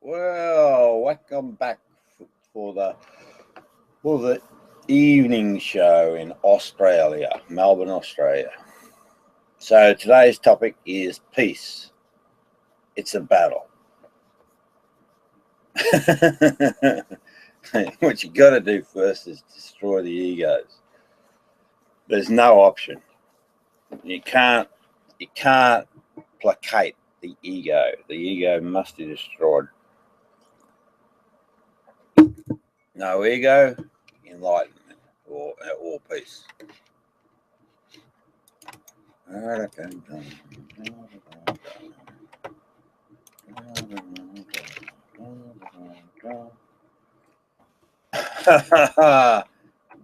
Well, welcome back for the evening show in Australia, Melbourne, Australia. So today's topic is peace. It's a battle. What you got to do first is destroy the egos. There's no option. You can't placate the ego. The ego must be destroyed. No ego, enlightenment or peace.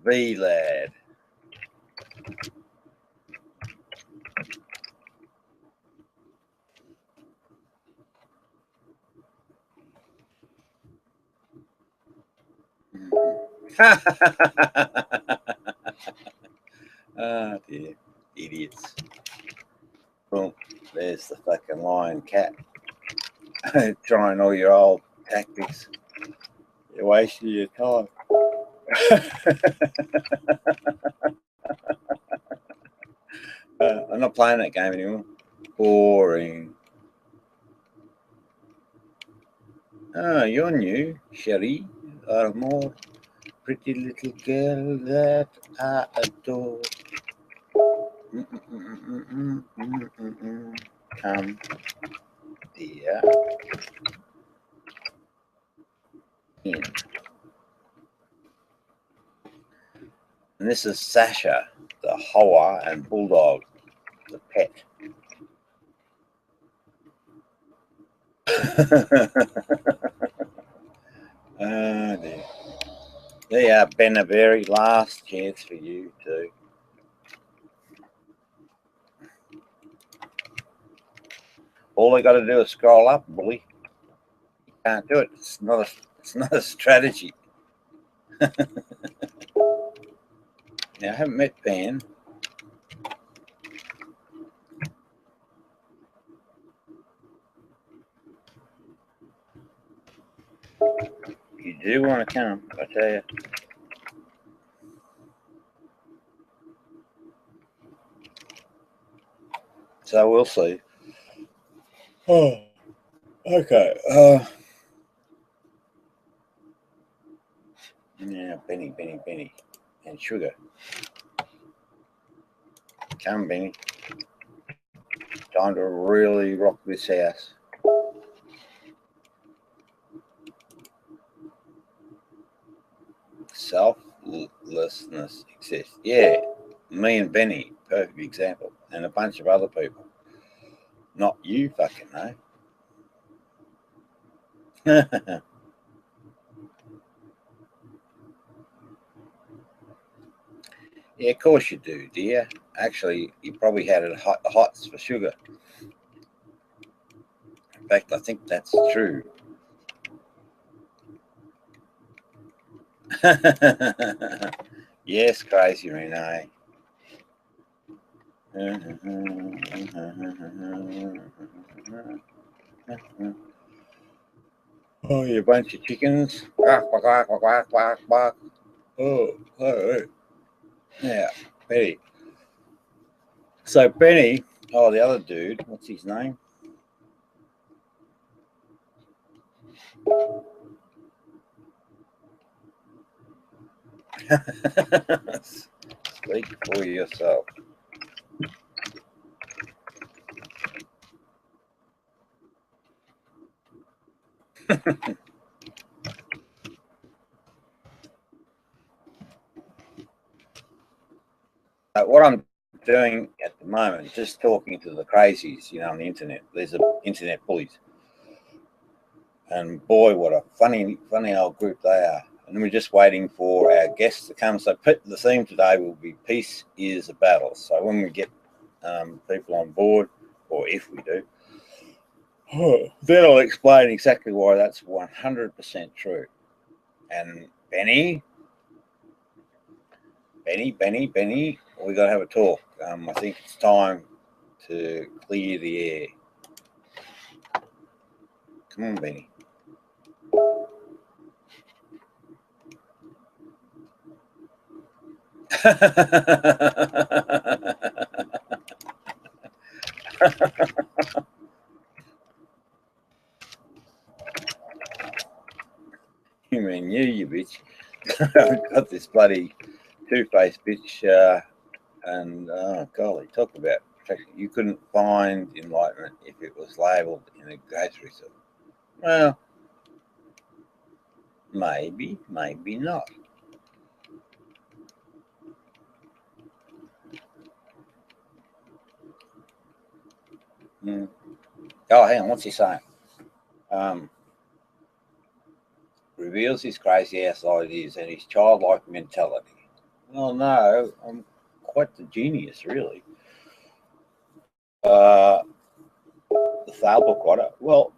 V lad. Oh dear, idiots. Boom, there's the fucking lion cat. Trying all your old tactics. You're wasting your time. I'm not playing that game anymore. Boring. Oh, you're new, Sherry. A more pretty little girl that I adore. Come, dear. In. And this is Sasha, the Hoa and Bulldog, the pet. Oh dear. There, Ben, a very last chance for you too. All they got to do is scroll up, bully. You can't do it. It's not a strategy. Now I haven't met Ben. You do want to come, I tell you. So we'll see. Oh, okay. Yeah, Benny, and sugar. Come, Benny. Time to really rock this house. Selflessness exists. Yeah, me and Benny, perfect example, and a bunch of other people. Not you fucking know. Yeah, of course you do, dear. Actually, you probably had it hots for sugar. In fact, I think that's true. Yes, crazy Renee. Oh, you bunch of chickens. Quack, quack, quack, quack, quack, quack. Oh. Yeah, Benny. So Benny, the other dude, what's his name? Speak for yourself. What I'm doing at the moment, just talking to the crazies, on the internet. There's internet bullies, and boy, what a funny old group they are. And we're just waiting for our guests to come. So the theme today will be peace is a battle. So when we get people on board, or if we do, then I'll explain exactly why that's 100% true. And Benny, we got to have a talk. I think it's time to clear the air. Come on, Benny. You mean you bitch? I've got this bloody two-faced bitch, and oh golly, talk about protection. You couldn't find enlightenment if it was labelled in a grocery store. Well, maybe, maybe not. Mm. Oh, hang on, what's he saying? Reveals his crazy ass ideas and his childlike mentality. Well, no, I'm quite the genius, really. The sale book writer. Well,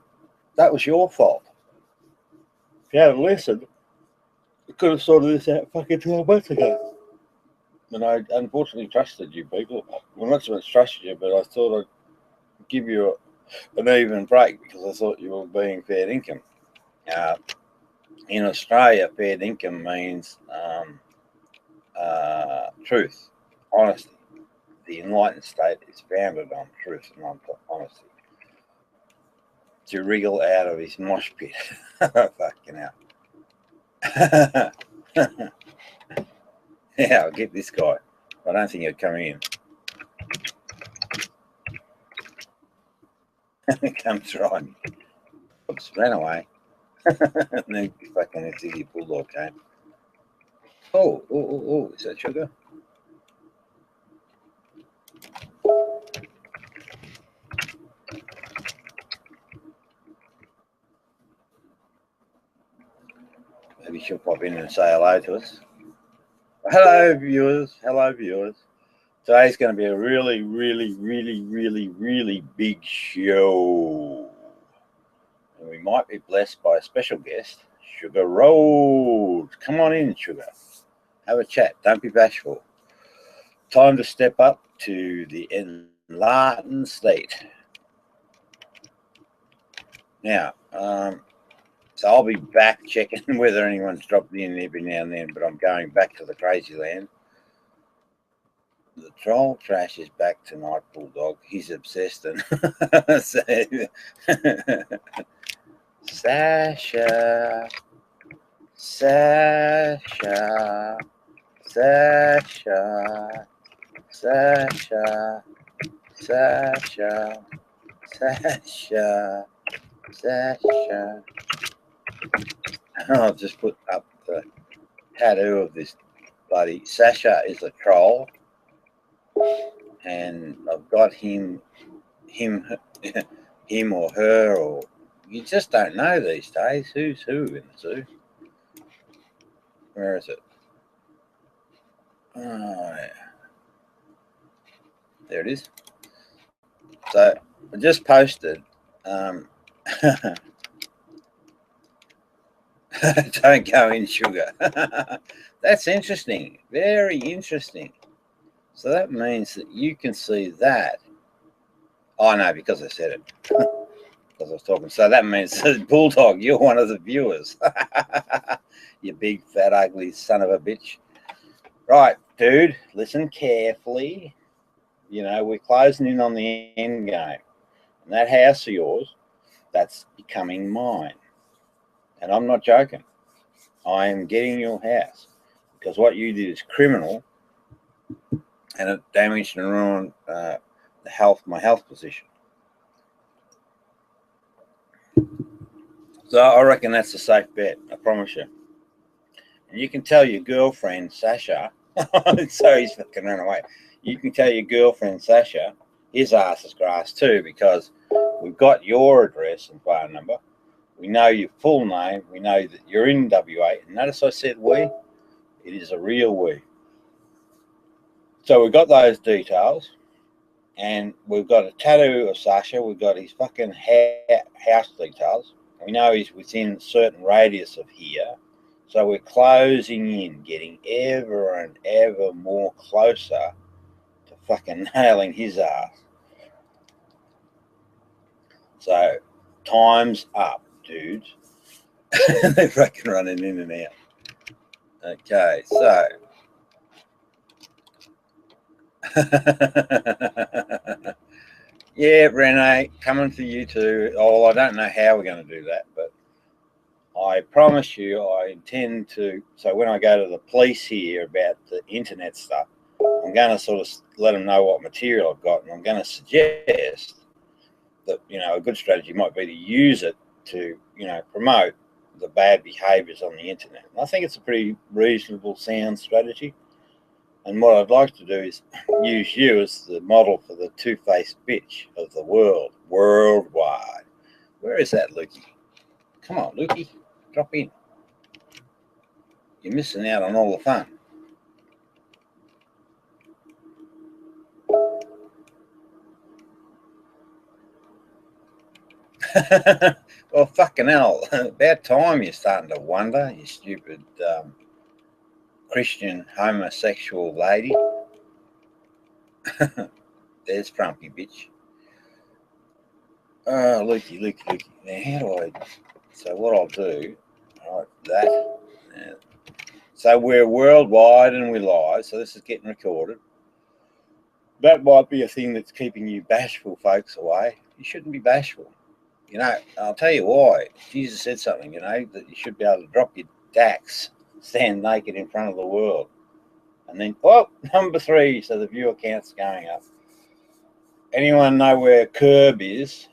that was your fault. If you hadn't listened, you could have sorted this out fucking 12 months ago. And I unfortunately trusted you people. Well, not so much trusted you, but I thought I'd give you an even break because I thought you were being fair income. In Australia, fair income means truth, honesty. The enlightened state is founded on truth and on honesty. To wriggle out of his mosh pit. Fucking hell. Yeah, I'll get this guy. I don't think he'll come in. Comes right. Oops, ran away. And then fucking Ziggy Bulldog came. Oh, is that sugar? Maybe she'll pop in and say hello to us. Hello, viewers. Hello, viewers. Today's going to be a really, really, really, really, really big show. And we might be blessed by a special guest, Sugar Road. Come on in, Sugar. Have a chat. Don't be bashful. Time to step up to the enlightened state. Now, so I'll be back checking whether anyone's dropped in every now and then, but I'm going back to the crazy land. The troll trash is back tonight, Bulldog. He's obsessed and Sasha, Sasha, Sasha, Sasha, Sasha, Sasha, Sasha. I'll just put up the tattoo of this bloody Sasha is a troll, and I've got him or her, or you just don't know these days who's who in the zoo. Where is it? Oh, yeah. There it is. So I just posted. Don't go in, Sugar. That's interesting. Very interesting. So that means that you can see that. Oh, no, because I said it. Because I was talking. So that means, Bulldog, you're one of the viewers. You big, fat, ugly son of a bitch. Right, dude, listen carefully. You know, we're closing in on the end game. And that house of yours, that's becoming mine. And I'm not joking. I am getting your house. Because what you did is criminal. And it damaged and ruined my health position. So I reckon that's a safe bet. I promise you. And you can tell your girlfriend, Sasha. Sorry, he's fucking run away. You can tell your girlfriend, Sasha, his ass is grass too, because we've got your address and phone number. We know your full name. We know that you're in WA. And notice I said we. It is a real we. So we've got those details. And we've got a tattoo of Sasha. We've got his fucking house details. We know he's within a certain radius of here. So we're closing in, getting ever and ever more closer to fucking nailing his ass. So time's up, dudes. They're fucking running in and out. Okay, so Yeah, Renee, coming for you too. Oh, I don't know how we're going to do that, but I promise you I intend to. So when I go to the police here about the internet stuff, I'm going to sort of let them know what material I've got, and I'm going to suggest that, a good strategy might be to use it to, promote the bad behaviours on the internet. And I think it's a pretty reasonable, sound strategy. And what I'd like to do is use you as the model for the two-faced bitch of the world, worldwide. Where is that, Lukey? Come on, Lukey, drop in. You're missing out on all the fun. Well, fucking hell. About time you're starting to wonder, you stupid Christian homosexual lady. There's Frumpy bitch. Oh, Lukey. Now, how do I... So what I'll do, right, that. Yeah. So we're worldwide and we're live, so this is getting recorded. That might be a thing that's keeping you bashful folks away. You shouldn't be bashful. I'll tell you why. Jesus said something, that you should be able to drop your dacks, stand naked in front of the world. And then, number 3, so the viewer count's going up. Anyone know where curb is?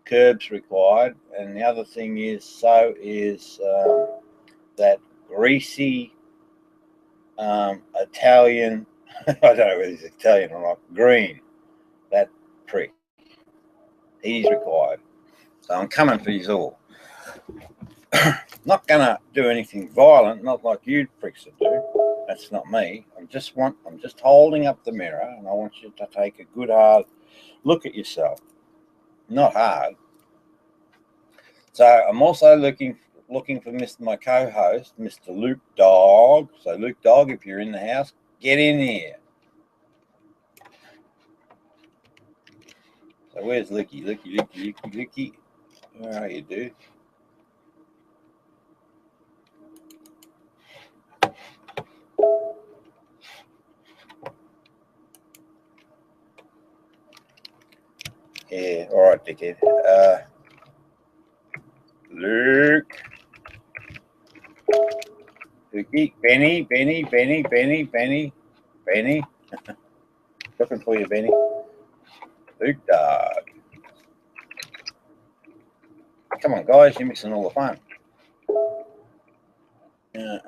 Curb's required. And the other thing is, so is that greasy Italian, I don't know whether he's Italian or not, Green, that prick. He's required. So I'm coming for you all. Not going to do anything violent, not like you pricks would do. That's not me. I'm just holding up the mirror, and I want you to take a good hard look at yourself. Not hard. So I'm also looking for my co-host, Mr. Luke Dog. So Luke Dog, if you're in the house, get in here. So where's Lukey? Lukey. Where are you, dude? Yeah, all right, dickhead. Luke. Lukey. Benny. Looking for you, Benny. Luke Dog. Come on, guys, you're missing all the fun. Hang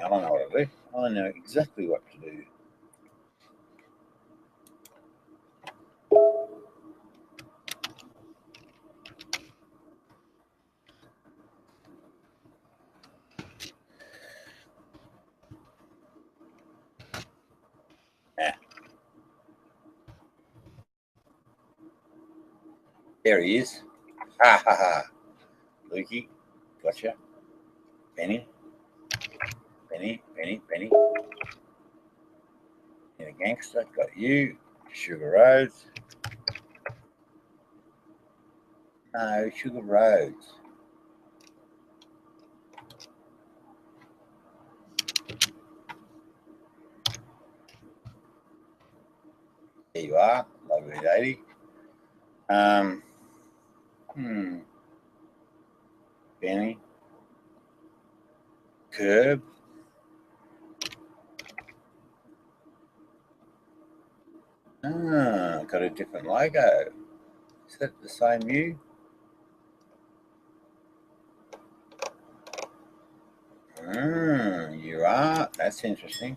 on, I know what to do. I know exactly what to do. There he is. Ha ha ha. Lukey, gotcha. Benny. And a gangster, got you. Sugar Rhodes. No, Sugar Rhodes. There you are, lovely lady. Benny. Curb. Got a different logo. Is that the same you? You are. That's interesting.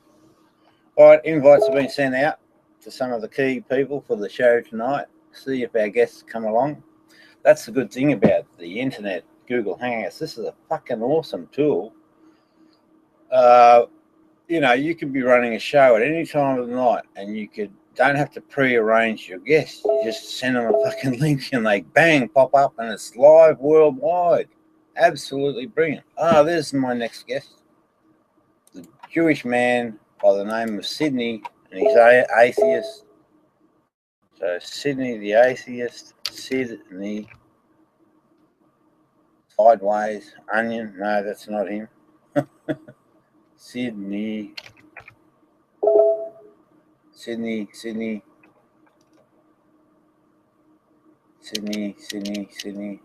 All right, invites have been sent out to some of the key people for the show tonight. See if our guests come along. That's the good thing about the internet, Google Hangouts. This is a fucking awesome tool. You could be running a show at any time of the night, and you don't have to pre-arrange your guests. You just send them a fucking link, and they bang pop up, and it's live worldwide. Absolutely brilliant. There's my next guest, the Jewish man by the name of Sydney, and he's atheist. So Sydney the atheist, Sydney sideways onion. No, that's not him. Sydney Sydney, Sydney, Sydney, Sydney, Sydney,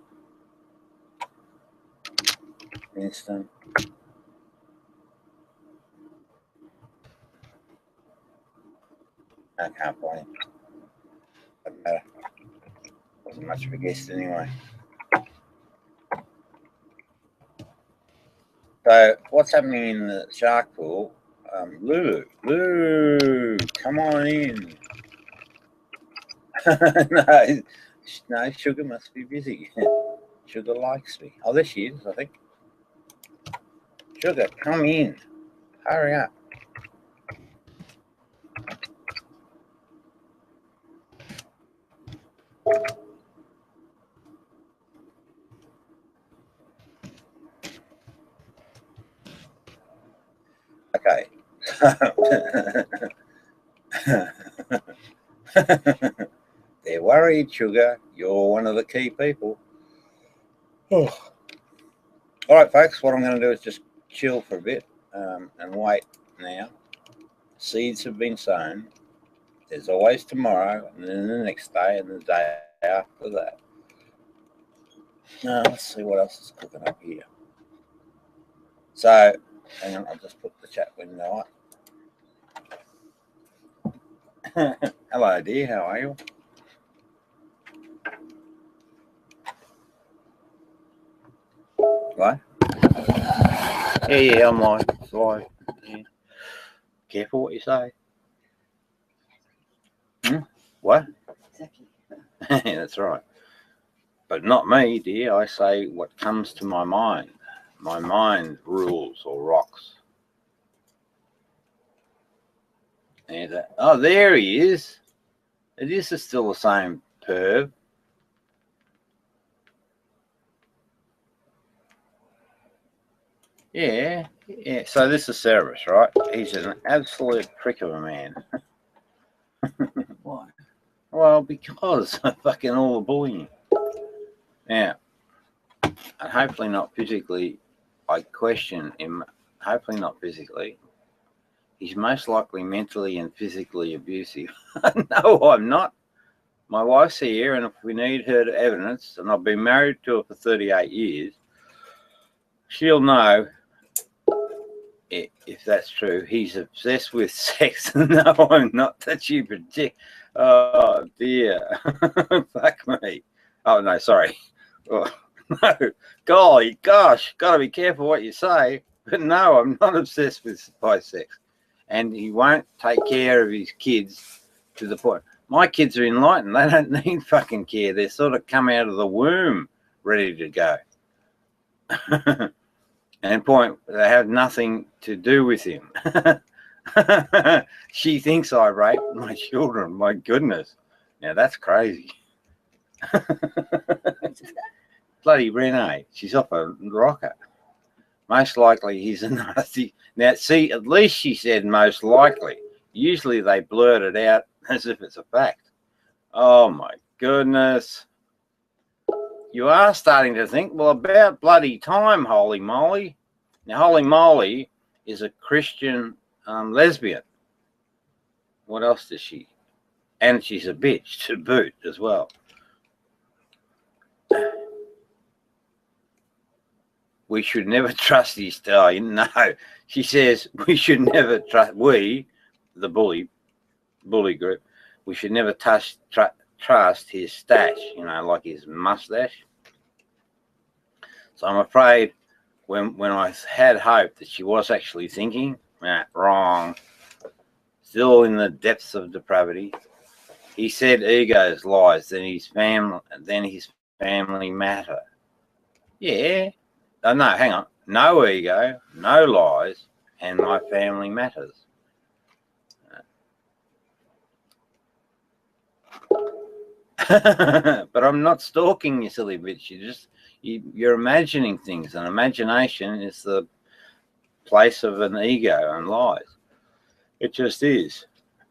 Winston. I can't find him. Doesn't matter. Wasn't much of a guest anyway. So what's happening in the shark pool? Lulu, come on in. no, Sugar must be busy. Sugar likes me. Oh, there she is, I think. Sugar, come in. Hurry up. Okay. They're worried, Sugar. You're one of the key people. Oh. All right, folks, what I'm going to do is just chill for a bit and wait now. Seeds have been sown. There's always tomorrow, and then the next day, and the day after that. Let's see what else is cooking up here. So, hang on, I'll just put the chat window up. Hello, dear. How are you? What? Yeah, I'm live. It's live. Yeah. Careful what you say. What? Exactly. That's right. But not me, dear. I say what comes to my mind. My mind rules or rocks. And, oh, there he is. It is still the same perv. Yeah. So this is Cerberus, right? He's an absolute prick of a man. Why? Well, because of fucking all the bullying. Now, and hopefully not physically. I question him. Hopefully not physically. He's most likely mentally and physically abusive. No, I'm not. My wife's here, and if we need her evidence, and I've been married to her for 38 years, she'll know if that's true. He's obsessed with sex. No, I'm not. That you predict. Oh, dear. Fuck me. Oh, no, sorry. Oh, no. Golly, gosh, got to be careful what you say. But no, I'm not obsessed with sex. And he won't take care of his kids to the point. My kids are enlightened. They don't need fucking care. They're sort of come out of the womb ready to go. And point, they have nothing to do with him. She thinks I rape my children. My goodness. Now that's crazy. Bloody Renee. She's off a rocker. Most likely he's a nasty. Now, see, at least she said most likely. Usually they blurt it out as if it's a fact. Oh, my goodness. You are starting to think, well, about bloody time, Holy Moly. Now, Holy Moly is a Christian lesbian. What else does she? And she's a bitch to boot as well. We should never trust these stallion. No, she says we should never trust. We, the bully group, we should never trust his stash. You know, like his mustache. So I'm afraid when I had hope that she was actually thinking, wrong. Still in the depths of depravity. He said egos, lies, then his family matter. Yeah. Oh, no, hang on. No ego, no lies, and my family matters. But I'm not stalking you, silly bitch. You're imagining things, and imagination is the place of an ego and lies. It just is.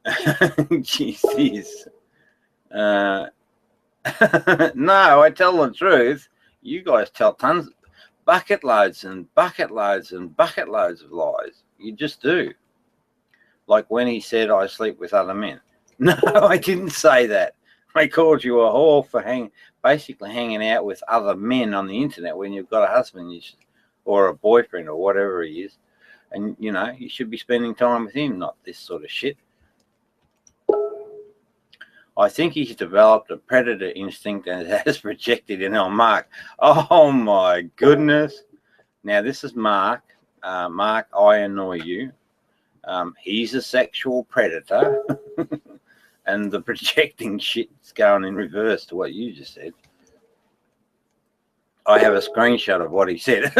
Jeez. No, I tell the truth. You guys tell tons. Bucket loads and bucket loads and bucket loads of lies. You just do. Like when he said, I sleep with other men. No, I didn't say that. I called you a whore for basically hanging out with other men on the internet when you've got a husband or a boyfriend or whatever he is. And, you know, you should be spending time with him, not this sort of shit. I think he's developed a predator instinct and has projected it on Mark. Oh, my goodness. Now, this is Mark. Mark, I annoy you. He's a sexual predator. And the projecting shit's going in reverse to what you just said. I have a screenshot of what he said.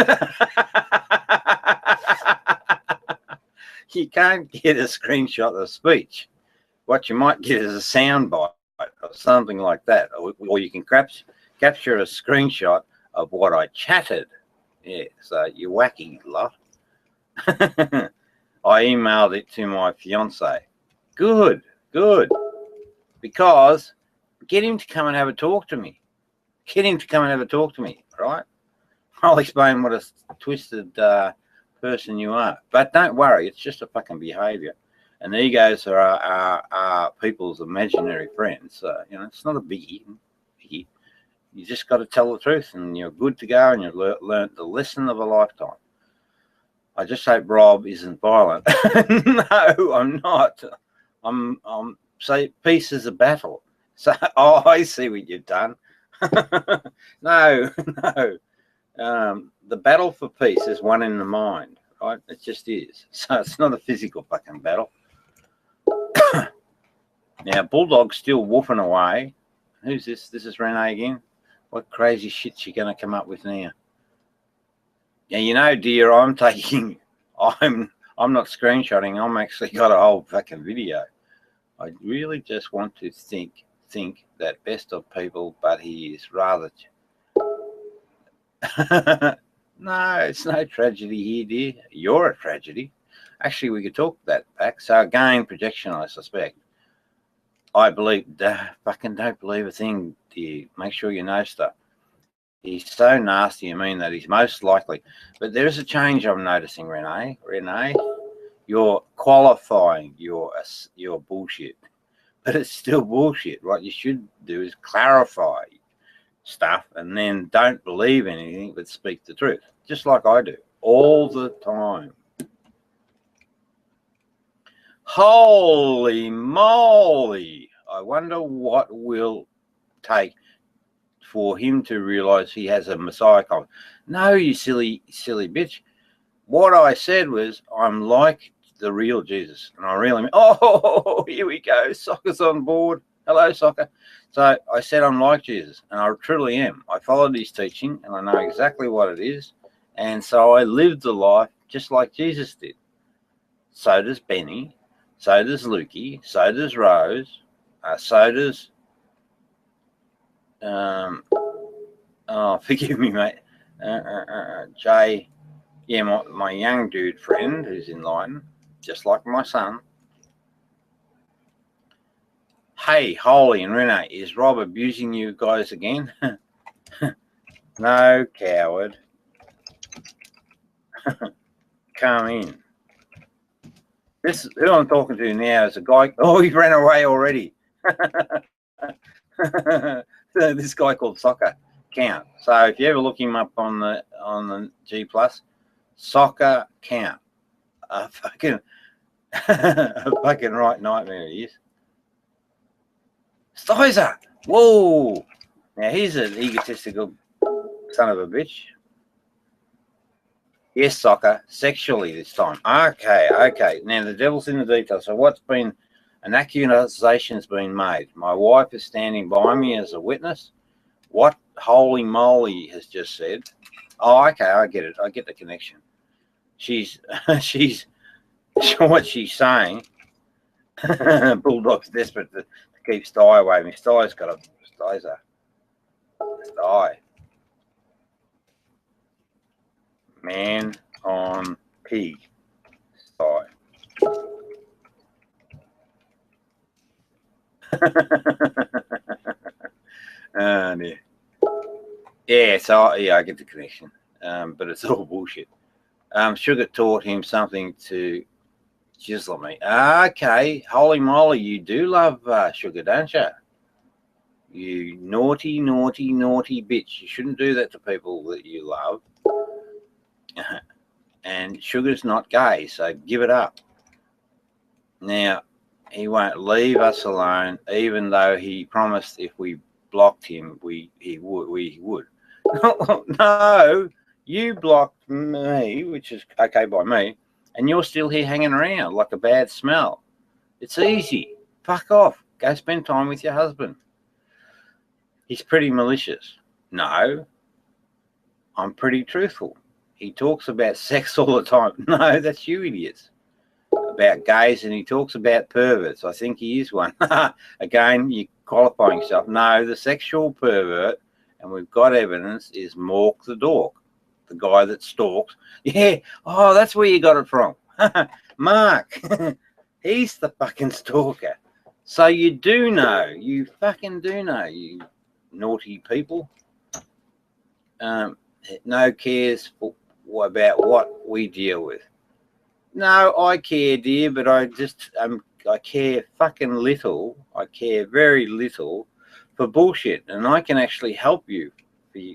You can't get a screenshot of speech. What you might get is a sound bite or something like that. Or you can capture a screenshot of what I chatted. Yeah, so you wacky lot. I emailed it to my fiance. Good. Because get him to come and have a talk to me. Right? I'll explain what a twisted person you are. But don't worry, it's just a fucking behaviour. And egos are people's imaginary friends. So, you know, it's not a biggie. You just got to tell the truth and you're good to go and you've learnt the lesson of a lifetime. I just hope Rob isn't violent. No, I'm not. I'm say peace is a battle. So, oh, I see what you've done. No. The battle for peace is one in the mind, right? It just is. So it's not a physical fucking battle. Now, Bulldog's still woofing away. Who's this? This is Renee again. What crazy shit's she going to come up with now? Yeah, you know, dear, I'm not screenshotting. I'm actually got a whole fucking video. I really just want to think that best of people, but he is rather. No, it's no tragedy here, dear. You're a tragedy. Actually, we could talk that back. So again, projection, I suspect. I believe, fucking don't believe a thing, dear. Make sure you know stuff. He's so nasty and mean that he's most likely. But there is a change I'm noticing, Renee. Renee, you're qualifying your bullshit. But it's still bullshit. What you should do is clarify stuff and then don't believe anything but speak the truth. Just like I do all the time. Holy moly. I wonder what will take for him to realize he has a Messiah complex. No, you silly bitch. What I said was, I'm like the real Jesus. And I really mean, oh, here we go. Soccer's on board. Hello, Soccer. So I said I'm like Jesus, and I truly am. I followed his teaching, and I know exactly what it is. And so I lived the life just like Jesus did. So does Benny. So does Lukey. So does Rose. So does... oh, forgive me, mate. Jay... Yeah, my young dude friend who's enlightened, just like my son. Hey, Holly and Renee, is Rob abusing you guys again? No, coward. Come in. Who I'm talking to now is a guy. Oh, he ran away already. This guy called Soccer Count. So if you ever look him up on the G Plus, Soccer Count. A fucking right nightmare he is. Stizer! Whoa! Now he's an egotistical son of a bitch. Yes, Soccer, sexually this time. Okay. Now the devil's in the details. So an accusation's been made. My wife is standing by me as a witness. What holy moly has just said? Oh, okay, I get it. I get the connection. She's what she's saying. Bulldog's desperate to keep Sty away. My Sty's got a Sty. Man on pig. Sty. Yeah, so I get the connection. But it's all bullshit. Sugar taught him something to Chisel me. Okay, holy moly, you do love sugar, don't you? You naughty, naughty, naughty bitch. You shouldn't do that to people that you love. And sugar's not gay, so give it up. Now, he won't leave us alone, even though he promised if we blocked him, we would. No, you blocked me, which is okay by me, and you're still here hanging around like a bad smell. It's easy. Fuck off. Go spend time with your husband. He's pretty malicious. No, I'm pretty truthful. He talks about sex all the time. No, that's you idiots. About gays, and he talks about perverts. I think he is one. Again, you're qualifying yourself. No, the sexual pervert, and we've got evidence, is Mork the Dork, the guy that stalks. Yeah, oh, that's where you got it from. Mark, he's the fucking stalker. So you do know, you fucking do know, you naughty people. No cares about what we deal with. No, I care, dear, but I care fucking little. I care very little for bullshit, and I can actually help you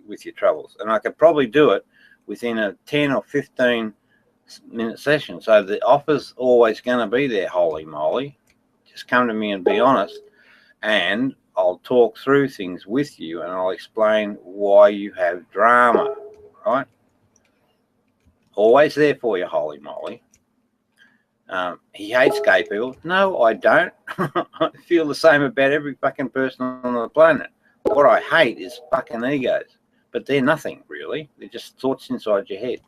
with your troubles, and I could probably do it within a 10 or 15-minute session. So the offer's always going to be there, holy moly. Just come to me and be honest, and I'll talk through things with you, and I'll explain why you have drama, right? Always there for you, holy moly. He hates gay people. No, I don't. I feel the same about every fucking person on the planet. What I hate is fucking egos. But they're nothing, really. They're just thoughts inside your head.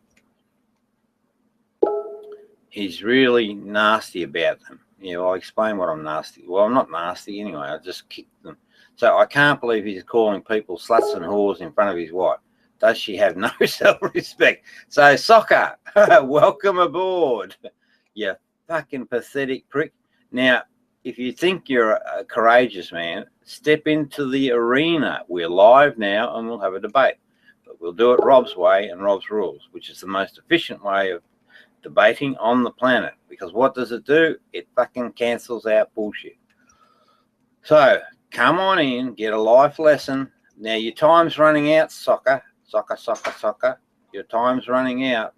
He's really nasty about them. Yeah, I'll explain what I'm nasty. Well, I'm not nasty anyway. I just kick them. So I can't believe he's calling people sluts and whores in front of his wife. Does she have no self-respect? So, Soccer, welcome aboard. You fucking pathetic prick. Now, if you think you're a courageous man, step into the arena. We're live now and we'll have a debate. But we'll do it Rob's way and Rob's rules, which is the most efficient way of debating on the planet. Because what does it do? It fucking cancels out bullshit. So, come on in, get a life lesson. Now, your time's running out, Soccer. Soccer. Your time's running out.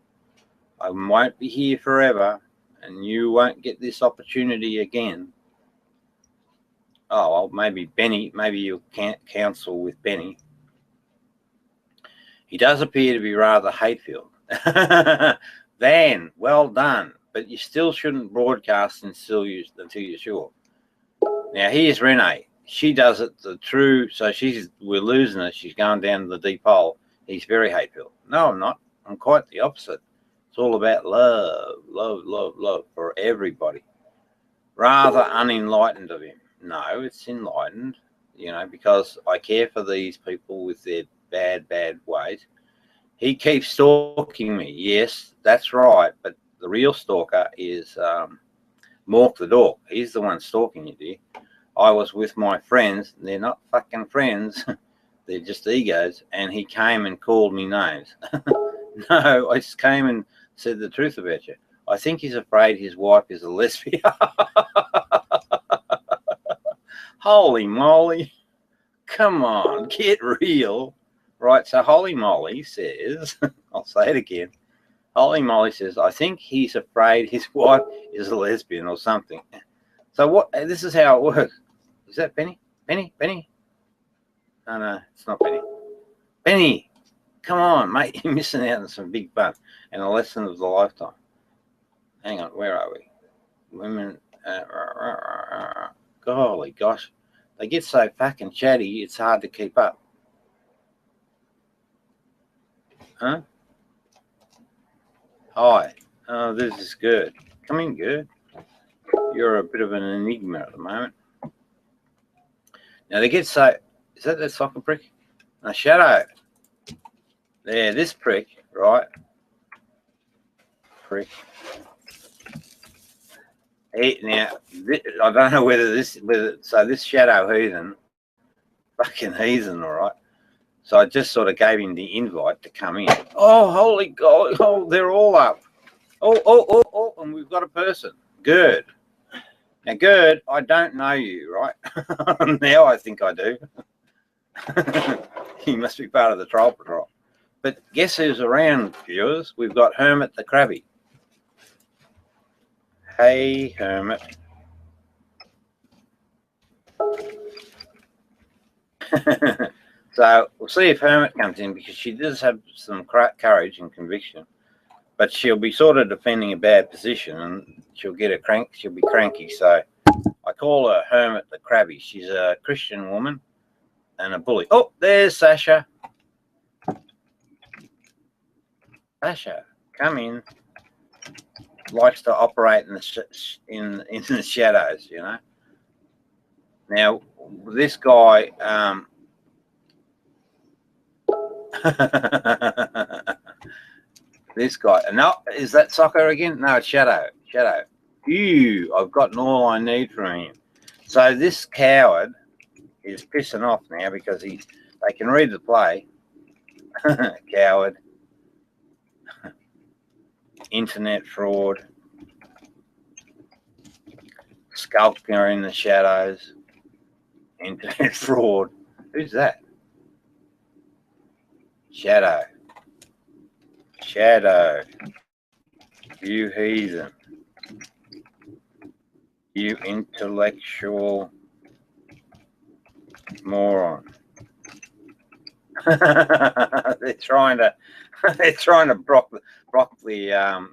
I won't be here forever. And you won't get this opportunity again. Oh, well, maybe Benny, maybe you can't counsel with Benny. He does appear to be rather hate-filled. Van, well done. But you still shouldn't broadcast until you're sure. Now, here's Renee. She does it the true, so we're losing her. She's going down to the deep hole. He's very hate-filled. No, I'm not. I'm quite the opposite. It's all about love for everybody. Rather unenlightened of him. No, it's enlightened, because I care for these people with their bad ways. He keeps stalking me. Yes, that's right. But the real stalker is Mork the Dork. He's the one stalking you, dear. I was with my friends. They're not fucking friends. They're just egos. And he came and called me names. No, I just came and said the truth about you. I think he's afraid his wife is a lesbian. Holy moly. Come on, get real. Right, so Holy Moly says, I'll say it again. Holy Moly says, I think he's afraid his wife is a lesbian or something. So this is how it works. Is that Benny? Benny? No, it's not Benny. Benny, come on, mate. You're missing out on some big fun and a lesson of the lifetime. Hang on, where are we? Women, golly gosh. They get so fucking chatty, it's hard to keep up. Huh? Hi. Oh, this is good. Come in, good. You're a bit of an enigma at the moment. Now they get so... Is that soccer prick? No, Shadow. There, this prick, right? Prick. Now, I don't know whether this Shadow heathen, fucking heathen, all right? So I just sort of gave him the invite to come in. Oh, holy God. Oh, they're all up. Oh, and we've got a person. Gerd. Now, Gerd, I don't know you, right? Now I think I do. He must be part of the Troll Patrol. But guess who's around, viewers? We've got Hermit the Crabby. Hey, Hermit. So we'll see if Hermit comes in, because she does have some courage and conviction, but she'll be sort of defending a bad position, and she'll get a crank. She'll be cranky. So I call her Hermit the Crabby. She's a Christian woman and a bully. Oh, there's Sasha. Sasha, come in. Likes to operate in the shadows, you know. Now this guy, this guy. No, is that Soccer again? No, it's Shadow. Shadow. Ew, I've gotten all I need from him. So this coward is pissing off now because they can read the play. Coward. Internet fraud. Skulker in the shadows. Internet fraud. Who's that? Shadow. Shadow. You heathen. You intellectual moron. They're trying to block the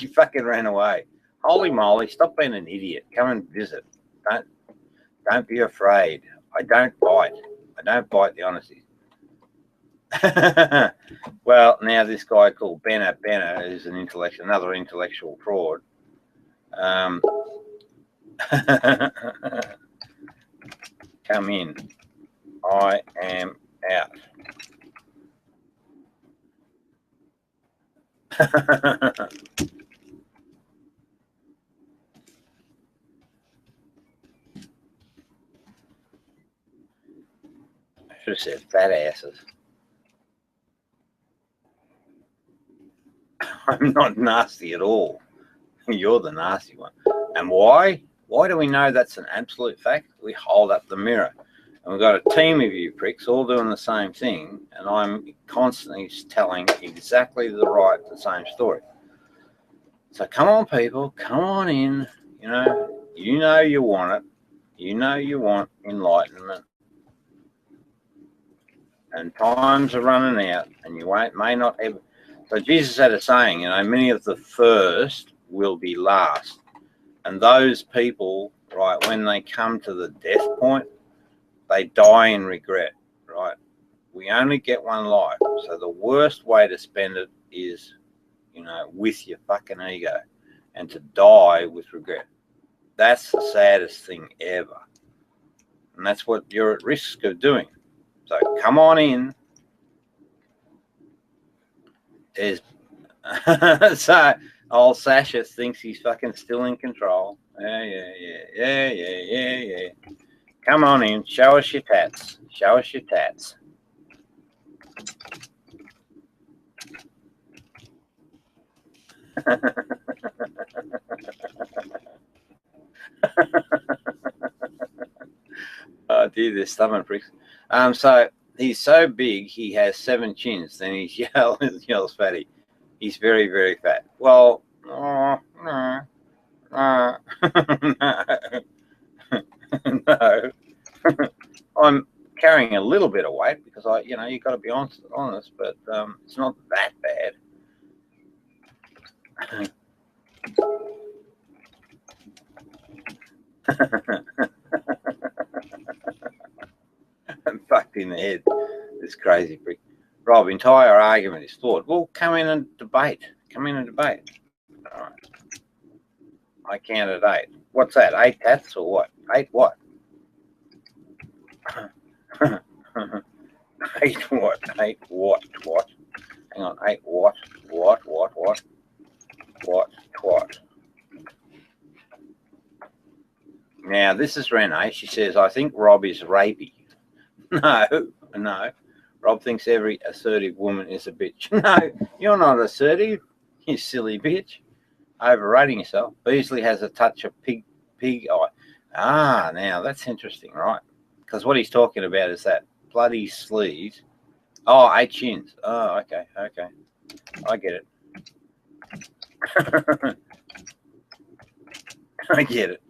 you fucking ran away. Holy moly, stop being an idiot. Come and visit. Don't be afraid. I don't bite. I don't bite the honesty. Well, now this guy called Benner is another intellectual fraud. Come in. I am out. I should have said fat asses. I'm not nasty at all. You're the nasty one. And why? Why do we know that's an absolute fact? We hold up the mirror. And we've got a team of you pricks all doing the same thing, and I'm constantly telling exactly the same story. So come on, people, come on in. You know you want it. You know you want enlightenment. And times are running out, and you may not ever. So Jesus had a saying, many of the first will be last. And those people, right, when they come to the death point, they die in regret, right? We only get one life. So the worst way to spend it is, with your fucking ego, and to die with regret. That's the saddest thing ever. And that's what you're at risk of doing. So come on in. There's so old Sasha thinks he's fucking still in control. Yeah. Come on in. Show us your tats. Show us your tats. Oh dear, they're stubborn pricks. So he's so big he has 7 chins. Then he yells fatty. He's very, very fat. Well, no. No. I'm carrying a little bit of weight because you got to be honest, but it's not that bad. I'm fucked in the head. This crazy prick. Rob, entire argument is flawed. Well, come in and debate. Come in and debate. All right. I counted 8. What's that? 8 tats or what? 8 what? 8 what? 8 what? What? Hang on. 8 what? What? Now, this is Renee. She says, I think Rob is rapey. No. Rob thinks every assertive woman is a bitch. No, you're not assertive, you silly bitch. overrating yourself. Beasley has a touch of pig eye. Ah, now that's interesting, right? Because what he's talking about is that bloody sleaze. Oh, 8 chins. Oh, okay. I get it. I get it.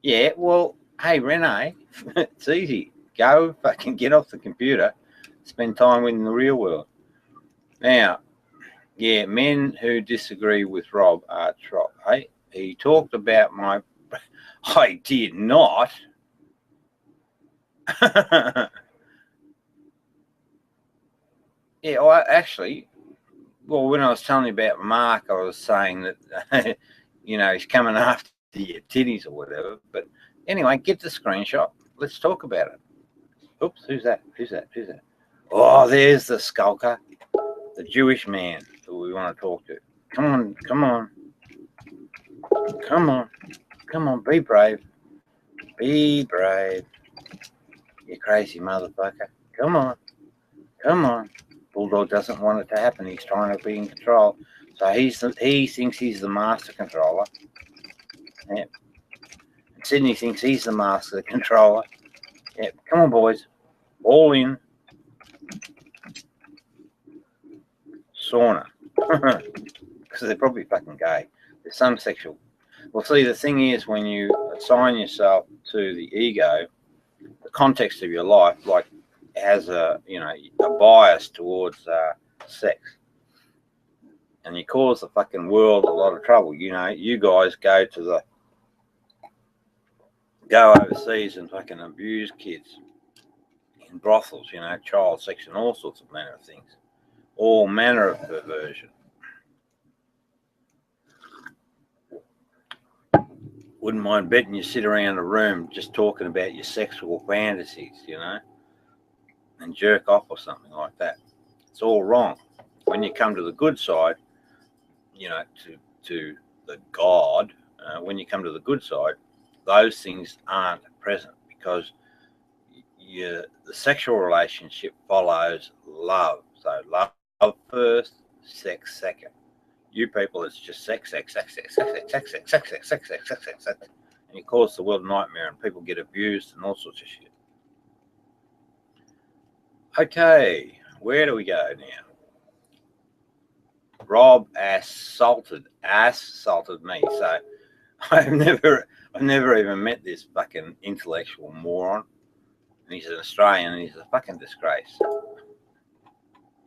Yeah, well, hey, Renee, it's easy. Go fucking get off the computer, spend time in the real world. Now, yeah, men who disagree with Rob are trop. Hey, he talked about my. I did not. Yeah, well, actually, well, when I was telling you about Mark, I was saying that, he's coming after your titties or whatever. But anyway, get the screenshot. Let's talk about it. Oops, who's that? Oh, there's the skulker, the Jewish man who we want to talk to. Come on, be brave. Be brave. You crazy motherfucker. Come on. Bulldog doesn't want it to happen. He's trying to be in control. So he thinks he's the master controller. Yep. Sydney thinks he's the master controller. Yep. Come on, boys. All in. Sauna. Because they're probably fucking gay. There's some sexual. Well, see, the thing is, when you assign yourself to the ego, the context of your life, like, has a bias towards sex, and you cause the fucking world a lot of trouble. You guys go overseas and fucking abuse kids in brothels, child sex and all sorts of manner of things, all manner of perversion. Wouldn't mind betting you sit around a room just talking about your sexual fantasies, and jerk off or something like that. It's all wrong. When you come to the good side, to the God, when you come to the good side, those things aren't present, because the sexual relationship follows love. So love first, sex second. You people, it's just sex, and you cause the world a nightmare, and people get abused and all sorts of shit. Okay, where do we go now? Rob assaulted me. So I've never even met this fucking intellectual moron. And he's an Australian, and he's a fucking disgrace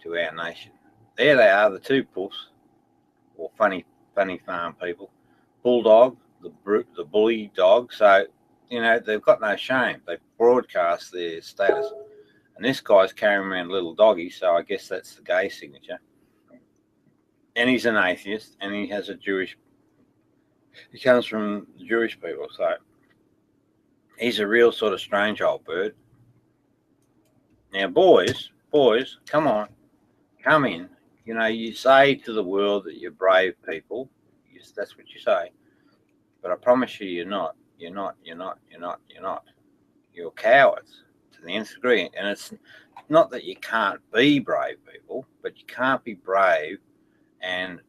to our nation. There they are, the two puffs, or funny farm people. Bulldog, the bully dog. So, they've got no shame. They broadcast their status. And this guy's carrying around a little doggy, so I guess that's the gay signature. And he's an atheist, and he has he comes from the Jewish people, so he's a real sort of strange old bird. Now, boys, come on, come in. You say to the world that you're brave people. Yes, that's what you say. But I promise you, you're not. You're cowards to the nth degree. And it's not that you can't be brave people, but you can't be brave and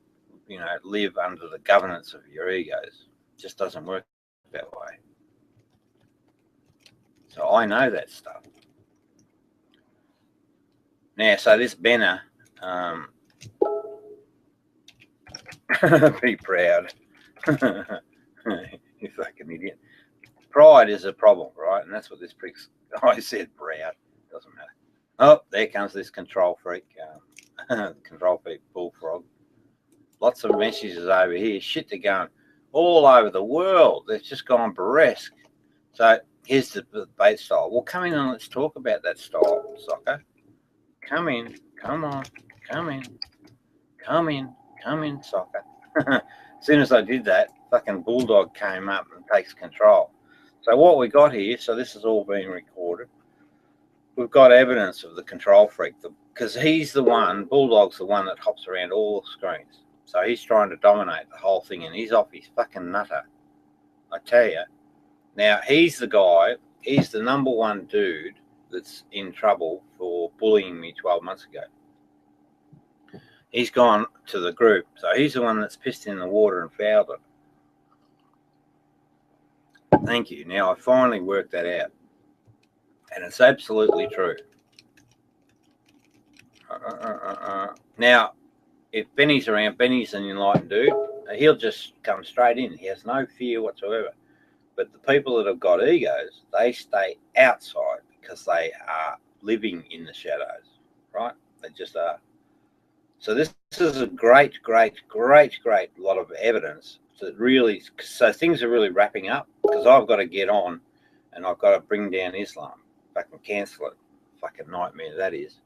live under the governance of your egos. It just doesn't work that way. So I know that stuff. Now, so this Benner, be proud. You fucking idiot. Pride is a problem, right? And that's what this prick's. I said proud. Doesn't matter. Oh, there comes this control freak. Control freak bullfrog. Lots of messages over here. Shit, they're going all over the world. They've just gone burlesque. So here's the debate style. Well, come in and let's talk about that style, Soccer. Come in, Soccer. As soon as I did that, fucking Bulldog came up and takes control. So what we got here, so this is all being recorded. We've got evidence of the control freak, because he's the one, Bulldog's the one that hops around all the screens. So he's trying to dominate the whole thing, and he's off his fucking nutter. I tell you. Now, he's the guy, he's the number one dude that's in trouble for bullying me 12 months ago. He's gone to the group. So he's the one that's pissed in the water and fouled it. Thank you. Now I finally worked that out. And it's absolutely true. Now, if Benny's around, Benny's an enlightened dude. He'll just come straight in. He has no fear whatsoever. But the people that have got egos, they stay outside because they are living in the shadows, right? They just are. So this is a great lot of evidence that really, so things are really wrapping up because I've got to get on and I've got to bring down Islam. Fucking cancel it. Fucking nightmare that is.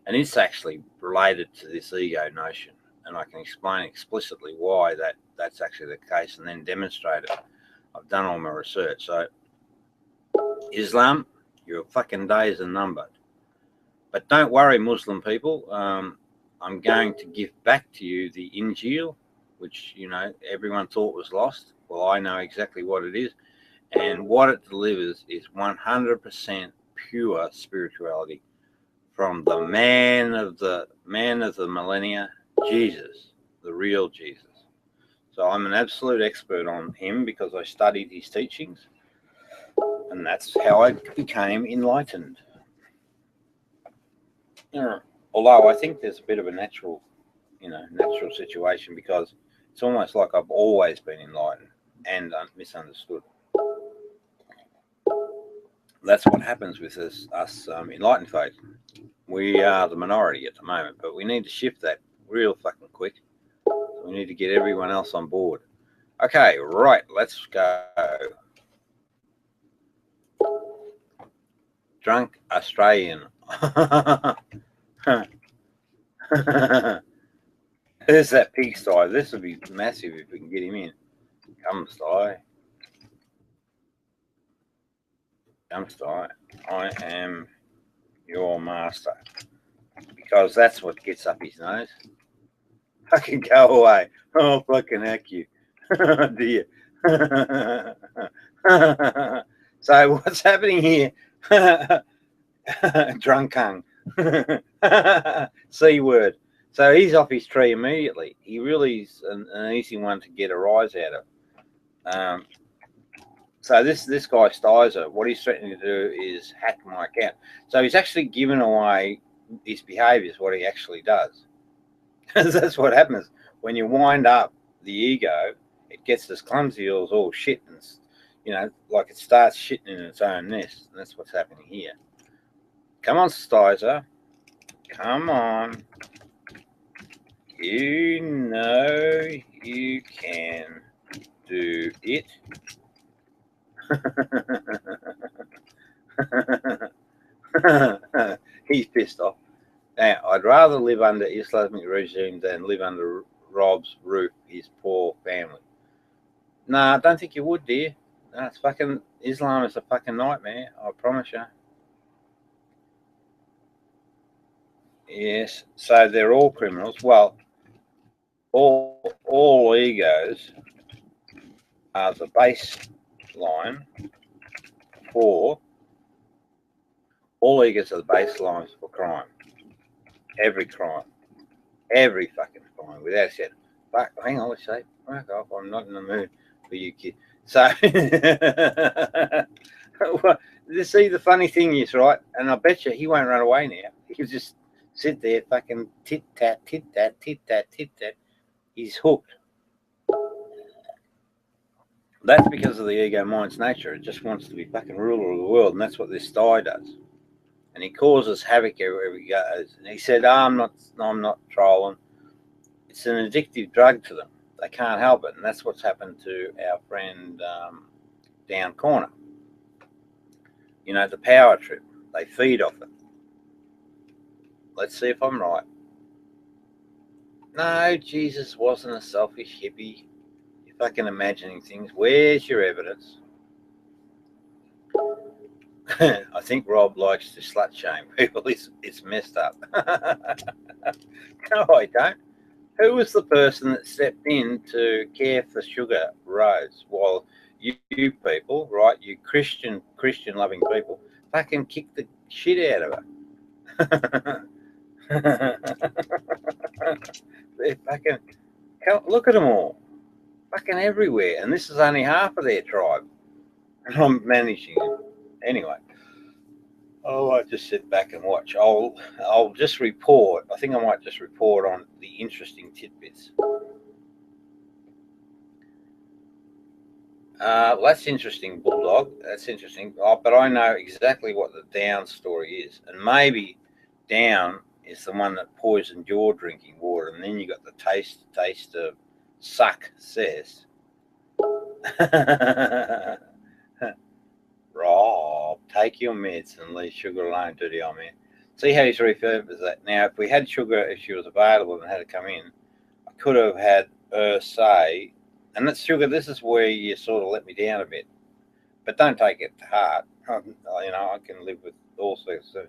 And it's actually related to this ego notion. And I can explain explicitly why that's actually the case and then demonstrate it. I've done all my research. So Islam, your fucking days are numbered. But don't worry, Muslim people. I'm going to give back to you the Injil, which, you know, everyone thought was lost. Well, I know exactly what it is. And what it delivers is 100% pure spirituality from the man of the millennia, Jesus, the real Jesus. So I'm an absolute expert on him because I studied his teachings, and that's how I became enlightened. Although I think there's a bit of a natural situation because it's almost like I've always been enlightened and misunderstood. That's what happens with us enlightened folk. We are the minority at the moment, but we need to shift that real fucking quick. We need to get everyone else on board. Okay, right, let's go. Drunk Australian. There's that pigsty. This would be massive if we can get him in. Come, Sty. Come, Sty. I am your master. Because that's what gets up his nose. Fucking go away. Oh, fucking heck you. Dear. So what's happening here? Drunk hung. C word. So he's off his tree immediately. He really is an easy one to get a rise out of. So this guy Stizer, what he's threatening to do is hack my account. So he's actually given away his behaviours, what he actually does. That's what happens when you wind up the ego. It gets as clumsy as all shit, and you know, like it starts shitting in its own nest. And that's what's happening here. Come on, Stizer. Come on. You know you can do it. He's pissed off. Now, I'd rather live under Islamic regime than live under Rob's roof, his poor family. Nah, I don't think you would, dear. No, it's fucking Islam is a fucking nightmare, I promise you. Yes, so they're all criminals. Well, all egos are the baseline for all egos are the baselines for crime. Every crime. Every fucking crime, without saying, fuck, hang on, let's say, fuck off, I'm not in the mood for you, kid. So, you see, the funny thing is, right, and I bet you he won't run away now. He'll just sit there, fucking tit-tat, tit-tat, tit-tat, tit-tat. He's hooked. That's because of the ego mind's nature. It just wants to be fucking ruler of the world, and that's what this guy does. And he causes havoc everywhere he goes. And he said, I'm not trolling. It's an addictive drug to them. They can't help it. And that's what's happened to our friend down corner. You know, the power trip. They feed off it. Let's see if I'm right. No, Jesus wasn't a selfish hippie. You're fucking imagining things. Where's your evidence? I think Rob likes to slut shame people. It's messed up. No, I don't. Who was the person that stepped in to care for Sugar Rose while you people, right, you Christian loving people, fucking kicked the shit out of her? They're fucking, look at them all. Fucking everywhere. And this is only half of their tribe. And I'm managing it. Anyway. Oh, I just sit back and watch. I'll just report. I think I might just report on the interesting tidbits. That's interesting, Bulldog. That's interesting. But I know exactly what the Down story is, and maybe Down is the one that poisoned your drinking water, and then you got the taste of success. Rob, take your meds and leave sugar alone, dirty old man. See how he's refurbished that. Now, if we had sugar, if she was available and had to come in, I could have had her say, and that's sugar, this is where you sort of let me down a bit. But don't take it to heart. I can live with all sorts of.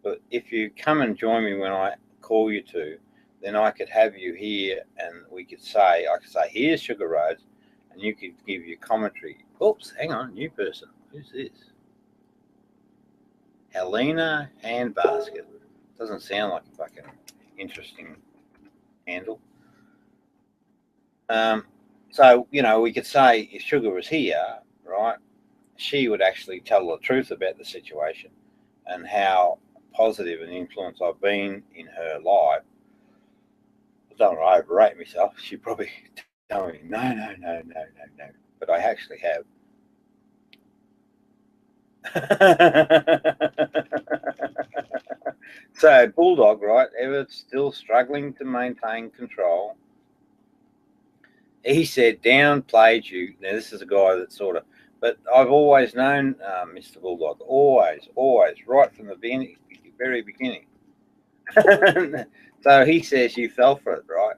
But if you come and join me when I call you to, then I could have you here and I could say, here's Sugar Rhodes, and you could give your commentary. Oops, hang on, new person. Who's this? Helena Handbasket. Doesn't sound like a fucking interesting handle. So, we could say if Sugar was here, right, she would actually tell the truth about the situation and how positive an influence I've been in her life. I don't want to overrate myself. She'd probably tell me, no. But I actually have. So, Bulldog, right, Everett's still struggling to maintain control. He said, downplayed you. Now, this is a guy that sort of, but I've always known Mr. Bulldog, always, right from the very beginning. So he says you fell for it, right?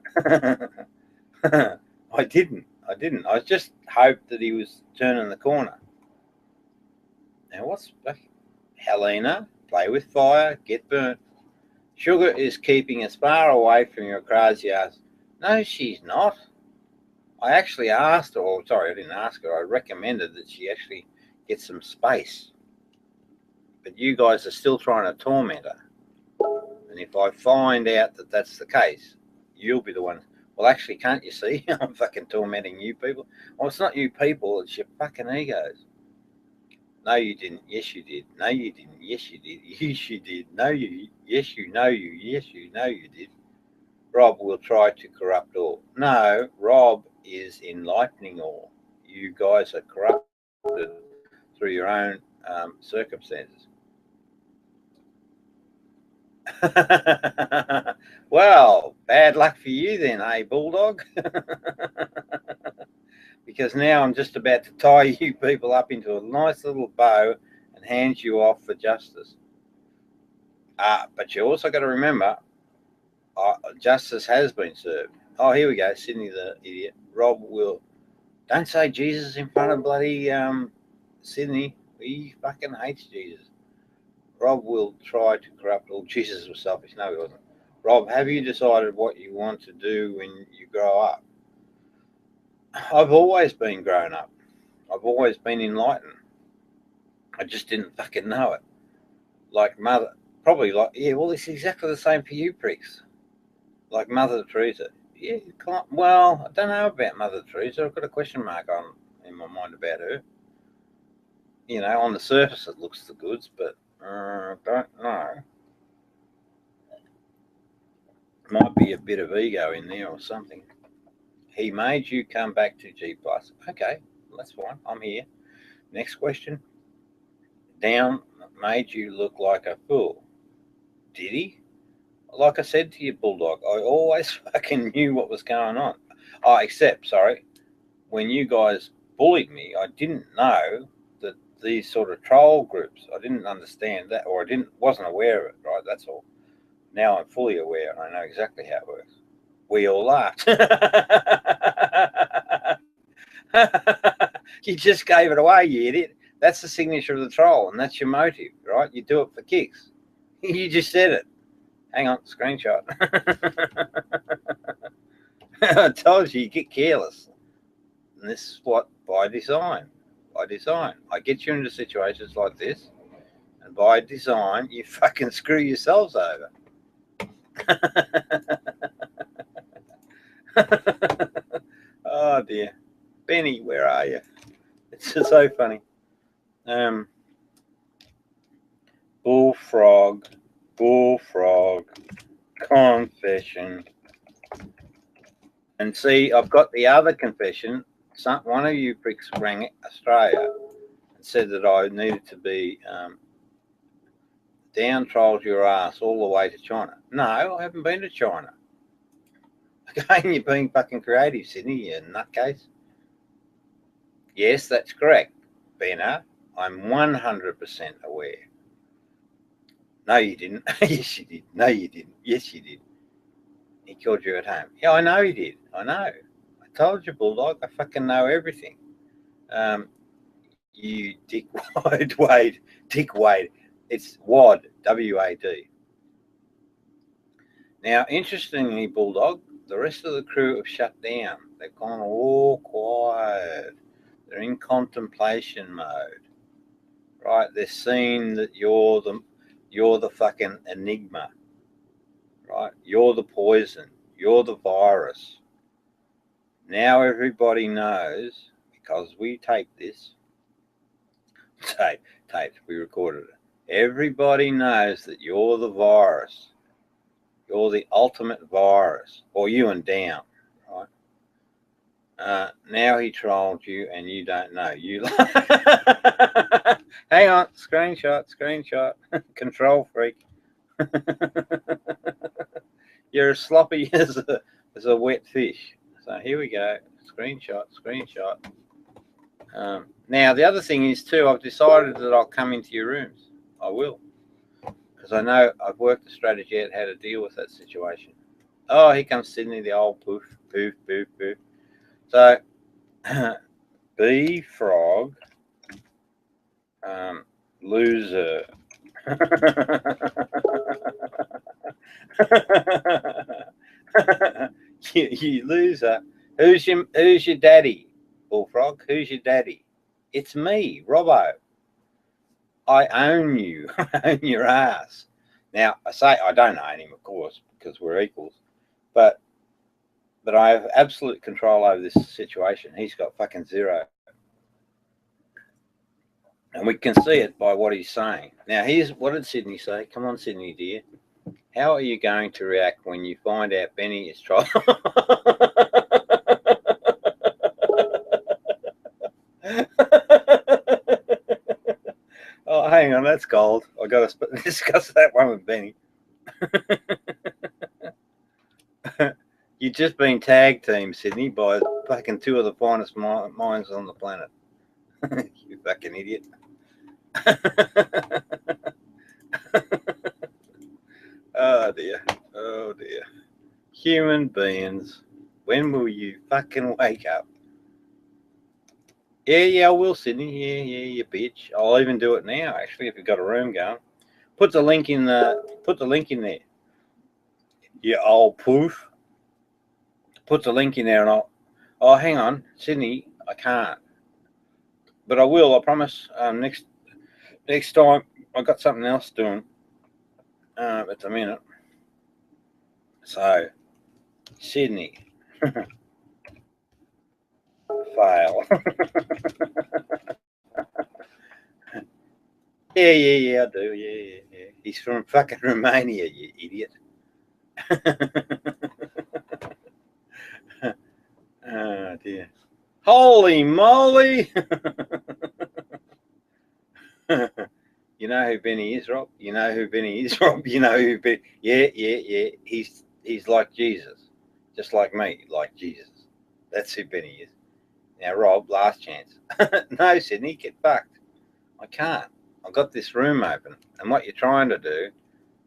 I didn't. I just hoped that he was turning the corner. Now, what's Helena? Play with fire, get burnt. Sugar is keeping as far away from your crazy ass. No, she's not. I actually asked her, I didn't ask her. I recommended that she actually get some space. But you guys are still trying to torment her. And if I find out that that's the case, you'll be the one. Well, actually, can't you see? I'm fucking tormenting you people. Well, it's not you people. It's your fucking egos. No, you didn't. Yes, you did. No, you didn't. Yes, you did. Yes, you did. No, you. Yes, you know you. Yes, you know you did. Rob will try to corrupt all. No, Rob is enlightening all. You guys are corrupted through your own circumstances. Well, bad luck for you then, Bulldog? Because now I'm just about to tie you people up into a nice little bow and hand you off for justice. But you also got to remember, justice has been served. Oh, here we go, Sydney the idiot. Rob will. Don't say Jesus in front of bloody Sydney. He fucking hates Jesus. Rob will try to corrupt all. Jesus was selfish. No, he wasn't. Rob, have you decided what you want to do when you grow up? I've always been grown up. I've always been enlightened. I just didn't fucking know it. Like Mother, probably like, yeah, well, it's exactly the same for you pricks. Like Mother Teresa. Yeah, well, I don't know about Mother Teresa. I've got a question mark in my mind about her. On the surface it looks the goods, but I don't know. Might be a bit of ego in there or something. He made you come back to G+. Okay, that's fine. I'm here. Next question. Down made you look like a fool. Did he? Like I said to you, Bulldog, I always fucking knew what was going on. Except, when you guys bullied me, I didn't know that these sort of troll groups, I didn't understand that, or wasn't aware of it, right? That's all. Now I'm fully aware and I know exactly how it works. We all laughed. You just gave it away, you idiot. That's the signature of the troll, and that's your motive, right? You do it for kicks. You just said it. Hang on, screenshot. I told you get careless. And this is what, by design. I get you into situations like this, and by design, you fucking screw yourselves over. Oh dear. Benny, where are you? It's just so funny. Bullfrog, confession. And see, I've got the other confession. One of you pricks rang Australia and said that I needed to be down trolled your ass all the way to China. No, I haven't been to China. Again, you're being fucking creative, Sydney, you nutcase. Yes, that's correct, Benno. I'm 100% aware. No, you didn't. Yes, you did. No, you didn't. Yes, you did. He called you at home. Yeah, I know he did. I know. I told you, Bulldog. I fucking know everything. You Dick Wade. Dick Wade. It's WAD. W-A-D. Now, interestingly, Bulldog, the rest of the crew have shut down. They've gone all quiet. They're in contemplation mode. Right? They're seeing that you're the fucking enigma. Right? You're the poison. You're the virus. Now everybody knows, because we tape this. Tape. We recorded it. Everybody knows that you're the virus. You're the ultimate virus. Or you and Down. Right? Now he trolled you and you don't know. You hang on, screenshot. Control freak. You're as sloppy as a wet fish. So here we go. Screenshot. Now the other thing is too, I've decided that I'll come into your rooms. I will. Because I know I've worked a strategy out how to deal with that situation. Oh, here comes Sydney, the old poof. So B frog, loser. you loser. Who's your daddy, Bullfrog? Who's your daddy? It's me, Robbo. I own you. I own your ass. Now I say I don't own him, of course, because we're equals, but I have absolute control over this situation. He's got fucking zero. And we can see it by what he's saying. Now, what did Sydney say? Come on, Sydney, dear. How are you going to react when you find out Benny is trying? Oh, hang on, that's gold. I got to discuss that one with Benny. You've just been tag team, Sydney, by fucking two of the finest minds on the planet. You fucking idiot. Oh dear. Human beings, when will you fucking wake up? Yeah, I will, Sydney. Yeah, you bitch. I'll even do it now, actually, if you've got a room going. Put the link in there. You old poof. Put the link in there and oh, hang on, Sydney, I can't. But I will, I promise. Next time, I've got something else doing at the minute. So, Sydney. Fail. Yeah, I do. Yeah. He's from fucking Romania, you idiot. Oh, dear. Holy moly! You know who Benny is, Rob? You know who Benny is, Rob? You know who Benny... Yeah. He's like Jesus. Just like me, like Jesus. That's who Benny is. Now, Rob, last chance. No, Sydney, get fucked. I can't. I've got this room open. And what you're trying to do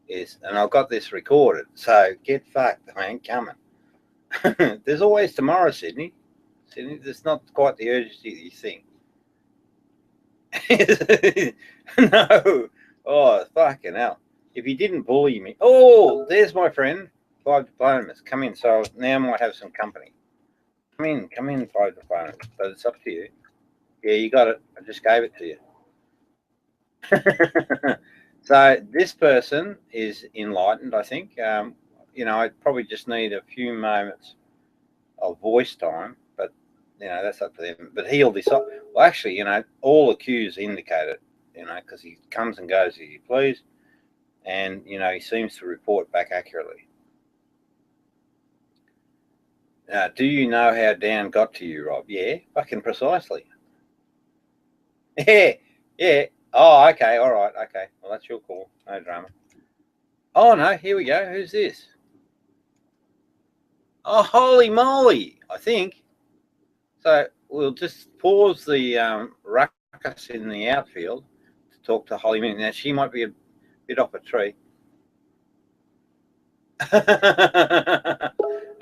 is... And I've got this recorded. So, get fucked. I ain't coming. There's always tomorrow, Sydney. Sydney, there's not quite the urgency that you think. No. Oh, fucking hell. If he didn't bully me. Oh, there's my friend. 5 diplomas. Come in. So now I might have some company. Come in, 5 diplomas. But it's up to you. Yeah, you got it. I just gave it to you. So this person is enlightened, I think. I probably just need a few moments of voice time, but that's up to them. But he'll decide. Well, actually, all the cues indicate it. Because he comes and goes as he please, and he seems to report back accurately. Now, do you know how Dan got to you, Rob? Yeah, fucking precisely. Yeah. Oh, okay, all right, okay. Well, that's your call. No drama. Oh no, here we go. Who's this? Oh, holy moly! I think. So we'll just pause the ruckus in the outfield to talk to Holly Minnie. Now she might be a bit off a tree.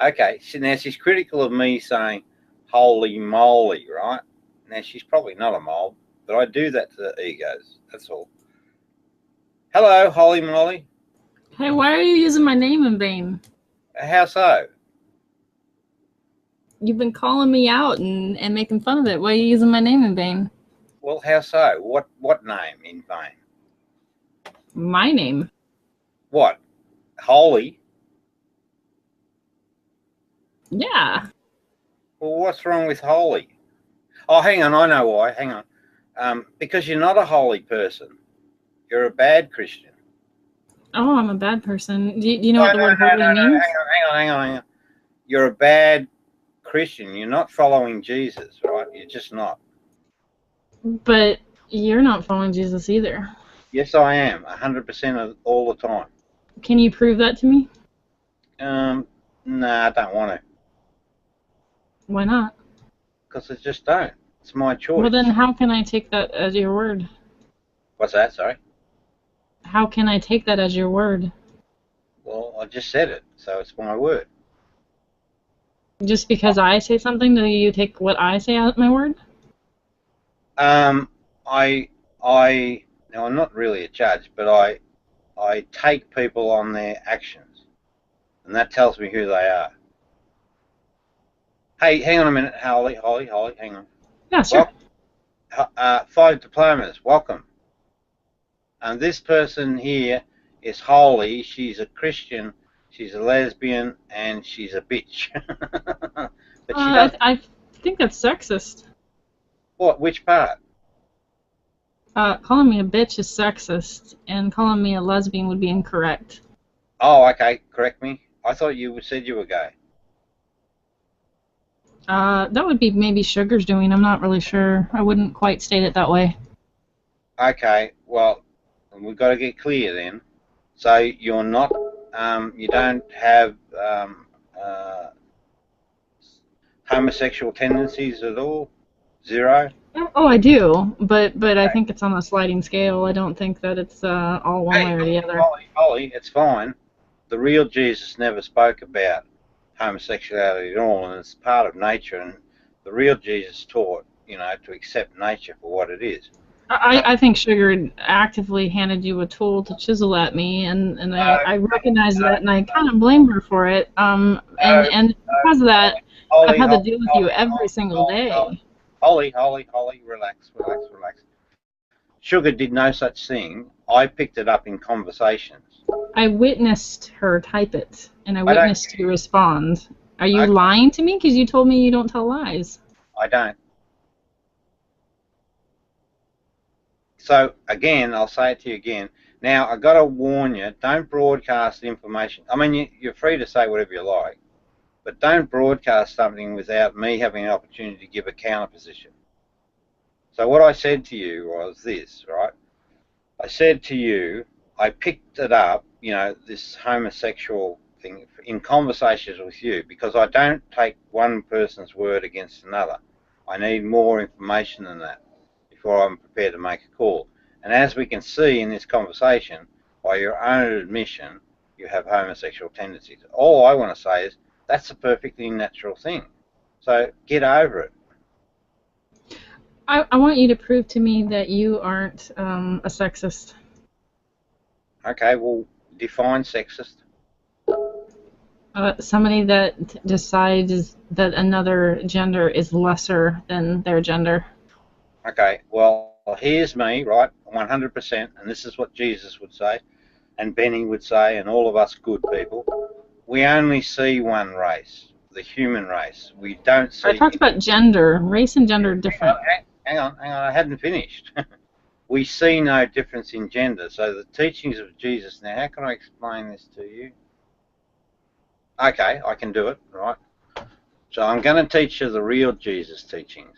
Okay, so now she's critical of me saying holy moly, right? Now she's probably not a mole, but I do that to the egos. That's all. Hello, holy moly. Hey, why are you using my name in vain? How so? You've been calling me out and making fun of it. Why are you using my name in vain? Well, how so? What name in vain? My name. What? Holy? Yeah. Well, what's wrong with holy? Oh, hang on, I know why. Hang on. Because you're not a holy person. You're a bad Christian. Oh, I'm a bad person. Do you know what the word holy means? Hang on. You're a bad Christian. You're not following Jesus, right? You're just not. But you're not following Jesus either. Yes, I am. 100% of all the time. Can you prove that to me? No, I don't want to. Why not? Because I just don't. It's my choice. Well, then how can I take that as your word? What's that? Sorry? How can I take that as your word? Well, I just said it, so it's my word. Just because I say something, do you take what I say as my word? Now I'm not really a judge, but I take people on their actions, and that tells me who they are. Hey, hang on a minute, Holly, hang on. Yeah, sure. Well, 5 diplomas, welcome. And this person here is Holly. She's a Christian, she's a lesbian, and she's a bitch. But she does. I think that's sexist. What? Which part? Calling me a bitch is sexist, and calling me a lesbian would be incorrect. Oh, okay. Correct me. I thought you said you were gay. That would be maybe Sugar's doing. I'm not really sure. I wouldn't quite state it that way. Okay. Well, we've got to get clear then. So you're not. You don't have homosexual tendencies at all. Zero. Oh, I do, but I think it's on a sliding scale. I don't think that it's all one way or the other. Holly, it's fine. The real Jesus never spoke about homosexuality at all, and it's part of nature. And the real Jesus taught, to accept nature for what it is. I think Sugar actively handed you a tool to chisel at me, and I recognize that, and I kind of blame her for it. And because of that, I've had to deal with you every single day. Holly, relax. Sugar did no such thing. I picked it up in conversations. I witnessed her type it, and I witnessed you respond. Are you lying to me? Because you told me you don't tell lies. I don't. So, again, I'll say it to you again. Now, I've got to warn you, don't broadcast information. I mean, you're free to say whatever you like, but don't broadcast something without me having an opportunity to give a counter position. So what I said to you was this, right? I said to you, I picked it up, this homosexual thing in conversations with you, because I don't take one person's word against another. I need more information than that before I'm prepared to make a call. And as we can see in this conversation, by your own admission, you have homosexual tendencies. All I want to say is that's a perfectly natural thing. So get over it. I want you to prove to me that you aren't a sexist. Okay, well, define sexist. Somebody that decides that another gender is lesser than their gender. Okay, well, here's me, right, 100%, and this is what Jesus would say, and Benny would say, and all of us good people. We only see one race. the human race. We don't see... I talked about gender. Race and gender are different. Hang on, I hadn't finished. We see no difference in gender. So the teachings of Jesus... Now, how can I explain this to you? Okay, I can do it, right? So I'm going to teach you the real Jesus teachings.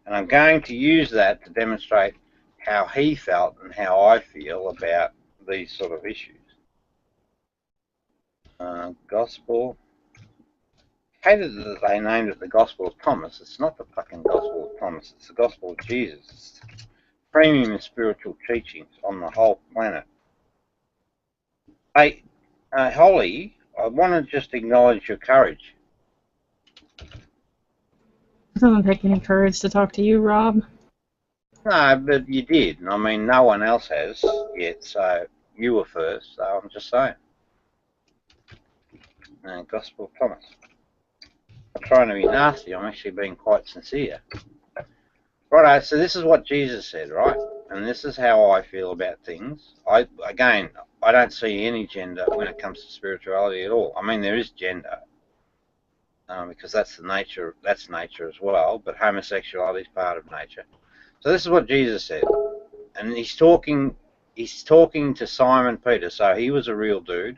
And I'm going to use that to demonstrate how he felt and how I feel about these sort of issues. Gospel. Hated that they named it the Gospel of Thomas. It's not the fucking Gospel of Thomas. It's the Gospel of Jesus. It's premium spiritual teachings on the whole planet. Hey, Holly, I want to just acknowledge your courage. It doesn't take any courage to talk to you, Rob. No, but you did. I mean, no one else has yet, so you were first, so I'm just saying. Gospel of Thomas. I'm trying to be nasty, I'm actually being quite sincere. Righto, so this is what Jesus said, right? And this is how I feel about things. I don't see any gender when it comes to spirituality at all. I mean, there is gender, because that's nature as well, but homosexuality is part of nature. So this is what Jesus said, and he's talking to Simon Peter, so he was a real dude.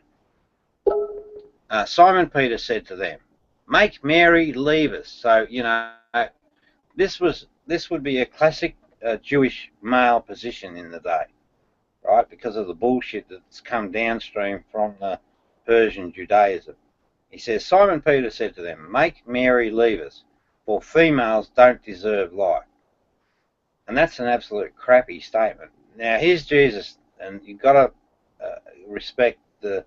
Simon Peter said to them, "Make Mary leave us." So, you know, this would be a classic Jewish male position in the day, right? Because of the bullshit that's come downstream from the Persian Judaism. He says, Simon Peter said to them, "Make Mary leave us, for females don't deserve life." And that's an absolute crappy statement. Now, here's Jesus, and you've got to respect the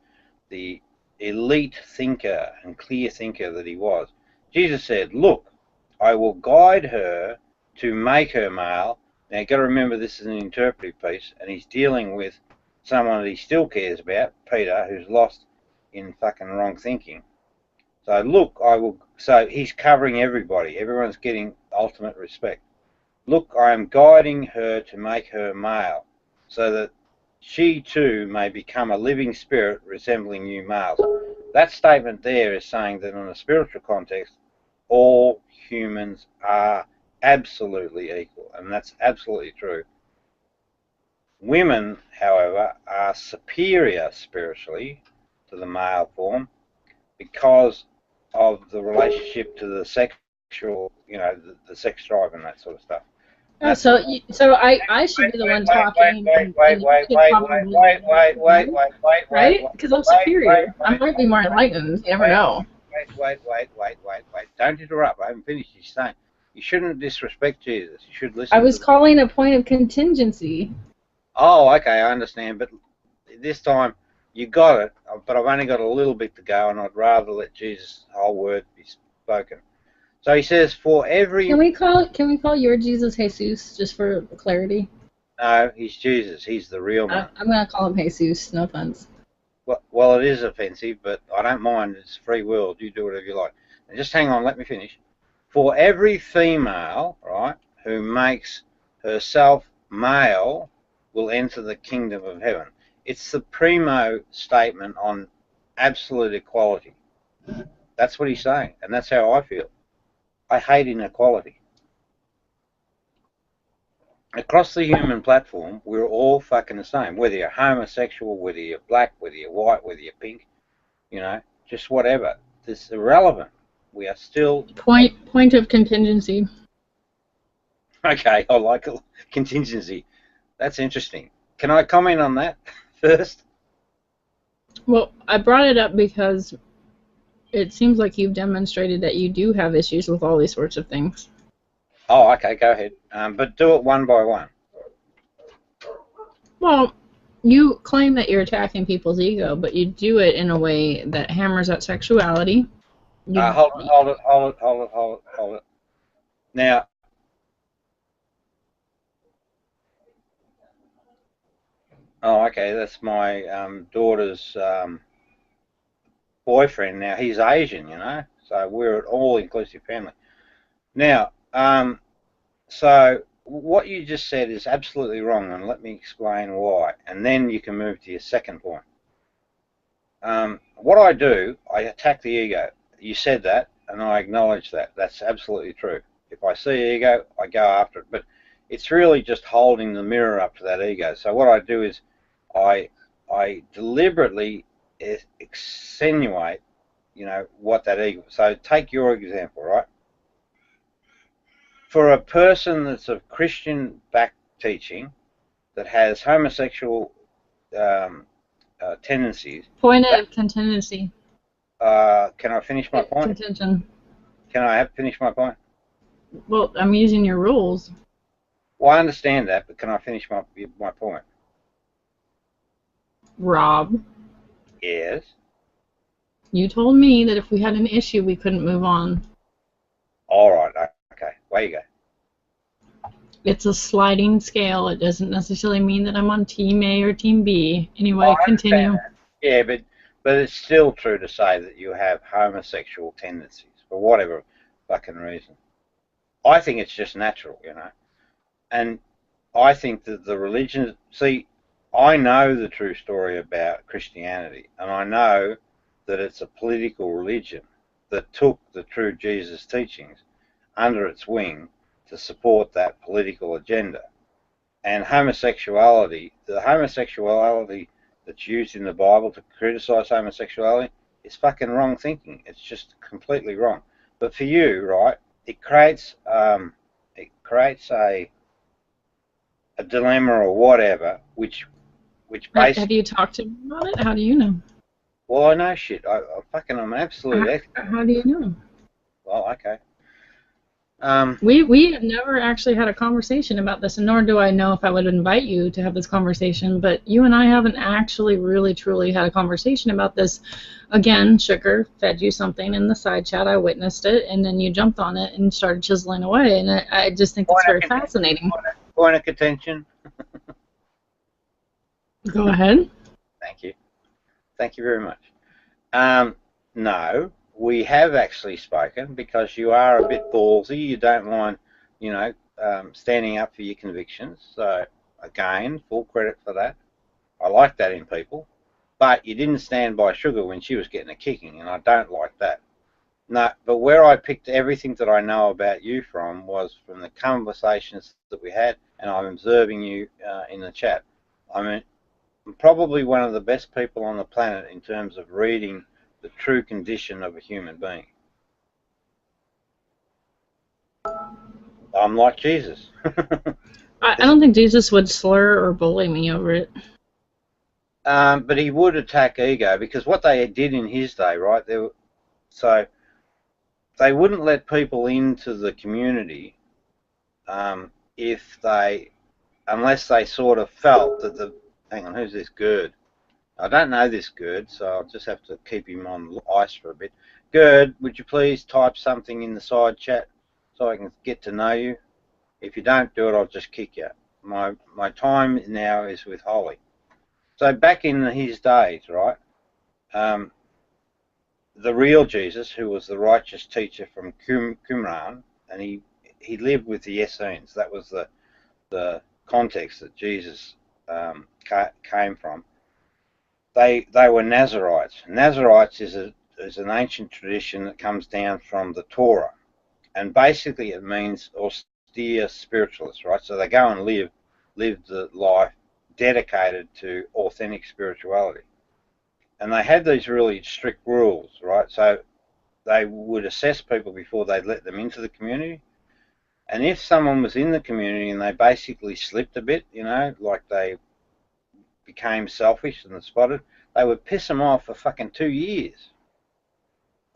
elite thinker and clear thinker that he was. Jesus said, "Look, I will guide her to make her male." Now, you've got to remember this is an interpretive piece, and he's dealing with someone that he still cares about, Peter, who's lost in fucking wrong thinking. So, look, so he's covering everybody. Everyone's getting ultimate respect. "Look, I am guiding her to make her male, so that she too may become a living spirit resembling you males." That statement there is saying that in a spiritual context, all humans are absolutely equal, and that's absolutely true. Women, however, are superior spiritually to the male form because of the relationship to the sexual, you know, the sex drive and that sort of stuff. Oh, so I should be the one talking. Wait, right? Because I'm superior. I might be more enlightened. You never know. Wait. Don't interrupt. I haven't finished. He's saying you shouldn't disrespect Jesus. You should listen. I was calling a point of contingency. Oh, okay, I understand. But this time you got it. But I've only got a little bit to go, and I'd rather let Jesus' whole word be spoken. So he says, "For every..." Can we call your Jesus Jesus, just for clarity? No, he's Jesus. He's the real man. I'm gonna call him Jesus. No offense. Well, it is offensive, but I don't mind. It's free will. You do whatever you like. And just hang on. Let me finish. "For every female, right, who makes herself male will enter the kingdom of heaven." It's the primo statement on absolute equality. That's what he's saying, and that's how I feel. I hate inequality. Across the human platform, we're all fucking the same. Whether you're homosexual, whether you're black, whether you're white, whether you're pink, you know, just whatever. This is irrelevant. We are still... Point of contingency. Okay, I like a contingency. That's interesting. Can I comment on that first? Well, I brought it up because it seems like you've demonstrated that you do have issues with all these sorts of things. Oh, okay, go ahead. But do it one by one. Well, you claim that you're attacking people's ego, but you do it in a way that hammers at sexuality. Hold it. Now, oh, okay, that's my daughter's boyfriend. Now, he's Asian, you know, so we're an all-inclusive family. Now, so what you just said is absolutely wrong, and let me explain why. And then you can move to your second point. What I do, I attack the ego. You said that, and I acknowledge that. That's absolutely true. If I see ego, I go after it. But it's really just holding the mirror up to that ego. So what I do is I deliberately extenuate, what that ego. So take your example, right? For a person that's of Christian back teaching that has homosexual tendencies. Point of contingency. Can I finish my point? Contention. Can I finish my point? Well, I'm using your rules. Well, I understand that, but can I finish my point? Rob. Yes. You told me that if we had an issue, we couldn't move on. All right. Okay. Where you go? It's a sliding scale. It doesn't necessarily mean that I'm on Team A or Team B. Anyway, continue. Yeah, but it's still true to say that you have homosexual tendencies for whatever fucking reason. I think it's just natural, And I think that the religion... See, I know the true story about Christianity, and I know that it's a political religion that took the true Jesus teachings under its wing to support that political agenda. And homosexuality, the homosexuality that's used in the Bible to criticize homosexuality is fucking wrong thinking. It's just completely wrong. But for you, right, it creates a dilemma or whatever, which basically... Have you talked to him about it? How do you know? Well, I know shit. I'm an absolute expert. How do you know? Well, okay. We have never actually had a conversation about this, and nor do I know if I would invite you to have this conversation, but you and I haven't actually really truly had a conversation about this. Again, Sugar fed you something in the side chat, I witnessed it, and then you jumped on it and started chiseling away, and I just think it's very fascinating. Point of contention. Go ahead. Thank you. Thank you very much. No. We have actually spoken because you are a bit ballsy. You don't mind, standing up for your convictions. So, again, full credit for that. I like that in people. But you didn't stand by Sugar when she was getting a kicking, and I don't like that. No, but where I picked everything that I know about you from was from the conversations that we had, and I'm observing you in the chat. I mean, I'm probably one of the best people on the planet in terms of reading the true condition of a human being. I'm like Jesus. I don't think Jesus would slur or bully me over it. But he would attack ego, because what they did in his day, right? So they wouldn't let people into the community unless they sort of felt that hang on, who's this Gerd? I don't know this Gerd, so I'll just have to keep him on ice for a bit. Gerd, would you please type something in the side chat so I can get to know you? If you don't do it, I'll just kick you. My time now is with Holly. So back in his days, right, the real Jesus, who was the righteous teacher from Qumran, and he lived with the Essenes. That was the context that Jesus came from. They were Nazarites. Nazarites is an ancient tradition that comes down from the Torah, and basically it means austere spiritualists, right? So they go and live the life dedicated to authentic spirituality, and they had these really strict rules, right? So they would assess people before they'd let them into the community, and if someone was in the community and they basically slipped a bit, like they became selfish and spotted, they would piss them off for fucking 2 years,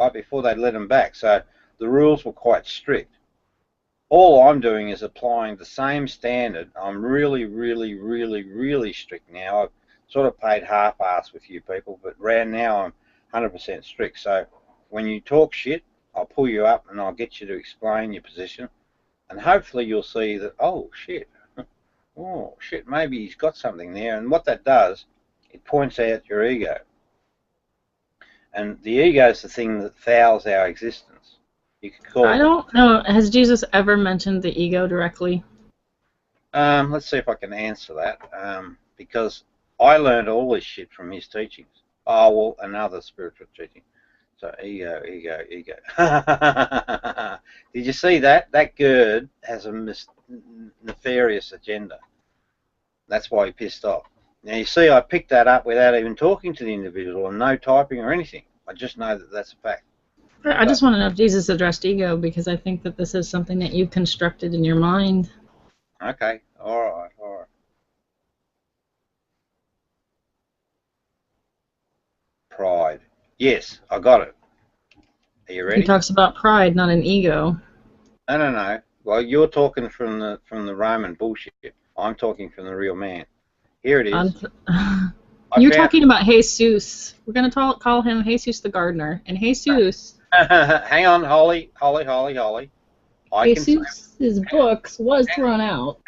right, before they'd let them back. So the rules were quite strict. All I'm doing is applying the same standard. I'm really, really, really, really strict now. I've sort of played half-ass with you people, but right now I'm 100% strict. So when you talk shit, I'll pull you up and I'll get you to explain your position, and hopefully you'll see that, oh shit, maybe he's got something there. And what that does, it points out your ego. And the ego is the thing that fouls our existence. You could call I don't know. Has Jesus ever mentioned the ego directly? Let's see if I can answer that. Because I learned all this shit from his teachings. Oh, well, another spiritual teaching. So ego. Did you see that? That Gerd has a nefarious agenda. That's why he pissed off. Now, you see, I picked that up without even talking to the individual and no typing or anything. I just know that that's a fact. I just want to know if Jesus addressed ego, because I think that this is something that you constructed in your mind. Okay, all right. Pride. Yes, I got it. Are you ready? He talks about pride, not an ego. No. Well, you're talking from the Roman bullshit. I'm talking from the real man. Here it is. You're talking about Jesus. We're going to call him Jesus the gardener. And Jesus... Hang on, Holly. Jesus' books was thrown out.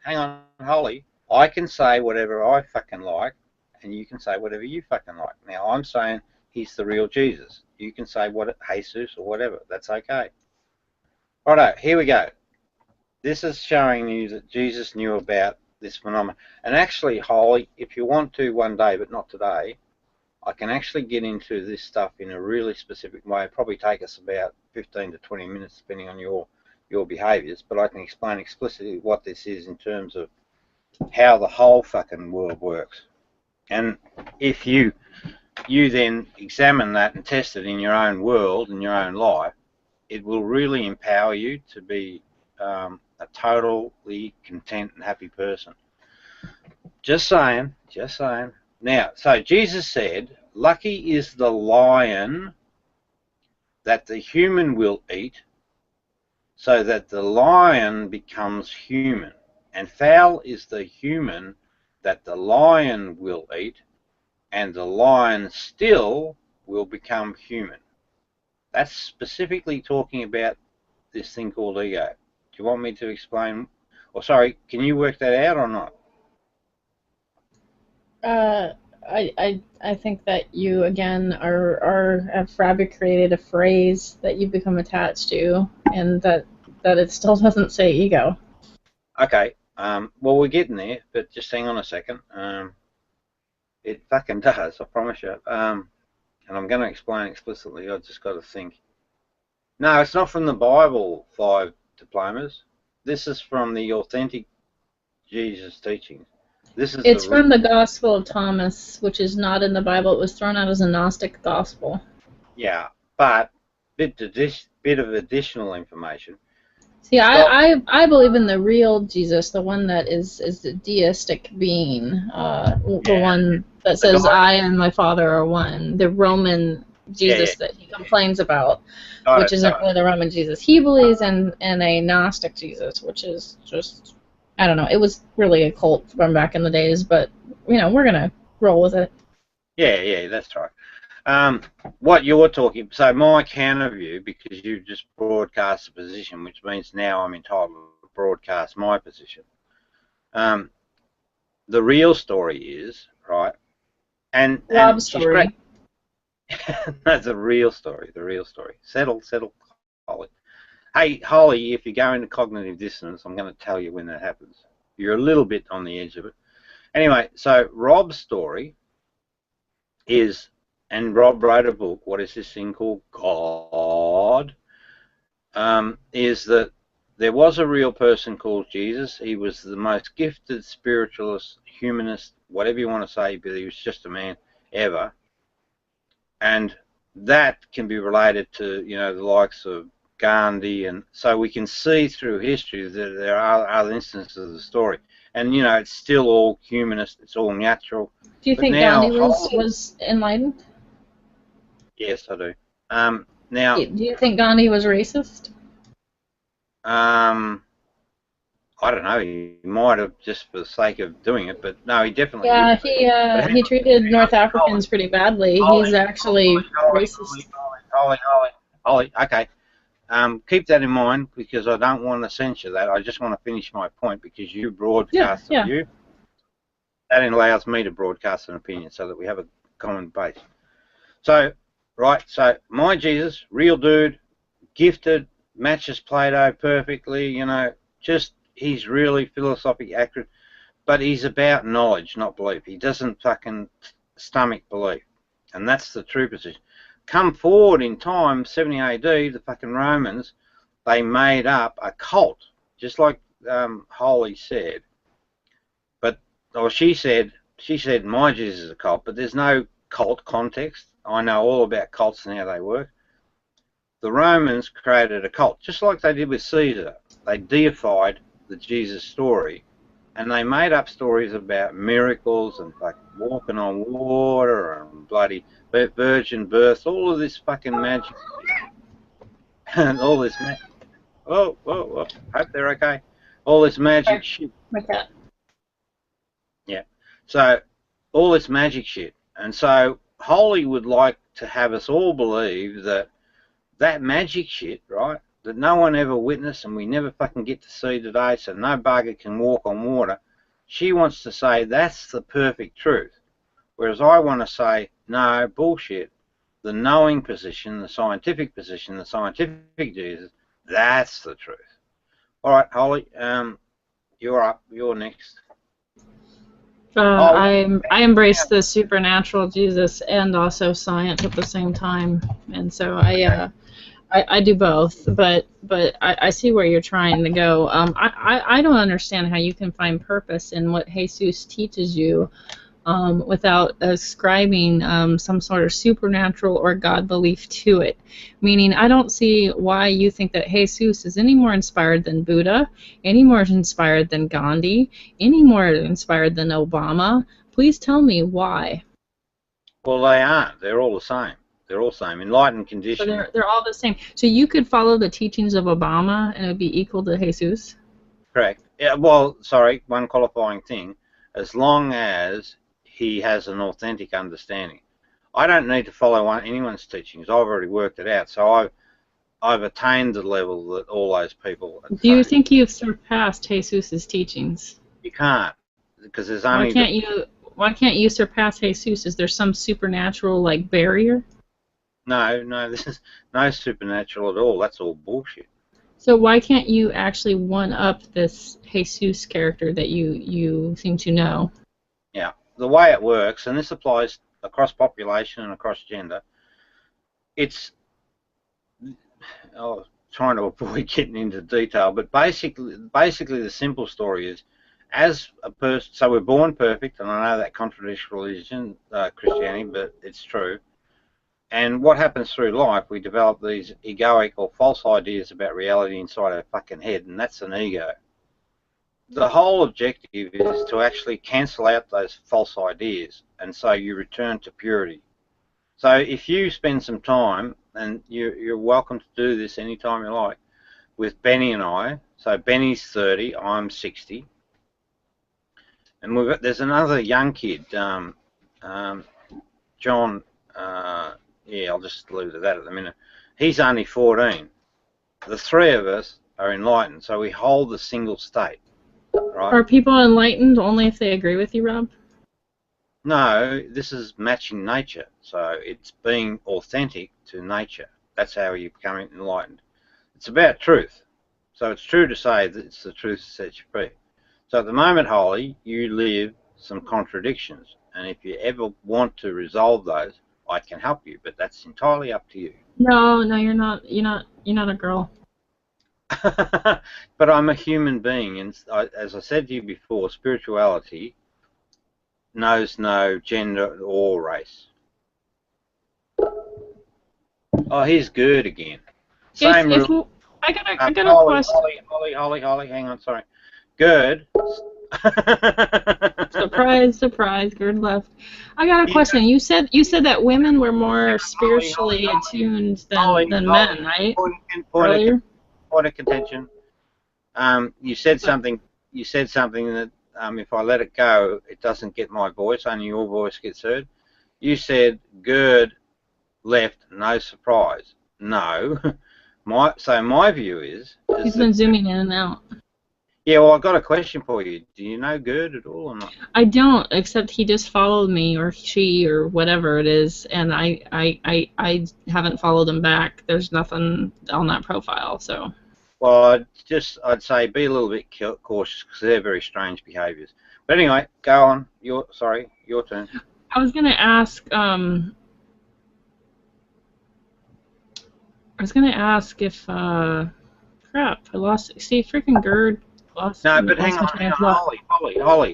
Hang on, Holly. I can say whatever I fucking like, and you can say whatever you fucking like. Now, I'm saying he's the real Jesus. You can say what Jesus or whatever. That's okay. Righto, here we go. This is showing you that Jesus knew about this phenomenon. And actually, Holly, if you want to one day, but not today, I can actually get into this stuff in a really specific way. It'll probably take us about 15 to 20 minutes, depending on your behaviours, but I can explain explicitly what this is in terms of how the whole fucking world works. And if you then examine that and test it in your own world, in your own life, it will really empower you to be a totally content and happy person. Just saying. Now, so Jesus said, lucky is the lion that the human will eat, so that the lion becomes human. And foul is the human that the lion will eat, and the lion still will become human. That's specifically talking about this thing called ego. Do you want me to explain? Or sorry, can you work that out or not? I think that you again have fabricated a phrase that you become attached to, and that it still doesn't say ego. Okay. Well, we're getting there, but just hang on a second. It fucking does, I promise you. And I'm going to explain explicitly. I've just got to think. No, it's not from the Bible, 5 diplomas. This is from the authentic Jesus teachings. It's from the Gospel of Thomas, which is not in the Bible. It was thrown out as a Gnostic gospel. Yeah, but bit of additional information. See, I believe in the real Jesus, the one that is the deistic being, the one that says I and my Father are one. The Roman Jesus that he complains about, which isn't really the Roman Jesus he believes in, and a Gnostic Jesus, which is just, I don't know. It was really a cult from back in the days, but we're gonna roll with it. Yeah, that's right. What you're talking, so my counter view, because you just broadcast a position, which means now I'm entitled to broadcast my position. The real story is, right, and Rob's story. That's the real story. Settle, Holly. Hey, Holly, if you go into cognitive dissonance, I'm going to tell you when that happens. You're a little bit on the edge of it. Anyway, so Rob's story is, and Rob wrote a book, what is this thing called? God. Is that there was a real person called Jesus. He was the most gifted spiritualist, humanist, whatever you want to say, but he was just a man ever. And that can be related to, the likes of Gandhi, and so we can see through history that there are other instances of the story. And, it's still all humanist, it's all natural. Do you think Gandhi was enlightened? Yes, I do. Now, do you think Gandhi was racist? I don't know. He might have, just for the sake of doing it, but no, he definitely. Yeah, he treated North Africans pretty badly. He's actually racist. Holly, okay. Keep that in mind, because I don't want to censor that. I just want to finish my point, because you broadcast a view. That allows me to broadcast an opinion so that we have a common base. So, so my Jesus, real dude, gifted, matches Plato perfectly, just he's really philosophically accurate, but he's about knowledge, not belief. He doesn't fucking stomach belief, and that's the true position. Come forward in time, 70 AD, the fucking Romans, they made up a cult, just like Holy said. But, or she said my Jesus is a cult, but there's no cult context. I know all about cults and how they work. The Romans created a cult, just like they did with Caesar. They deified the Jesus story, and they made up stories about miracles and like walking on water and bloody virgin birth, all of this fucking magic and all this magic. Oh, hope they're okay. All this magic shit. Like that. Yeah. So all this magic shit, and so Holy would like to have us all believe that that magic shit, right, that no one ever witnessed and we never fucking get to see today, so no bugger can walk on water. She wants to say that's the perfect truth, whereas I want to say no, bullshit. The knowing position, the scientific Jesus, that's the truth. All right, Holly, you're up. You're next. I embrace the supernatural Jesus and also science at the same time, and so I do both. But I see where you're trying to go. I don't understand how you can find purpose in what Jesus teaches you without ascribing some sort of supernatural or God belief to it. Meaning, I don't see why you think that Jesus is any more inspired than Buddha, any more inspired than Gandhi, any more inspired than Obama. Please tell me why. Well, they aren't. They're all the same. They're all the same. Enlightened condition. So they're all the same. So you could follow the teachings of Obama and it would be equal to Jesus? Correct. Yeah, well, sorry, one qualifying thing. As long as he has an authentic understanding. I don't need to follow anyone's teachings. I've already worked it out. So I've attained the level that all those people attain. Do you think you've surpassed Jesus' teachings? You can't, because there's only... Why can't you surpass Jesus? Is there some supernatural like barrier? No, this is no supernatural at all. That's all bullshit. So why can't you actually one-up this Jesus character that you seem to know? Yeah. The way it works, and this applies across population and across gender, it's trying to avoid getting into detail, but basically the simple story is, as a person, so we're born perfect, and I know that contradicts religion, Christianity, but it's true. And what happens through life, we develop these egoic or false ideas about reality inside our fucking head, and that's an ego. The whole objective is to actually cancel out those false ideas, and so you return to purity. So if you spend some time, and you're welcome to do this anytime you like, with Benny and I, so Benny's 30, I'm 60, and there's another young kid, John, yeah, I'll just leave it at that at the minute. He's only 14. The three of us are enlightened, so we hold the single state. Right. Are people enlightened only if they agree with you, Rob? No, this is matching nature. So it's being authentic to nature. That's how you become enlightened. It's about truth. So it's true to say that it's the truth that sets you free. So at the moment, Holly, you live some contradictions. And if you ever want to resolve those, I can help you. But that's entirely up to you. No, you're not. You're not a girl. But I'm a human being, and as I said to you before, spirituality knows no gender or race. Oh, here's good again. Same rule. I got a question. Holly, hang on, sorry. Good. Surprise, Gerd left. I got a question. You said that women were more spiritually attuned than men, right? Earlier? Point of contention. You said something that if I let it go, it doesn't get my voice, only your voice gets heard. You said Gerd left, no surprise. No. My view is he's been zooming in and out. Yeah, well, I've got a question for you. Do you know Gerd at all or not? I don't, except he just followed me, or she, or whatever it is, and I haven't followed him back. There's nothing on that profile, so. Well, I'd say be a little bit cautious because they're very strange behaviours. But anyway, go on. Your turn. I was gonna ask. I was gonna ask if. Crap! I lost. See, freaking Gerd lost. No, but hang lost my on, train of thought.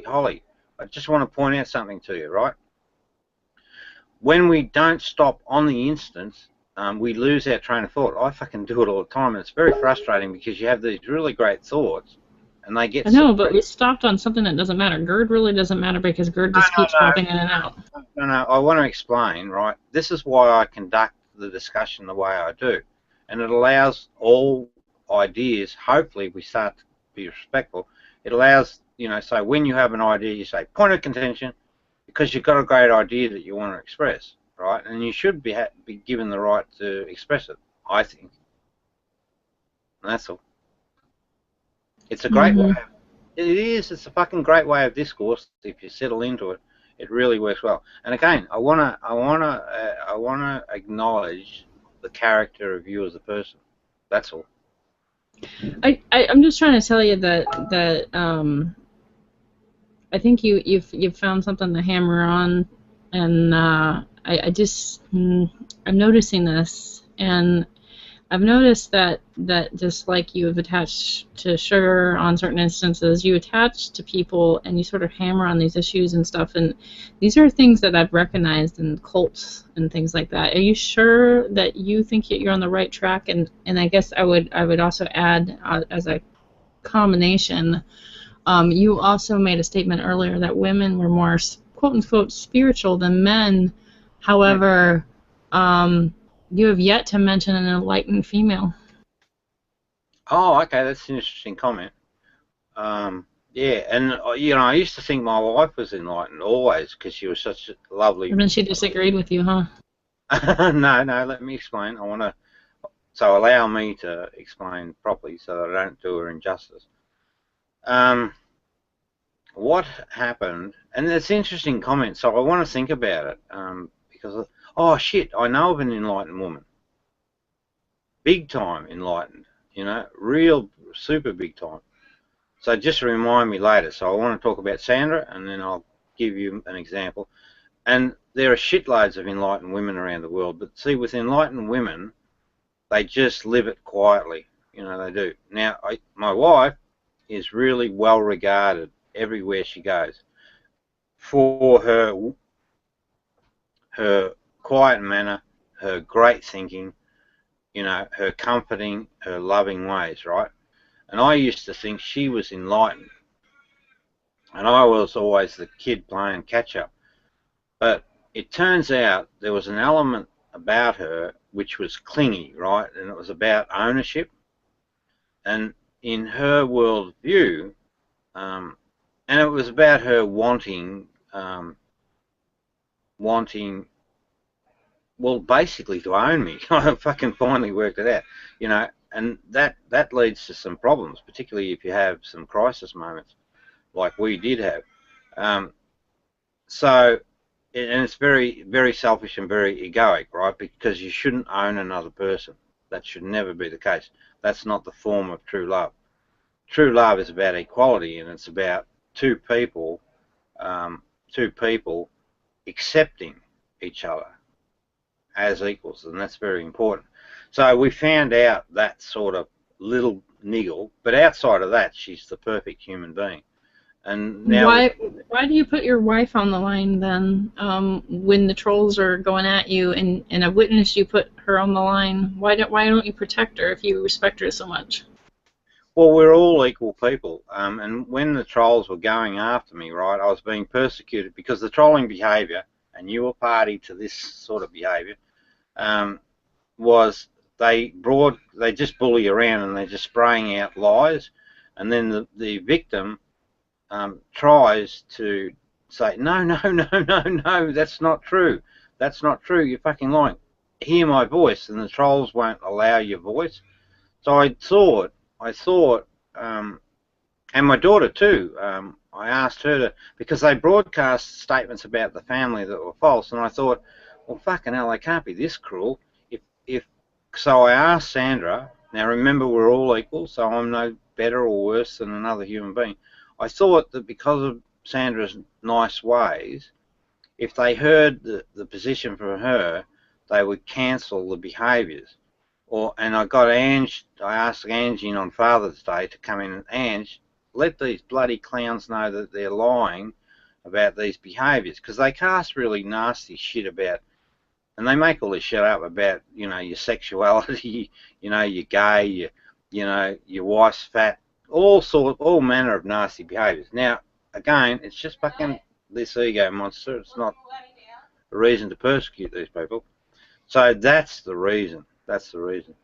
Holly. I just want to point out something to you, right? When we don't stop on the instant, we lose our train of thought. I fucking do it all the time, and it's very frustrating because you have these really great thoughts, and they get. I know, but we stopped on something that doesn't matter. Gerd really doesn't matter because Gerd just keeps popping in and out. No, I want to explain, right? This is why I conduct the discussion the way I do, and it allows all ideas. Hopefully, we start to be respectful. It allows, so when you have an idea, you say point of contention, because you've got a great idea that you want to express, right? And you should be given the right to express it, I think. And that's all. It's a great way. It is. It's a fucking great way of discourse. If you settle into it, it really works well. And again, I wanna acknowledge the character of you as a person. That's all. I'm just trying to tell you that I think you've found something to hammer on, and I'm noticing this, and I've noticed that just like you have attached to sugar on certain instances, you attach to people and you sort of hammer on these issues and stuff, and these are things that I've recognized in cults and things like that. Are you sure that you think you're on the right track? And I guess I would also add as a combination, you also made a statement earlier that women were more quote unquote spiritual than men. However, you have yet to mention an enlightened female. Oh, okay, that's an interesting comment. Yeah, and I used to think my wife was enlightened always because she was such a lovely. And then she disagreed with you, huh? No, let me explain. So allow me to explain properly so that I don't do her injustice. What happened, and it's an interesting comment, so I want to think about it, because, oh shit, I know of an enlightened woman. Big time enlightened, real super big time. So just remind me later. So I want to talk about Sandra, and then I'll give you an example. And there are shitloads of enlightened women around the world, but see, with enlightened women, they just live it quietly, they do. Now, my wife is really well regarded everywhere she goes for her quiet manner, her great thinking, her comforting, her loving ways, right? And I used to think she was enlightened, and I was always the kid playing catch up. But it turns out there was an element about her which was clingy, right? And it was about ownership, and in her world view, and it was about her wanting, well, basically to own me. I fucking finally worked it out, and that leads to some problems, particularly if you have some crisis moments like we did have. And it's very, very selfish and very egoic, right? Because you shouldn't own another person. That should never be the case. That's not the form of true love. True love is about equality, and it's about two people accepting each other as equals, and that's very important. So we found out that sort of little niggle, but outside of that, she's the perfect human being. And now, why do you put your wife on the line then, when the trolls are going at you, and I've witnessed you put her on the line? Why don't you protect her if you respect her so much? Well, we're all equal people, and when the trolls were going after me, right, I was being persecuted because the trolling behaviour, and you were party to this sort of behaviour, was they just bully around and they're just spraying out lies, and then the victim tries to say, no, that's not true. That's not true. You're fucking lying. Hear my voice, and the trolls won't allow your voice. So I thought, and my daughter too, I asked her to, because they broadcast statements about the family that were false, and I thought, well, fucking hell, they can't be this cruel. So I asked Sandra, Now remember, we're all equal, so I'm no better or worse than another human being. I thought that because of Sandra's nice ways, if they heard the position from her, they would cancel the behaviours. And I asked Angie on Father's Day to come in, and Ange, let these bloody clowns know that they're lying about these behaviours, because they cast really nasty shit about, and they make all this shit up about, you know, your sexuality, you know, you're gay, you know, your wife's fat, all manner of nasty behaviours. Now, again, it's just fucking this ego monster. It's not a reason to persecute these people. So that's the reason. That's the reason.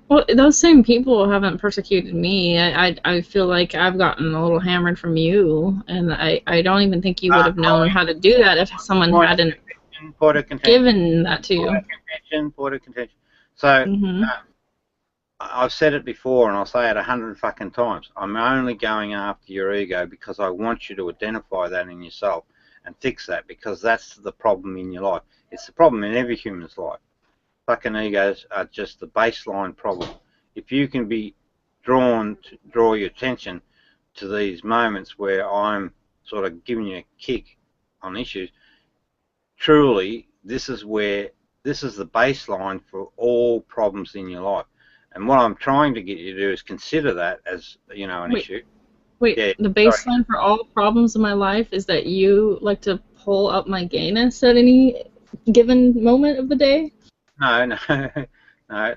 Well, those same people haven't persecuted me. I feel like I've gotten a little hammered from you, and I don't even think you would have known how to do that if someone hadn't given that to you. Point of contention. So I've said it before, and I'll say it 100 fucking times. I'm only going after your ego because I want you to identify that in yourself and fix that, because that's the problem in your life. It's the problem in every human's life. Fucking egos are just the baseline problem. If you can be drawn to draw your attention to these moments where I'm sort of giving you a kick on issues, truly this is the baseline for all problems in your life. And what I'm trying to get you to do is consider that as, you know, an issue. Wait, yeah, the baseline for all problems in my life is that you like to pull up my gayness at any given moment of the day? No,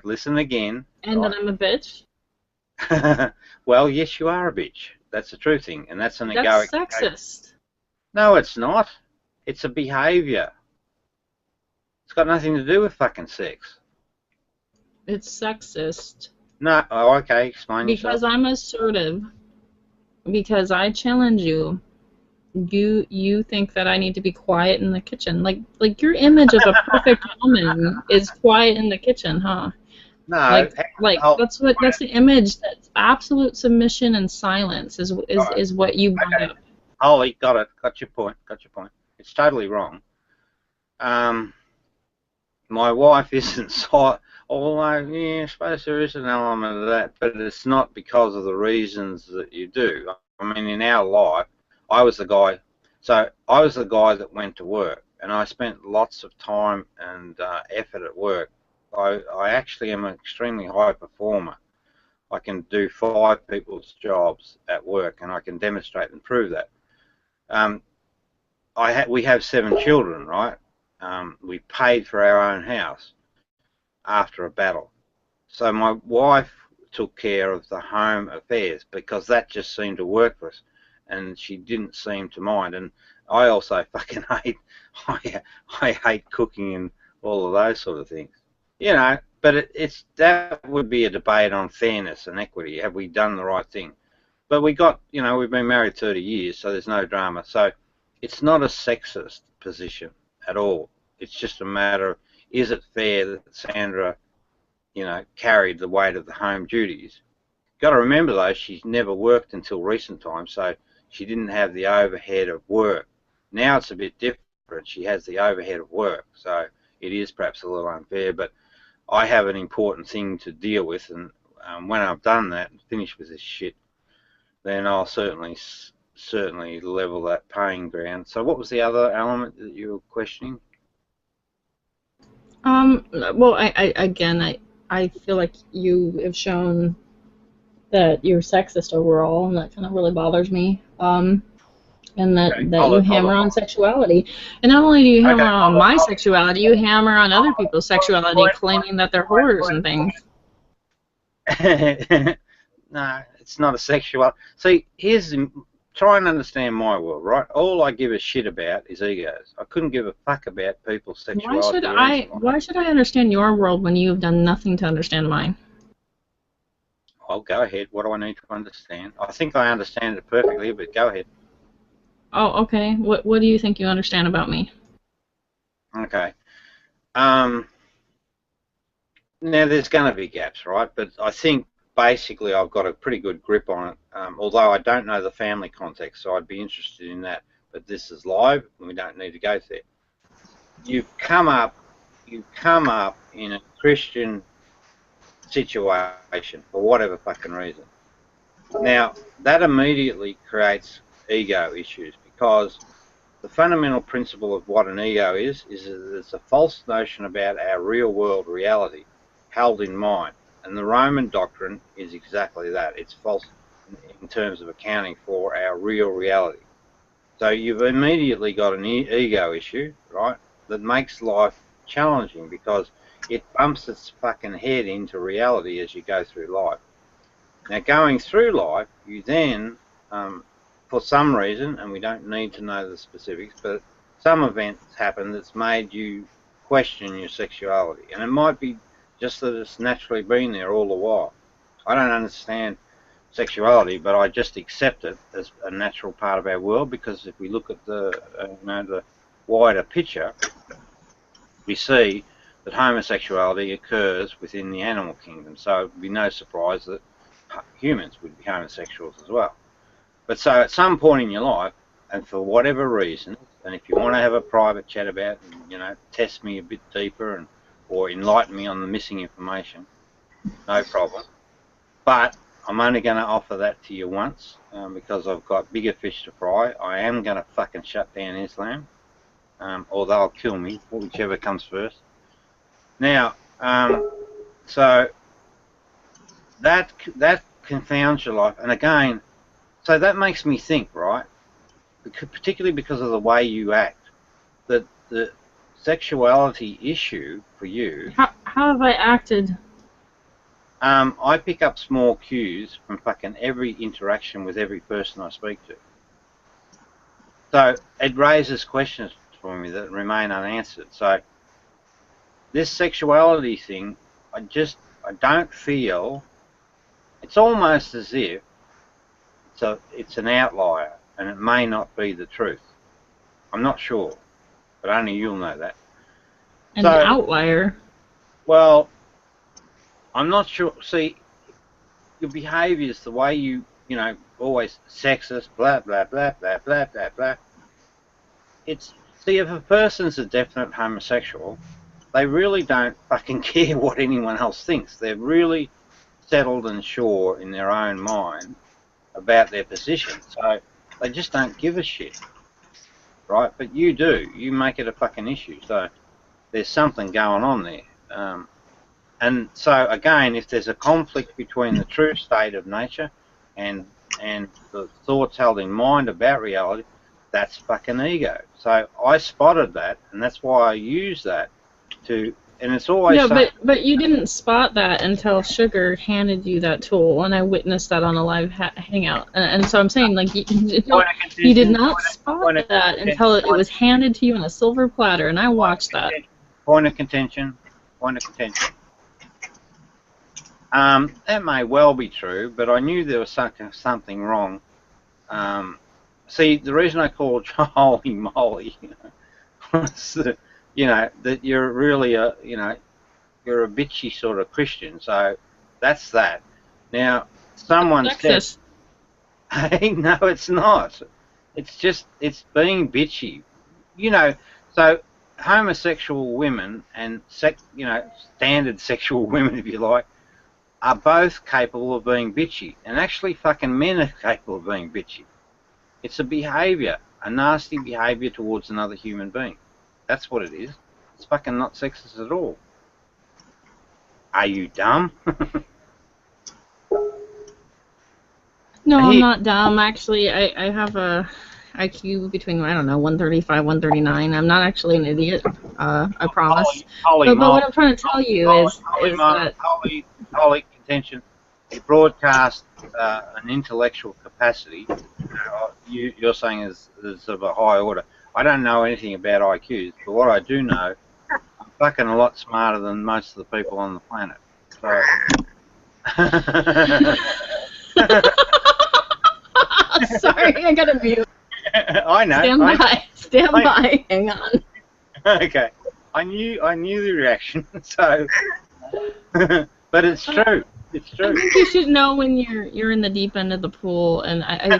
listen again. And right? That I'm a bitch? Well, yes, you are a bitch. That's the true thing, and that's an egoic. That's sexist. No, it's not. It's a behaviour. It's got nothing to do with fucking sex. It's sexist. No, oh, okay, explain yourself. Because I'm assertive. Because I challenge you. You think that I need to be quiet in the kitchen. Like your image of a perfect woman is quiet in the kitchen, huh? No. That's the image. That's absolute submission and silence is what you brought up. Holly, got it. Got your point. It's totally wrong. My wife isn't so, although, yeah, I suppose there is an element of that, but it's not because of the reasons that you do. I mean, in our life, I was the guy that went to work, and I spent lots of time and effort at work. I actually am an extremely high performer. I can do 5 people's jobs at work, and I can demonstrate and prove that. We have 7 children, right? We paid for our own house after a battle. So my wife took care of the home affairs because that just seemed to work for us, and she didn't seem to mind. And I also fucking hate, I hate cooking and all of those sort of things, you know. But that would be a debate on fairness and equity. Have we done the right thing? But we got, you know, we've been married 30 years, so there's no drama. So it's not a sexist position at all. It's just a matter of, is it fair that Sandra, you know, carried the weight of the home duties? Got to remember though, she's never worked until recent times, so she didn't have the overhead of work. Now it's a bit different. She has the overhead of work, so it is perhaps a little unfair, but I have an important thing to deal with, and when I've done that and finished with this shit, then I'll certainly level that playing ground. So what was the other element that you were questioning? Well, I feel like you have shown that you're sexist overall, and that kind of really bothers me. And that you hammer on sexuality. And not only do you hammer on my sexuality, you hammer on other people's sexuality, claiming that they're whores and things. No, it's not a sexual. See, try and understand my world, right? All I give a shit about is egos. I couldn't give a fuck about people's sexuality. Why should I understand your world when you have done nothing to understand mine? Well, go ahead. What do I need to understand? I think I understand it perfectly, but go ahead. Oh, okay. What do you think you understand about me? Okay. Now, there's going to be gaps, right? But I think basically I've got a pretty good grip on it, although I don't know the family context, so I'd be interested in that. But this is live, and we don't need to go there. You've come up you come up in a Christian situation for whatever fucking reason. Now, that immediately creates ego issues, because the fundamental principle of what an ego is that it's a false notion about our real world reality held in mind. And the Roman doctrine is exactly that. It's false in terms of accounting for our real reality. So you've immediately got an ego issue, right, that makes life challenging, because it bumps its fucking head into reality as you go through life. Now, going through life, you then, for some reason, and we don't need to know the specifics, but some event happen that's made you question your sexuality. And it might be just that it's naturally been there all the while. I don't understand sexuality, but I just accept it as a natural part of our world, because if we look at the, the wider picture, we see that homosexuality occurs within the animal kingdom. So it would be no surprise that humans would be homosexuals as well. But so at some point in your life, and for whatever reason, and if you want to have a private chat about, test me a bit deeper and or enlighten me on the missing information, no problem. But I'm only going to offer that to you once, because I've got bigger fish to fry. I am going to fucking shut down Islam, or they'll kill me, whichever comes first. Now, so that confounds your life. And again, so that makes me think, right, particularly because of the way you act, that the sexuality issue for you... How have I acted? I pick up small cues from fucking every interaction with every person I speak to. So it raises questions for me that remain unanswered. So this sexuality thing, I don't feel... It's almost as if it's an outlier, and it may not be the truth. I'm not sure, but only you'll know that. An outlier? Well, I'm not sure. See, your behaviours, the way you always sexist, blah, blah, blah, blah, blah, blah, blah. See, if a person's a definite homosexual, they really don't fucking care what anyone else thinks. They're really settled and sure in their own mind about their position. So they just don't give a shit, right? But you do. You make it a fucking issue. So there's something going on there. And so again, if there's a conflict between the true state of nature and the thoughts held in mind about reality, that's fucking ego. So I spotted that, and that's why I use that to... And it's always... No, but you didn't spot that until Sugar handed you that tool, and I witnessed that on a live hangout. And so I'm saying, like, you did not spot that until it was handed to you on a silver platter, and I watched that. Point of contention. That may well be true, but I knew there was something wrong. See, the reason I called Holy Moly was that, that you're really you're a bitchy sort of Christian. So that's that. Now, someone said, hey, no, it's not. It's just, it's being bitchy. So homosexual women and, standard sexual women, if you like, are both capable of being bitchy. And actually fucking men are capable of being bitchy. It's a behaviour, a nasty behaviour towards another human being. That's what it is. It's fucking not sexist at all. Are you dumb? No, I'm not dumb. Actually, I have a IQ between, I don't know, 135, 139. I'm not actually an idiot. I promise. But what I'm trying to tell you is that... Holy contention. You broadcast an intellectual capacity. You're saying is of a high order. I don't know anything about IQs, but what I do know, I'm fucking a lot smarter than most of the people on the planet. So... Sorry, I gotta mute. I know. Stand by. Hang on. Okay. I knew the reaction. So, but it's true. It's true. I think you should know when you're in the deep end of the pool, and I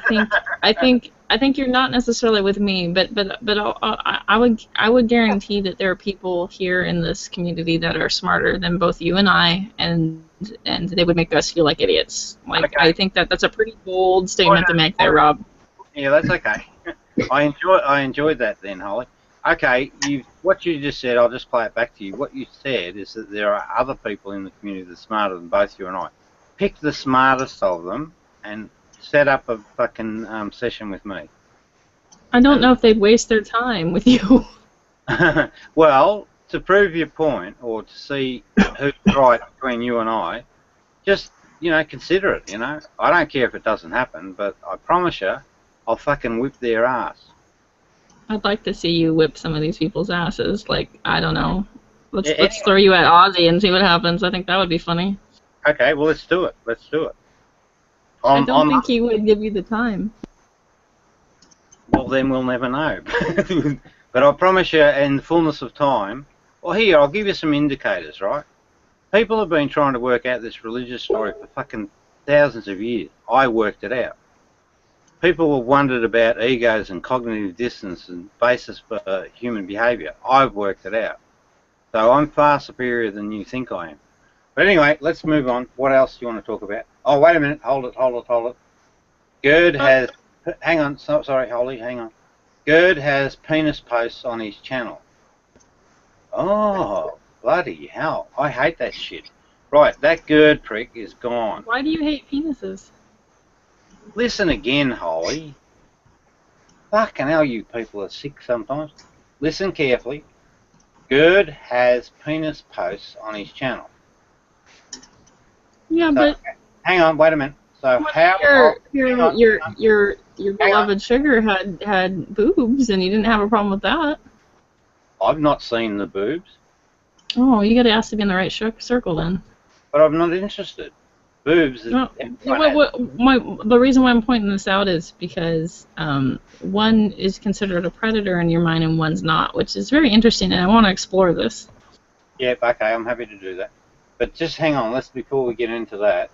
think I think you're not necessarily with me, but I would guarantee that there are people here in this community that are smarter than both you and I, and they would make us feel like idiots. Like, Okay. I think that that's a pretty bold statement to make there, Rob. Yeah, that's okay. I enjoyed that then, Holly. Okay, what you just said, I'll just play it back to you. What you said is that there are other people in the community that are smarter than both you and I. Pick the smartest of them and set up a fucking session with me. I don't know if they'd waste their time with you. Well, to prove your point or to see who's right between you and I, just, consider it, I don't care if it doesn't happen, but I promise you, I'll fucking whip their ass. I'd like to see you whip some of these people's asses. Like, I don't know. Let's throw Anyway. you at Aussie and see what happens. I think that would be funny. Okay, well, let's do it. I don't think he would give you the time. Well, then we'll never know. But I promise you, in the fullness of time, well, here, I'll give you some indicators, right? People have been trying to work out this religious story for fucking thousands of years. I worked it out. People have wondered about egos and cognitive dissonance and basis for human behaviour. I've worked it out. So I'm far superior than you think I am. But anyway, let's move on. What else do you want to talk about? Oh, wait a minute. Hold it. Gerd has... Hang on. Sorry, Holly. Hang on. Gerd has penis posts on his channel. Oh, bloody hell. I hate that shit. Right, that Gerd prick is gone. Why do you hate penises? Listen again, Holly. Fucking hell, you people are sick sometimes. Listen carefully. Gerd has penis posts on his channel. Yeah, So, but hang on, wait a minute. So how your beloved Sugar had boobs, and you didn't have a problem with that. I've not seen the boobs, Oh, you got to ask to be in the right circle then. but I'm not interested. Boobs is No, the reason why I'm pointing this out is because one is considered a predator in your mind and one's not, which is very interesting, and I want to explore this. Yep, okay, I'm happy to do that. But just hang on, before we get into that.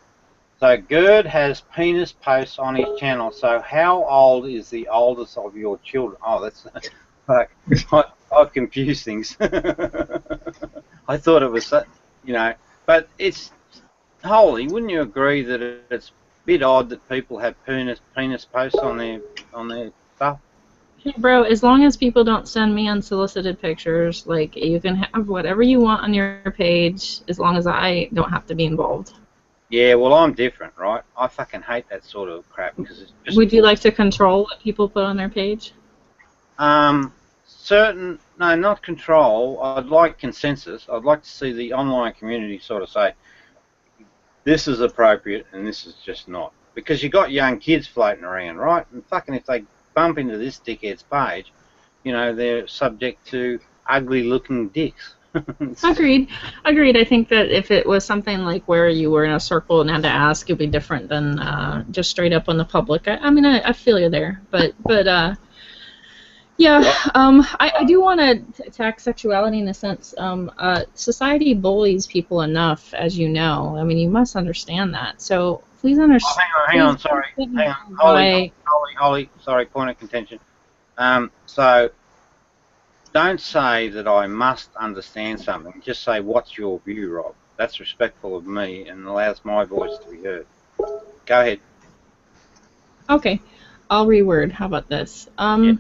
So Gerd has penis posts on his channel. So how old is the oldest of your children? Oh, that's fuck. I've confused things. I thought it was, but it's Holy. Wouldn't you agree that it's a bit odd that people have penis posts on their stuff? Hey, bro, as long as people don't send me unsolicited pictures, like, you can have whatever you want on your page, as long as I don't have to be involved. Yeah, well, I'm different, right? I fucking hate that sort of crap because it's just... Would you like to control what people put on their page? No, not control. I'd like consensus. I'd like to see the online community sort of say, this is appropriate and this is just not. Because you got young kids floating around, right? And fucking if they bump into this dickhead's page, they're subject to ugly-looking dicks. Agreed. I think that if it was something like where you were in a circle and had to ask, it'd be different than just straight up on the public. I feel you there, but yeah, I do want to attack sexuality in a sense. Society bullies people enough, as you know. I mean, you must understand that. So please understand. Oh, hang on, sorry. Hang on. Holly, sorry, point of contention. So don't say that I must understand something. Just say, what's your view, Rob? That's respectful of me and allows my voice to be heard. Go ahead. Okay, I'll reword. How about this? Yeah.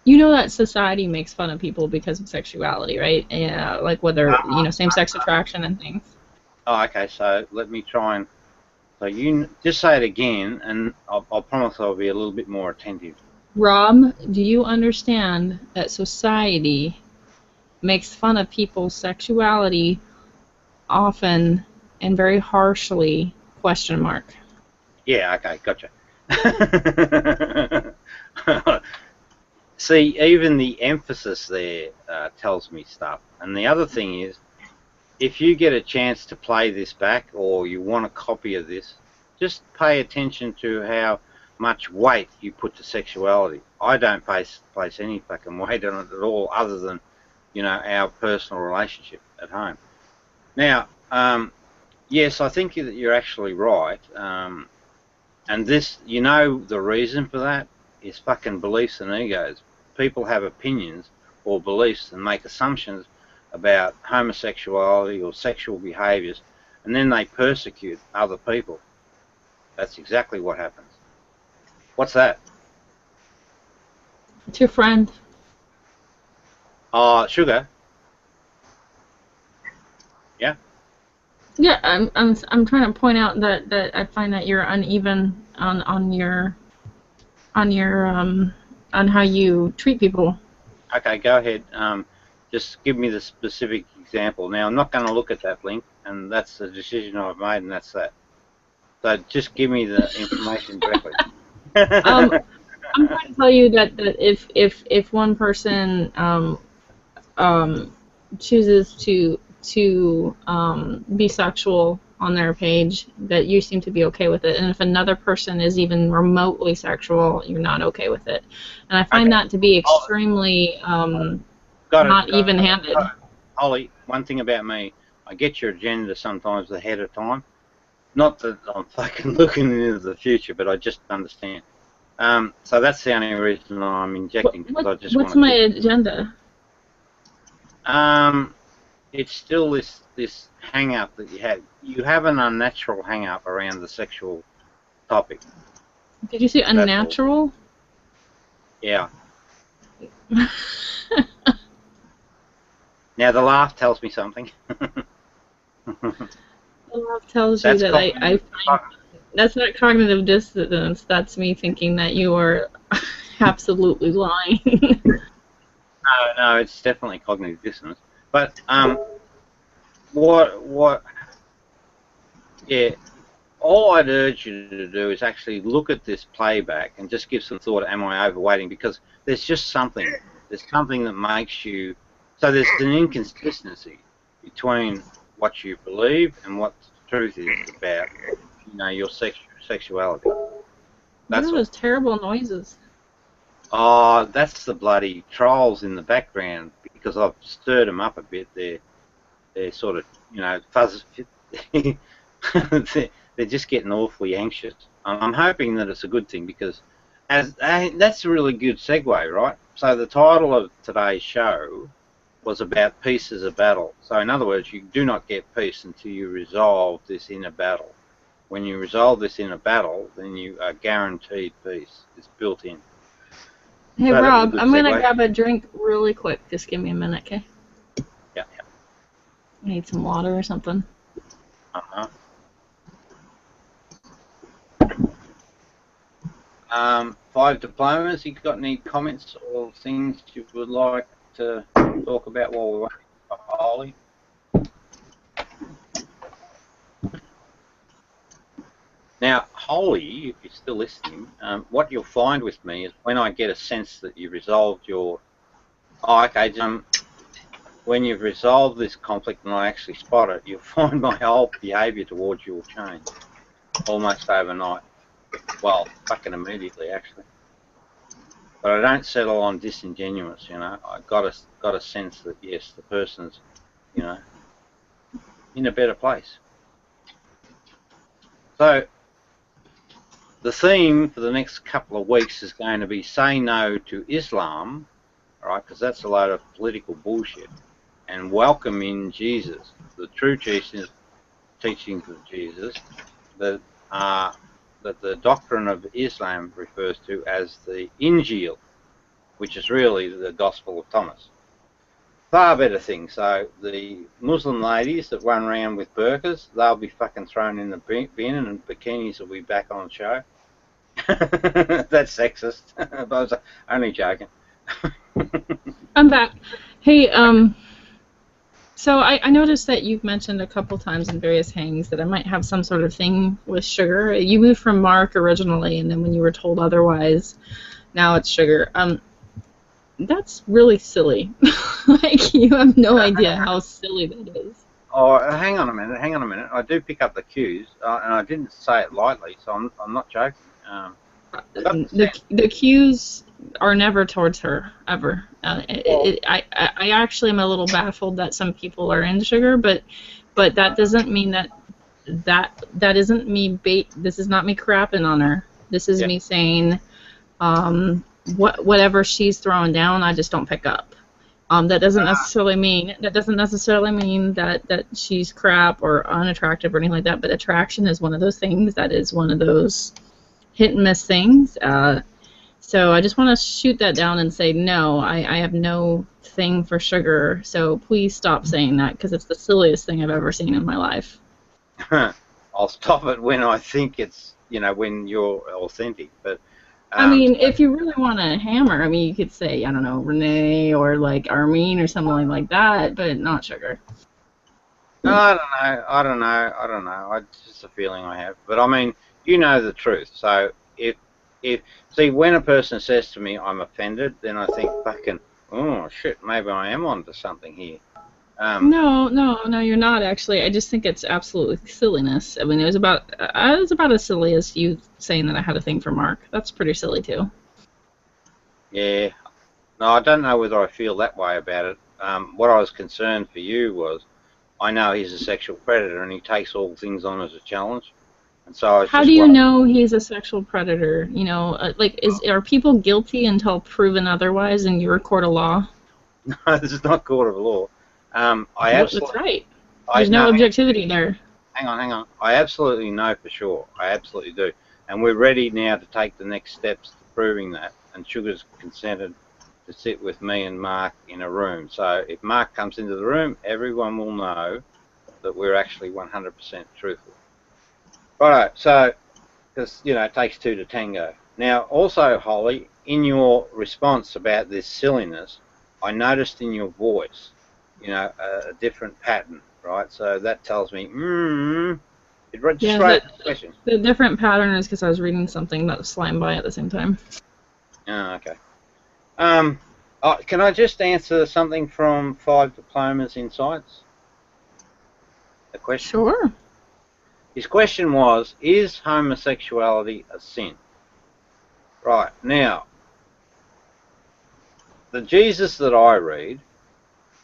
You know that society makes fun of people because of sexuality, right? Yeah, like whether, same-sex attraction and things. Oh, okay, so let me try and... So you just say it again, and I'll promise I'll be a little bit more attentive. Rob, do you understand that society makes fun of people's sexuality often and very harshly, ? Yeah, okay, gotcha. See, even the emphasis there tells me stuff. And the other thing is, if you get a chance to play this back or you want a copy of this, just pay attention to how much weight you put to sexuality. I don't place any fucking weight on it at all other than, our personal relationship at home. Now, yes, I think that you're actually right. And And this, you know, the reason for that is fucking beliefs and egos. People have opinions or beliefs and make assumptions about homosexuality or sexual behaviours, and then they persecute other people. That's exactly what happens. What's that? It's your friend. Sugar. Yeah. Yeah, I'm trying to point out that I find that you're uneven on how you treat people. Okay, go ahead. Just give me the specific example. Now, I'm not going to look at that link, and that's the decision I've made, and that's that. So just give me the information directly. I'm trying to tell you that if one person chooses to be sexual on their page, that you seem to be okay with it, and if another person is even remotely sexual, you're not okay with it. And I find that to be extremely not even-handed. Holly, one thing about me, I get your agenda sometimes ahead of time. Not that I'm fucking looking into the future, but I just understand. So that's the only reason I'm injecting. What's my agenda? It's still this hang-up that you have. You have an unnatural hang-up around the sexual topic. Did you say unnatural? Yeah. Now the laugh tells me something. The laugh tells you that I find that's not cognitive dissonance. That's me thinking that you are absolutely lying. No, it's definitely cognitive dissonance. But yeah, all I'd urge you to do is actually look at this playback and just give some thought. Am I overweighting? Because there's just something. There's something that makes you. So there's an inconsistency between what you believe and what the truth is about, you know, your sexuality. What are those terrible noises? Oh, that's the bloody trolls in the background, because I've stirred them up a bit. They're sort of, you know, fuzz. They're just getting awfully anxious. I'm hoping that it's a good thing, because that's a really good segue, right? So the title of today's show was about peace as a battle. So in other words, you do not get peace until you resolve this inner battle. When you resolve this inner battle, then you are guaranteed peace. It's built in. Hey, so Rob, I'm going to grab a drink really quick. Just give me a minute, okay? Yeah. I need some water or something. Uh-huh. 5 diplomas, you got any comments or things you would like to talk about while we're waiting for Holly? Now, Holly, if you're still listening, what you'll find with me is when I get a sense that you've resolved your... Oh, okay, when you've resolved this conflict and I actually spot it, you'll find my whole behaviour towards you will change almost overnight. Well, fucking immediately, actually. But I don't settle on disingenuous, you know. I got a sense that, yes, the person's, you know, in a better place. So the theme for the next couple of weeks is going to be say no to Islam, all right, because that's a load of political bullshit, and welcome in Jesus, the true teachings of Jesus, that the doctrine of Islam refers to as the Injil, which is really the Gospel of Thomas. Far better thing. So the Muslim ladies that run around with burqas, they'll be fucking thrown in the bin, and bikinis will be back on the show. That's sexist. I was only joking. I'm back. Hey, so I noticed that you've mentioned a couple times in various hangings that I might have some sort of thing with sugar. You moved from Mark originally, and then when you were told otherwise, now it's sugar. That's really silly. Like, you have no idea how silly that is. Oh, hang on a minute. I do pick up the cues, and I didn't say it lightly, so I'm not joking. The cues are never towards her, ever. I actually am a little baffled that some people are into sugar, but that doesn't mean that that isn't me this is not me crapping on her. This is me saying whatever she's throwing down, I just don't pick up. That doesn't necessarily mean that she's crap or unattractive or anything like that. But attraction is one of those things that is one of those hit and miss things. So I just want to shoot that down and say no. I have no thing for sugar. So please stop saying that because it's the silliest thing I've ever seen in my life. I'll stop it when I think it's when you're authentic, but. I mean, if you really want to hammer, I mean, you could say, I don't know, Renee or like Armin or something like that, but not sugar. I don't know. It's just a feeling I have. But I mean, you know the truth. So see, when a person says to me, I'm offended, then I think, fucking, oh shit, maybe I am onto something here. No, you're not actually. I just think it's absolutely silliness. I mean, it was about as silly as you saying that I had a thing for Mark. That's pretty silly too. Yeah. No, I don't know whether I feel that way about it. What I was concerned for you was, I know he's a sexual predator and he takes all things on as a challenge. And so I was How do you know he's a sexual predator? You know, are people guilty until proven otherwise in your court of law? No, this is not court of law. That's right. There's no objectivity there. Hang on. I absolutely know for sure. I absolutely do. And we're ready now to take the next steps to proving that. And Sugar's consented to sit with me and Mark in a room. So if Mark comes into the room, everyone will know that we're actually 100% truthful. Righto, so, because, it takes two to tango. Now, also, Holly, in your response about this silliness, I noticed in your voice, a different pattern, right? So that tells me, the question. The different pattern is because I was reading something that was slammed by at the same time. Oh, okay. Can I just answer something from 5 Diplomas Insights? A question? Sure. His question was, is homosexuality a sin? Right, now, the Jesus that I read,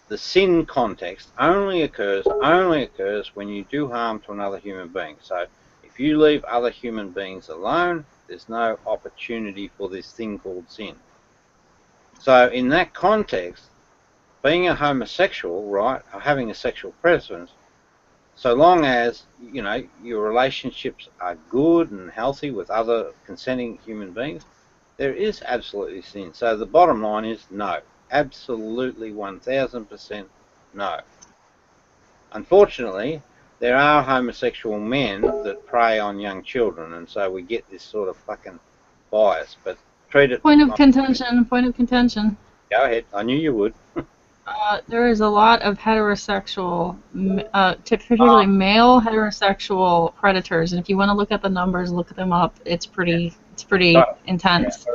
the sin context only occurs when you do harm to another human being. So if you leave other human beings alone, there's no opportunity for this thing called sin. So in that context, being a homosexual, right, or having a sexual preference, so long as, your relationships are good and healthy with other consenting human beings, there is absolutely sin. So the bottom line is no. Absolutely 1000% no. Unfortunately, there are homosexual men that prey on young children, and so we get this sort of fucking bias. But treat it... Point of contention. Go ahead. I knew you would. There is a lot of heterosexual, particularly male heterosexual predators, and if you want to look at the numbers, look them up. It's pretty intense.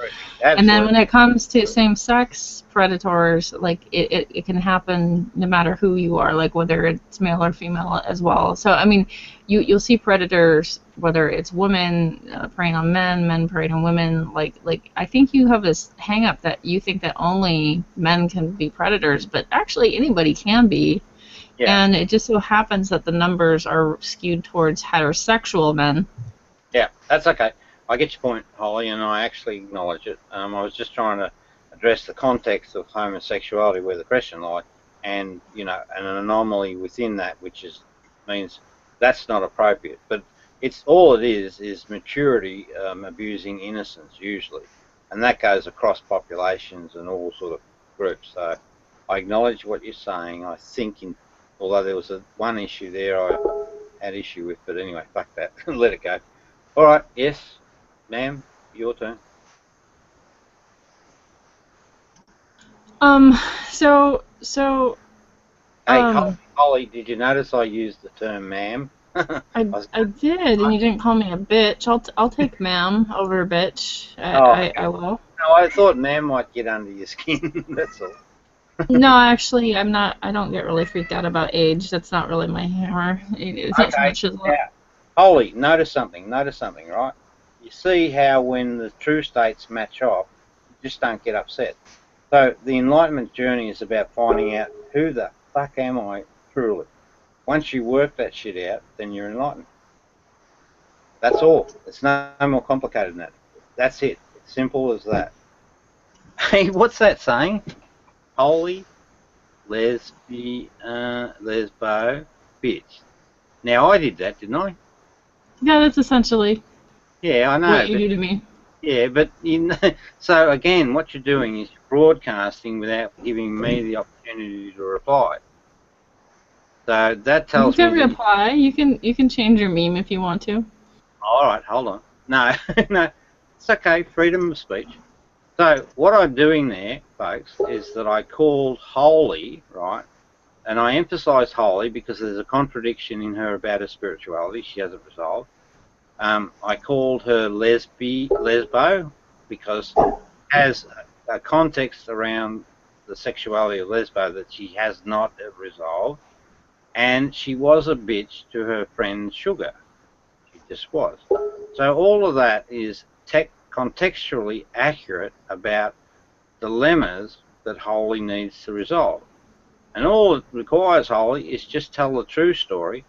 Yeah, and then when it comes to same-sex predators, like it can happen no matter who you are, like whether it's male or female as well. So I mean, you'll see predators, whether it's women preying on men preying on women. Like I think you have this hang-up that you think that only men can be predators, but actually anybody can be. Yeah. And it just so happens that the numbers are skewed towards heterosexual men. Yeah, that's okay. I get your point, Holly, and I actually acknowledge it. I was just trying to address the context of homosexuality where the question lies, and an anomaly within that, which means that's not appropriate. But all it is maturity abusing innocence usually, and that goes across populations and all sort of groups. So I acknowledge what you're saying. I think, although there was one issue there I had issue with, but anyway, fuck that, let it go. All right, yes. Ma'am, your turn. Hey, Holly, did you notice I used the term ma'am? I did, and you didn't call me a bitch. I'll take ma'am over bitch. I will. No, I thought ma'am might get under your skin. That's all. No, actually, I'm not. I don't get really freaked out about age. That's not really my hammer. It's not so much as well. Holly, notice something, right? You see how when the true states match up, you just don't get upset. So the enlightenment journey is about finding out who the fuck am I truly. Once you work that shit out, then you're enlightened. That's all. It's no more complicated than that. That's it. It's simple as that. Hey, what's that saying? Holy lesbo bitch. Now I did that, didn't I? Yeah, that's essentially Yeah, I know. what you do to me. Yeah, but so again, what you're doing is broadcasting without giving me the opportunity to reply. So that tells me. You can reply. You can change your meme if you want to. All right, hold on. No, no, it's okay. Freedom of speech. So what I'm doing there, folks, is that I called holy, right? And I emphasise holy because there's a contradiction in her about her spirituality. She hasn't resolved. I called her lesbo because it has a context around the sexuality of lesbo that she has not resolved. And she was a bitch to her friend Sugar. She just was. So all of that is contextually accurate about dilemmas that Holy needs to resolve. And all it requires, Holy, is just tell the true story,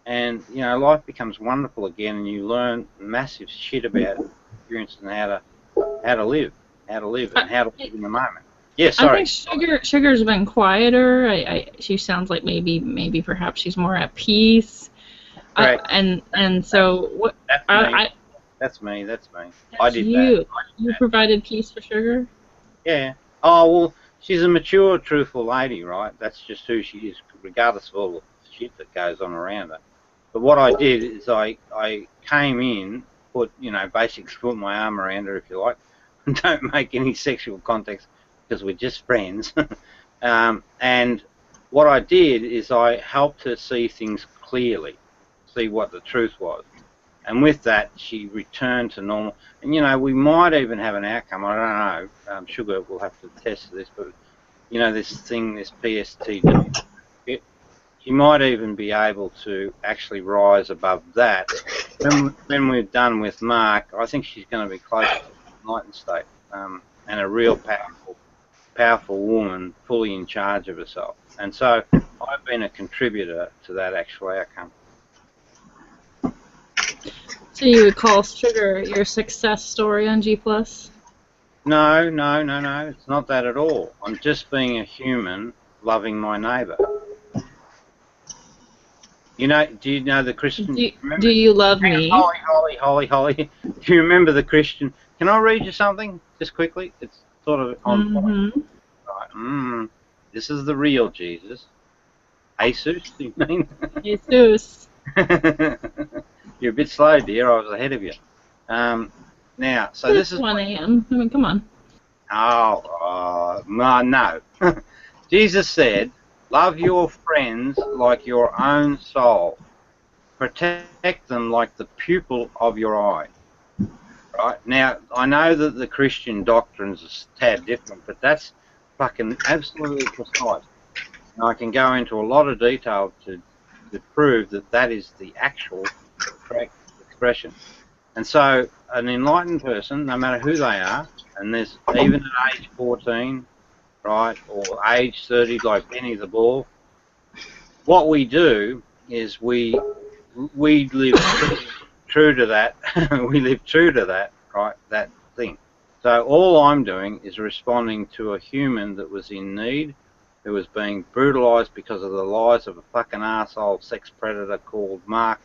and life becomes wonderful again, and you learn massive shit about experience and how to live, and how to live in the moment. Yeah, sorry. I think Sugar's been quieter. She sounds like maybe perhaps she's more at peace. Correct. And so what? That's me. I did that. You provided peace for Sugar? Yeah. Oh, well, she's a mature, truthful lady, right? That's just who she is, regardless of all the shit that goes on around her. But what I did is I came in, basically put my arm around her, if you like, and don't make any sexual contact because we're just friends. And what I did is I helped her see things clearly, see what the truth was. And with that, she returned to normal. And, we might even have an outcome. I don't know. Sugar will have to test this. But, this PST, she might even be able to actually rise above that. When we're done with Mark, I think she's going to be close to the enlightened state. And a real powerful woman, fully in charge of herself. And so I've been a contributor to that actual outcome. So you would call Sugar your success story on G+? No, it's not that at all. I'm just being a human loving my neighbour. Do you know the Christian... Do you love me? Holly. Do you remember the Christian... Can I read you something, just quickly? It's sort of on point. Right. This is the real Jesus. Jesus, you mean? Jesus. You're a bit slow, dear. I was ahead of you. Now, so this is 1 a.m. I mean, come on. No. Jesus said, "Love your friends like your own soul. Protect them like the pupil of your eye." Right? Now, I know that the Christian doctrines are a tad different, but that's fucking absolutely precise. And I can go into a lot of detail to prove that that is the actual correct expression. And so an enlightened person, no matter who they are, and there's even at age 14, right, or age 30, like Benny the Bull, what we do is we live true to that. We live true to that, right, that thing. So all I'm doing is responding to a human that was in need, who was being brutalised because of the lies of a fucking arsehole sex predator called Mark,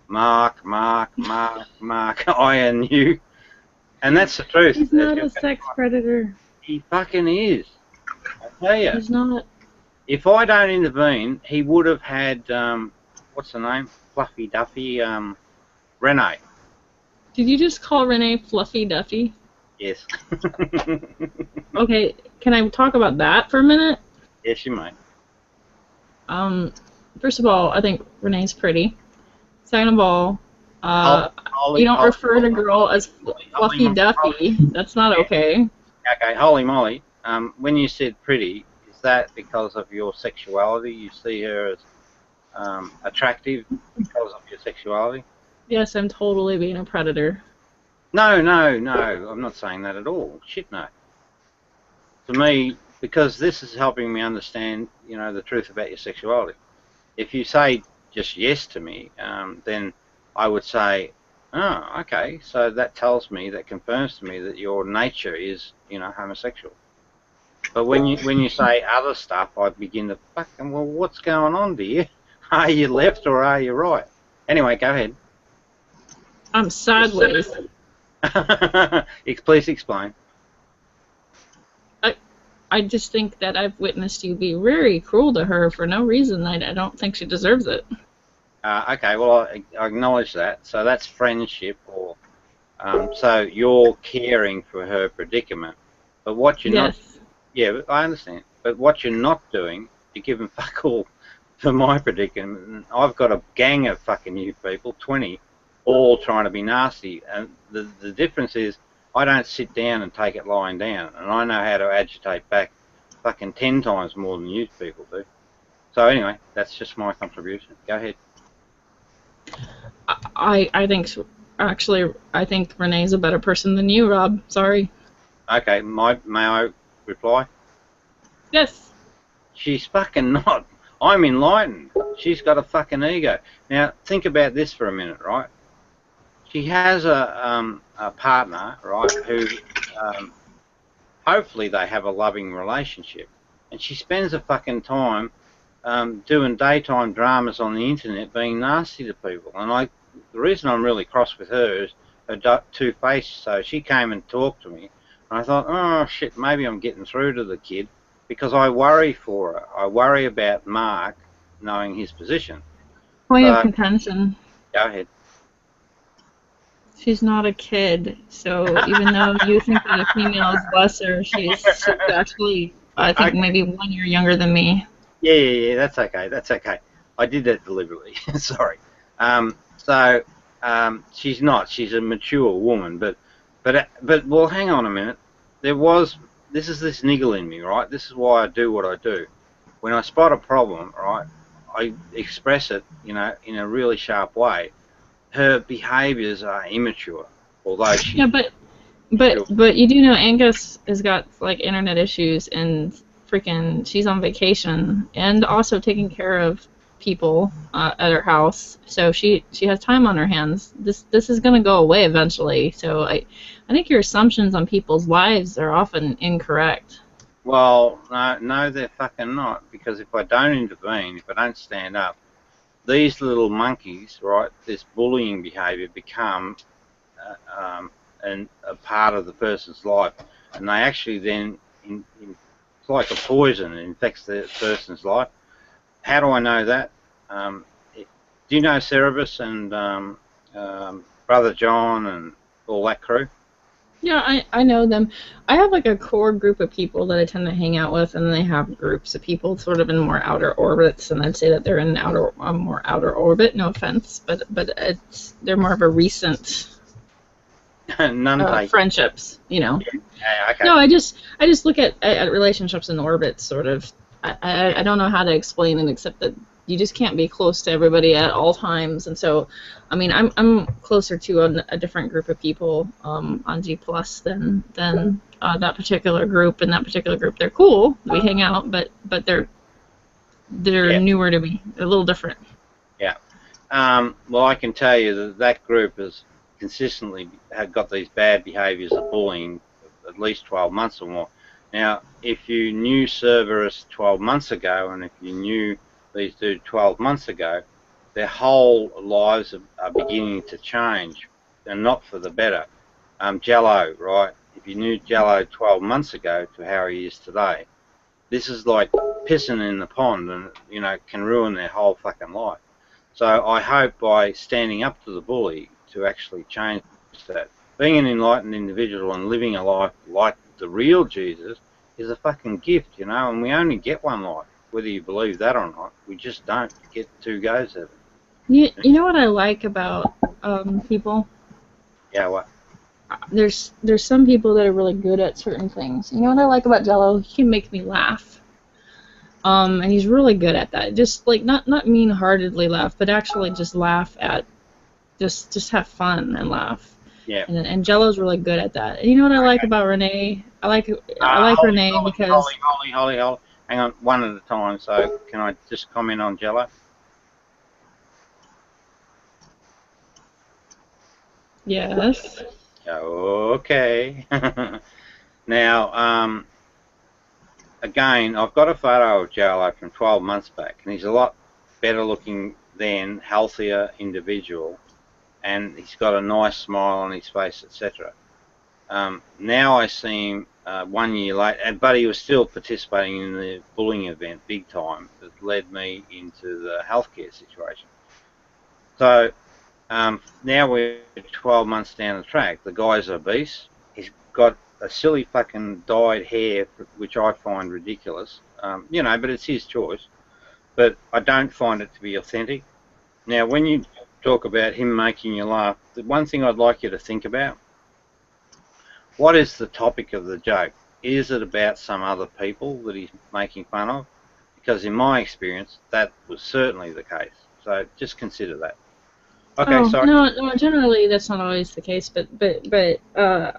INU. And that's the truth. He's not a sex predator. He fucking is. I tell you. He's not. If I don't intervene, he would have had, what's the name? Fluffy Duffy, Renee. Did you just call Renee Fluffy Duffy? Yes. Okay, can I talk about that for a minute? Yes, you may. First of all, I think Renee's pretty. Second of all, you don't refer to a girl as Fluffy Duffy. That's not okay. Okay, holy moly. When you said pretty, is that because of your sexuality? You see her as attractive because of your sexuality? Yes, I'm totally being a predator. No, I'm not saying that at all. Shit, no. To me, because this is helping me understand, the truth about your sexuality. If you say just yes to me, then I would say, Oh, okay. So that tells me, that confirms to me that your nature is, you know, homosexual. But when you say other stuff, I begin to fucking, well, what's going on, dear? Are you left or are you right? Anyway, go ahead. I'm sideways. Please explain. I just think that I've witnessed you be very cruel to her for no reason. I don't think she deserves it. Okay, well, I acknowledge that. So that's friendship, or so you're caring for her predicament. But what you're not, Yes. yeah, I understand. But what you're not doing, you're giving fuck all for my predicament. I've got a gang of fucking you people, 20, all trying to be nasty. And the difference is, I don't sit down and take it lying down, and I know how to agitate back fucking 10 times more than you people do. So anyway, that's just my contribution. Go ahead. I think actually I think Renee's a better person than you, Rob. Sorry. Okay, may I reply? Yes. She's fucking not. I'm enlightened. She's got a fucking ego. Now think about this for a minute, right? She has a partner, right, who hopefully they have a loving relationship, and she spends a fucking time doing daytime dramas on the internet, being nasty to people. And the reason I'm really cross with her is her two-faced. So she came and talked to me, and I thought, oh shit, maybe I'm getting through to the kid, because I worry for her. I worry about Mark knowing his position. Point of contention. Go ahead. She's not a kid, so even though you think that a female is lesser, she's actually, I think, maybe 1 year younger than me. Yeah, that's okay. That's okay. I did that deliberately. Sorry. She's not. She's a mature woman, but well, hang on a minute. This is this niggle in me, right? This is why I do what I do. When I spot a problem, right, I express it, you know, in a really sharp way. Her behaviours are immature, although she. Yeah, but you do know Angus has got like internet issues, and freaking she's on vacation and also taking care of people at her house, so she has time on her hands. This is gonna go away eventually. So I think your assumptions on people's lives are often incorrect. Well, no, they're fucking not, because if I don't intervene, if I don't stand up, these little monkeys, right, this bullying behaviour become a part of the person's life, and they actually then, it's like a poison, it infects the person's life. How do I know that? Do you know Cerebus and Brother John and all that crew? Yeah, I know them. I have like a core group of people that I tend to hang out with, and then they have groups of people sort of in more outer orbits, and I'd say that they're in more outer orbit. No offense, but they're more of a recent friendships, you know. Yeah, okay. No, I just look at relationships in orbits, sort of. I don't know how to explain it except that you just can't be close to everybody at all times, and so, I mean, I'm closer to a different group of people on G Plus than that particular group. And that particular group, they're cool. We hang out, but they're newer to me. They're a little different. Yeah. Well, I can tell you that group has consistently got these bad behaviours of bullying at least 12 months or more. Now, if you knew Cerberus 12 months ago, and if you knew these dudes 12 months ago, their whole lives are beginning to change, and not for the better. Jello, right? If you knew Jello 12 months ago to how he is today, this is like pissing in the pond, and, you know, can ruin their whole fucking life. So I hope by standing up to the bully to actually change that. Being an enlightened individual and living a life like the real Jesus is a fucking gift, you know, and we only get one life, whether you believe that or not. We just don't get two goes at it. You know what I like about people? Yeah, what? There's some people that are really good at certain things. You know what I like about Jello? He can make me laugh. And he's really good at that. Just like not mean-heartedly laugh, but actually just laugh at, just have fun and laugh. Yeah. And Jello's really good at that. And you know what I like about Renee? I like Renee because. Holly. Hang on, one at a time. So can I just comment on Jello? Yes. Okay. Now, again, I've got a photo of Jolo from 12 months back, and he's a lot better looking then, healthier individual, and he's got a nice smile on his face, etc. Now I see him 1 year later, but he was still participating in the bullying event big time that led me into the healthcare situation. So now we're 12 months down the track. The guy's obese. He's got a silly fucking dyed hair, which I find ridiculous. You know, but it's his choice. But I don't find it to be authentic. Now, when you talk about him making you laugh, the one thing I'd like you to think about, what is the topic of the joke? Is it about some other people that he's making fun of? Because in my experience, that was certainly the case. So just consider that. Okay, Oh, sorry. no, generally that's not always the case, but I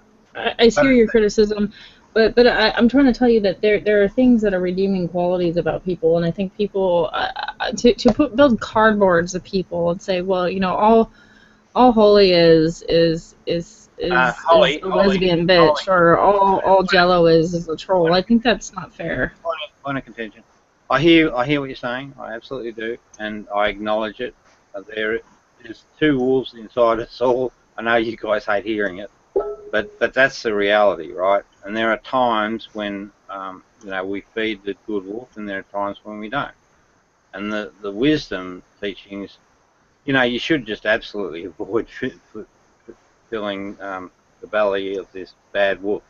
hear your criticism, but I'm trying to tell you that there are things that are redeeming qualities about people, and I think people build cardboards of people and say, well, you know, all Holly is Holly, a lesbian bitch, or all Jello is a troll. I think that's not fair. Point of contention. I hear what you're saying. I absolutely do, and I acknowledge it. There's two wolves inside us all. I know you guys hate hearing it, but that's the reality, right? And there are times when you know, we feed the good wolf, and there are times when we don't. And the wisdom teachings, you know, you should just absolutely avoid filling the belly of this bad wolf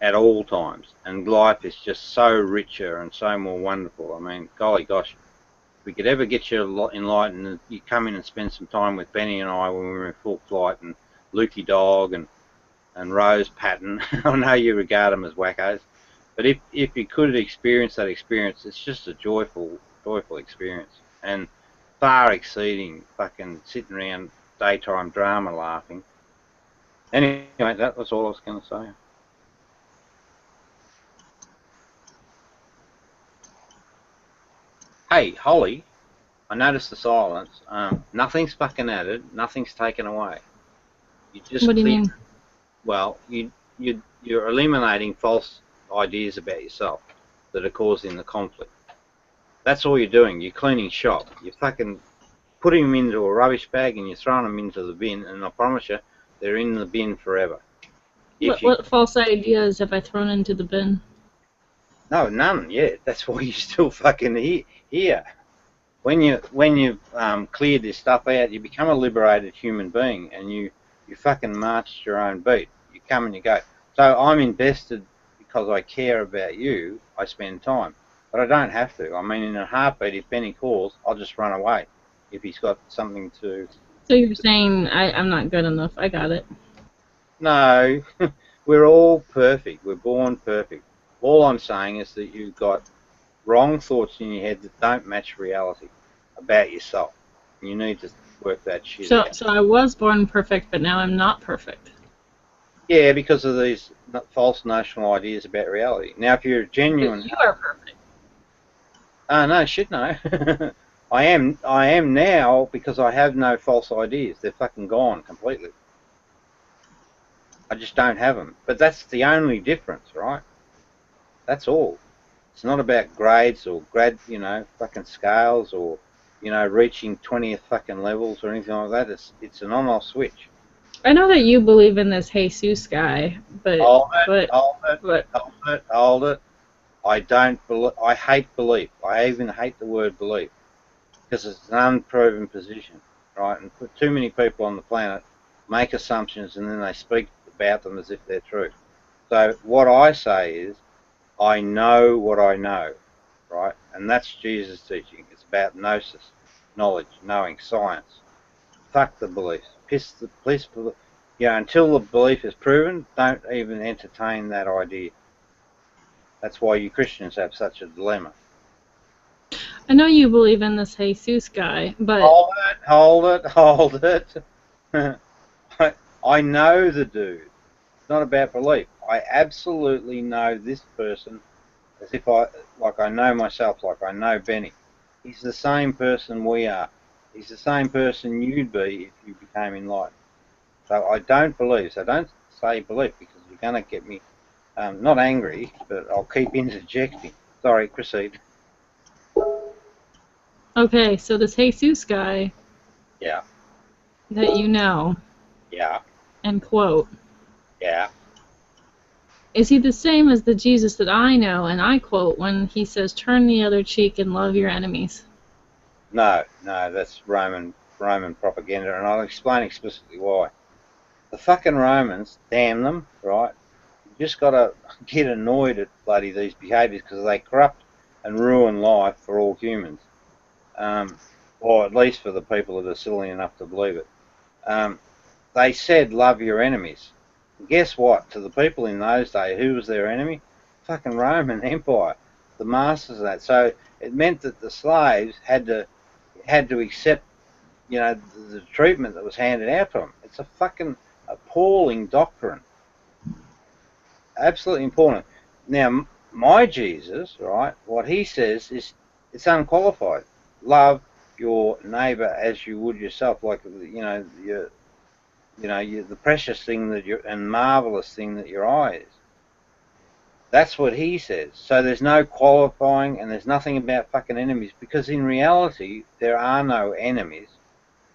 at all times. And life is just so richer and so more wonderful. I mean, golly gosh, if we could ever get you enlightened, you come in and spend some time with Benny and I when we were in full flight, and Lukey Dog and Rose Patton. I know you regard them as wackos, but if you could experience that experience, it's just a joyful experience, and far exceeding fucking sitting around daytime drama laughing. Anyway, that was all I was going to say. Hey, Holly, I noticed the silence. Nothing's fucking added, nothing's taken away. You just What do you mean? Well, you're eliminating false ideas about yourself that are causing the conflict. That's all you're doing. You're cleaning shop. You're fucking putting them into a rubbish bag and you're throwing them into the bin, and I promise you, they're in the bin forever. What false ideas have I thrown into the bin? No, none yet. That's why you're still fucking here. When you've cleared this stuff out, you become a liberated human being, and you fucking march your own beat. You come and you go. So I'm invested because I care about you. I spend time, but I don't have to. I mean, in a heartbeat, if Benny calls, I'll just run away if he's got something to. So you're saying I'm not good enough. I got it. No, we're all perfect. We're born perfect. All I'm saying is that you've got wrong thoughts in your head that don't match reality about yourself. You need to work that shit out. So I was born perfect, but now I'm not perfect. Yeah, because of these false notional ideas about reality. Now, if you're genuine, But you are perfect. no, shit, no. I am now because I have no false ideas. They're fucking gone completely. I just don't have them. But that's the only difference, right? That's all. It's not about grades or fucking scales or, reaching 20th fucking levels or anything like that. It's an on-off switch. I know that you believe in this Jesus guy, but Hold it. I hate belief. I even hate the word belief because it's an unproven position, right? And put too many people on the planet make assumptions and then they speak about them as if they're true. So what I say is, I know what I know, right? And that's Jesus' teaching. It's about gnosis, knowledge, knowing, science. Fuck the beliefs. Until the belief is proven, don't even entertain that idea. That's why you Christians have such a dilemma. I know you believe in this Jesus guy, but Hold it. I know the dude. It's not about belief. I absolutely know this person as if I know myself, like I know Benny. He's the same person we are. He's the same person you'd be if you became enlightened. So I don't believe. So don't say belief because you're going to get me not angry, but I'll keep interjecting. Sorry, proceed. Okay, so this Jesus guy Yeah, that you know yeah, and quote, yeah. is he the same as the Jesus that I know and I quote when he says, "Turn the other cheek and love your enemies"? No, that's Roman propaganda, and I'll explain explicitly why. The fucking Romans, damn them, right? You just got to get annoyed at bloody these behaviours because they corrupt and ruin life for all humans, or at least for the people that are silly enough to believe it. They said, "Love your enemies." And guess what? To the people in those days, who was their enemy? Fucking Roman Empire, the masters of that. So it meant that the slaves had to accept, the treatment that was handed out to them. It's a fucking appalling doctrine. Absolutely important. Now, my Jesus, right? What he says is it's unqualified. Love your neighbour as you would yourself, like the precious thing that you're and marvelous thing that your eye is. That's what he says. So there's no qualifying and there's nothing about fucking enemies because in reality there are no enemies,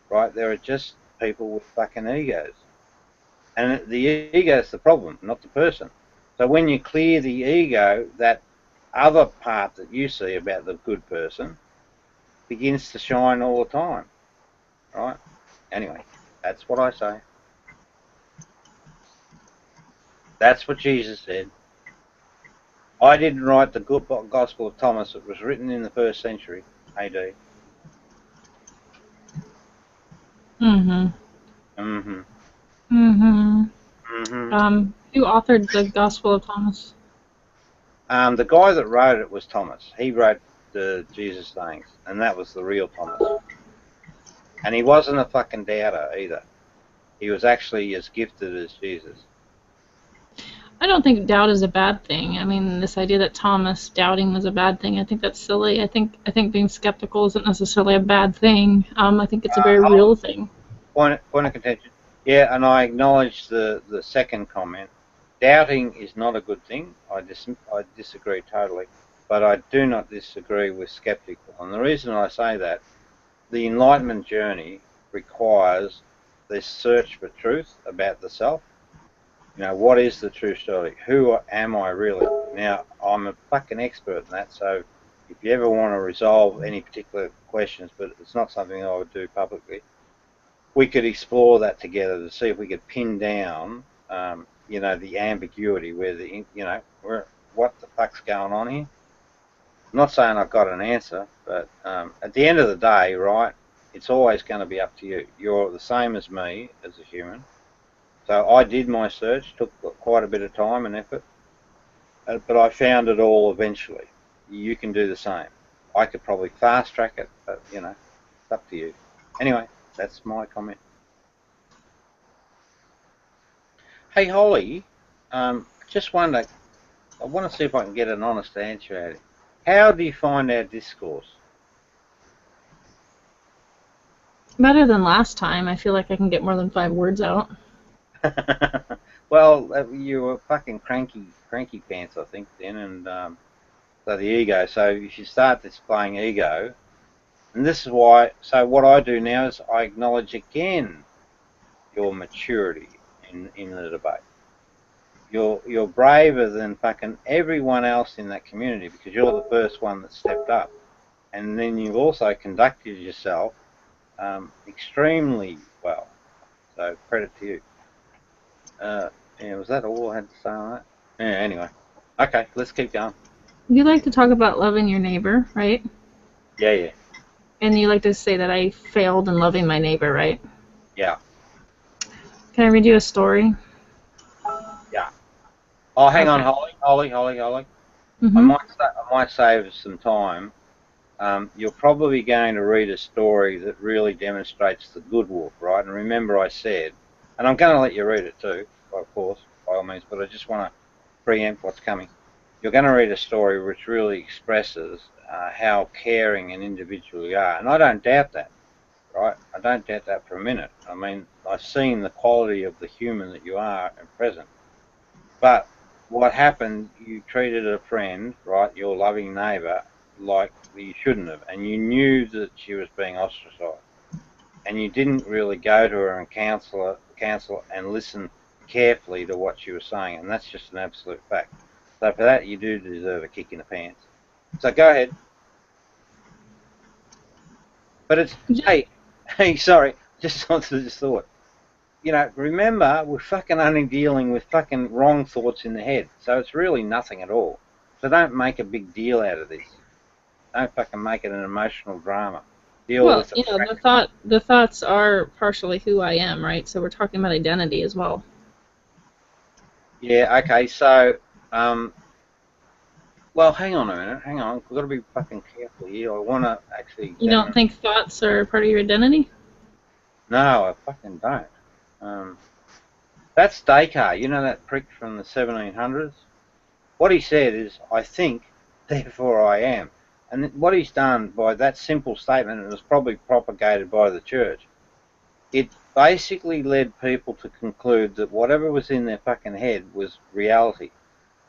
right? There are just people with fucking egos. And the ego is the problem, not the person. So when you clear the ego, that other part that you see about the good person begins to shine all the time, right? Anyway, that's what I say. That's what Jesus said. I didn't write the good Gospel of Thomas. It was written in the 1st century AD. Mm-hmm. Mm-hmm. Mm-hmm. Mm-hmm. Who authored the Gospel of Thomas? The guy that wrote it was Thomas. He wrote the Jesus sayings, and that was the real Thomas. And he wasn't a fucking doubter either. He was actually as gifted as Jesus. I don't think doubt is a bad thing. I mean, this idea that Thomas doubting was a bad thing, I think that's silly. I think being skeptical isn't necessarily a bad thing. I think it's a very real thing. Point of contention. Yeah, and I acknowledge the second comment. Doubting is not a good thing. I disagree totally, but I do not disagree with skeptical. And the reason I say that, the enlightenment journey requires this search for truth about the self. What is the true story? Who am I really? Now, I'm a fucking expert in that, so if you ever want to resolve any particular questions, but it's not something I would do publicly, we could explore that together to see if we could pin down, the ambiguity where what the fuck's going on here. I'm not saying I've got an answer, but at the end of the day, right, it's always going to be up to you. You're the same as me as a human. So I did my search, took quite a bit of time and effort, but I found it all eventually. You can do the same. I could probably fast track it, but it's up to you. Anyway, that's my comment. Hey Holly, just wonder, I want to see if I can get an honest answer out of it. How do you find our discourse? Better than last time. I feel like I can get more than 5 words out. Well, you were fucking cranky pants, I think, then, and so the ego. So if you start displaying ego, and this is why. So what I do now is I acknowledge again your maturity in the debate. You're braver than fucking everyone else in that community because you're the first one that stepped up, and then you've also conducted yourself extremely well. So credit to you. Yeah, was that all I had to say on that? Yeah, anyway. Okay, let's keep going. You like to talk about loving your neighbor, right? Yeah. And you like to say that I failed in loving my neighbor, right? Yeah. Can I read you a story? Yeah. Oh, hang on, Okay. Holly. Mm-hmm. I might save some time. You're probably going to read a story that really demonstrates the good wolf, right? And remember I said, and I'm going to let you read it too, of course, by all means, but I just want to preempt what's coming. You're going to read a story which really expresses how caring and individual you are, and I don't doubt that, right? I don't doubt that for a minute. I mean, I've seen the quality of the human that you are at present. But what happened, you treated a friend, right, your loving neighbour, like you shouldn't have. And you knew that she was being ostracised. And you didn't really go to her and counsel and listen carefully to what she was saying. And that's just an absolute fact. So for that, you do deserve a kick in the pants. So go ahead. But it's, hey, sorry, just onto this thought. You know, remember, we're fucking only dealing with fucking wrong thoughts in the head. So it's really nothing at all. So don't make a big deal out of this. Don't fucking make it an emotional drama. Deal Well, with you know, the thoughts are partially who I am, right? So we're talking about identity as well. Yeah, okay, so, well, hang on a minute, hang on. We've got to be fucking careful here. I want to actually... You don't think thoughts are part of your identity? No, I fucking don't. That's Descartes, you know that prick from the 1700s? What he said is, I think, therefore I am. And what he's done by that simple statement, and it was probably propagated by the church, it basically led people to conclude that whatever was in their fucking head was reality.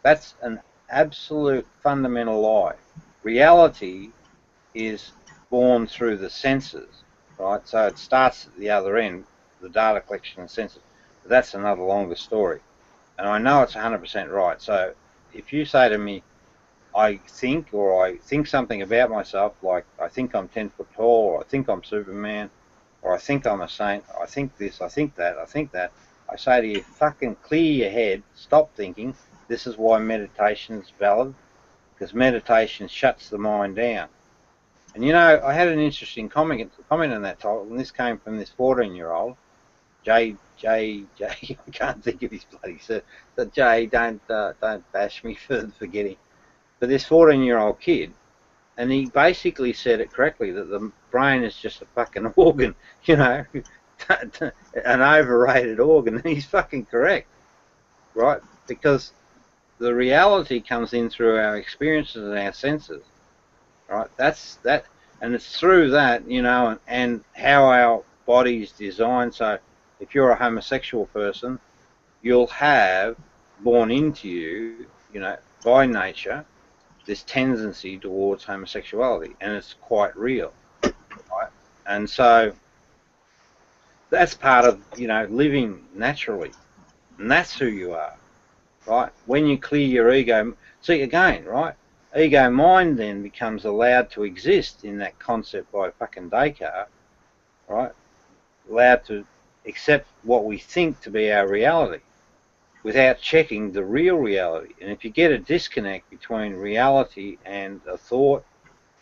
That's an absolute fundamental lie. Reality is born through the senses, right? So it starts at the other end, the data collection and senses. But that's another longer story. And I know it's 100% right. So if you say to me, I think something about myself, like I think I'm 10 foot tall, or I think I'm Superman, or I think I'm a saint, I think this, I think that, I say to you, fucking clear your head, stop thinking. This is why meditation is valid, because meditation shuts the mind down. And you know, I had an interesting comment on that title, and this came from this 14-year-old, I can't think of his bloody sir. But Jay, don't bash me for forgetting. But this 14-year-old kid, and he basically said it correctly, that the brain is just a fucking organ, you know, an overrated organ. And he's fucking correct, right? Because the reality comes in through our experiences and our senses, right? That's that, and it's through that, you know, and how our body's designed. So if you're a homosexual person, you'll have born into you, you know, by nature, this tendency towards homosexuality, and it's quite real, right? And so that's part of, you know, living naturally, and that's who you are, right? When you clear your ego, see again, right? Ego mind then becomes allowed to exist in that concept by fucking Descartes, right? Allowed to accept what we think to be our reality without checking the real reality. And if you get a disconnect between reality and a thought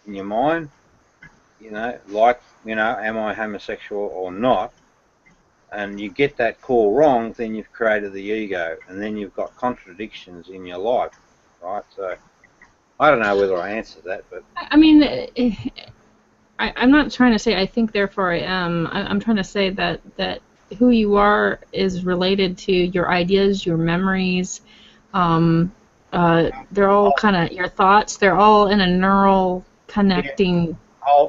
in your mind, you know, like, you know, am I homosexual or not, and you get that call wrong, then you've created the ego, and then you've got contradictions in your life, right? So I don't know whether I answered that, but I mean, I'm not trying to say I think therefore I am. I'm trying to say that who you are is related to your ideas, your memories. They're all kind of your thoughts. They're all in a neural connecting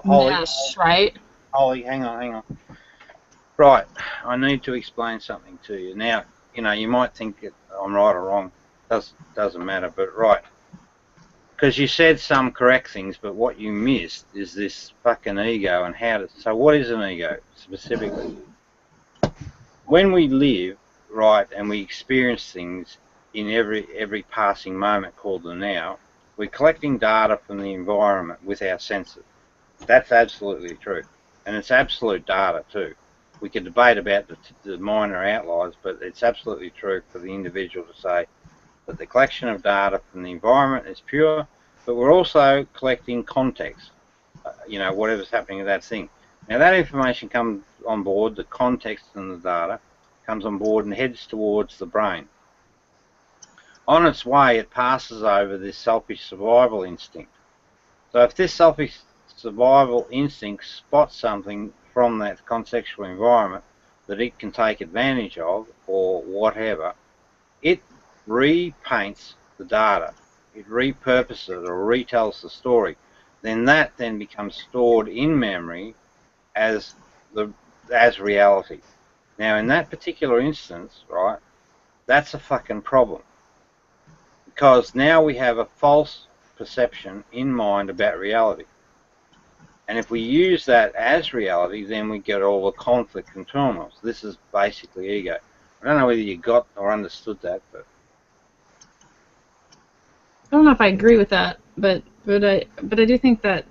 mesh, right? Holly, hang on. Right, I need to explain something to you. Now, you know, you might think that I'm right or wrong. Doesn't matter, but right. Because you said some correct things, but what you missed is this fucking ego and how to... So what is an ego, specifically? When we live, right, and we experience things in every passing moment called the now, we're collecting data from the environment with our senses. That's absolutely true. And it's absolute data, too. We could debate about the minor outliers, but it's absolutely true for the individual to say that the collection of data from the environment is pure, but we're also collecting context, you know, whatever's happening with that thing. Now that information comes on board, the context and the data comes on board and heads towards the brain. On its way, it passes over this selfish survival instinct. So if this selfish survival instinct spots something from that contextual environment that it can take advantage of or whatever, it repaints the data. It repurposes it or retells the story. Then that becomes stored in memory as as reality. Now, in that particular instance, right, that's a fucking problem. Because now we have a false perception in mind about reality. And if we use that as reality, then we get all the conflict and turmoil. So this is basically ego. I don't know whether you got or understood that, but I don't know if I agree with that, but I do think that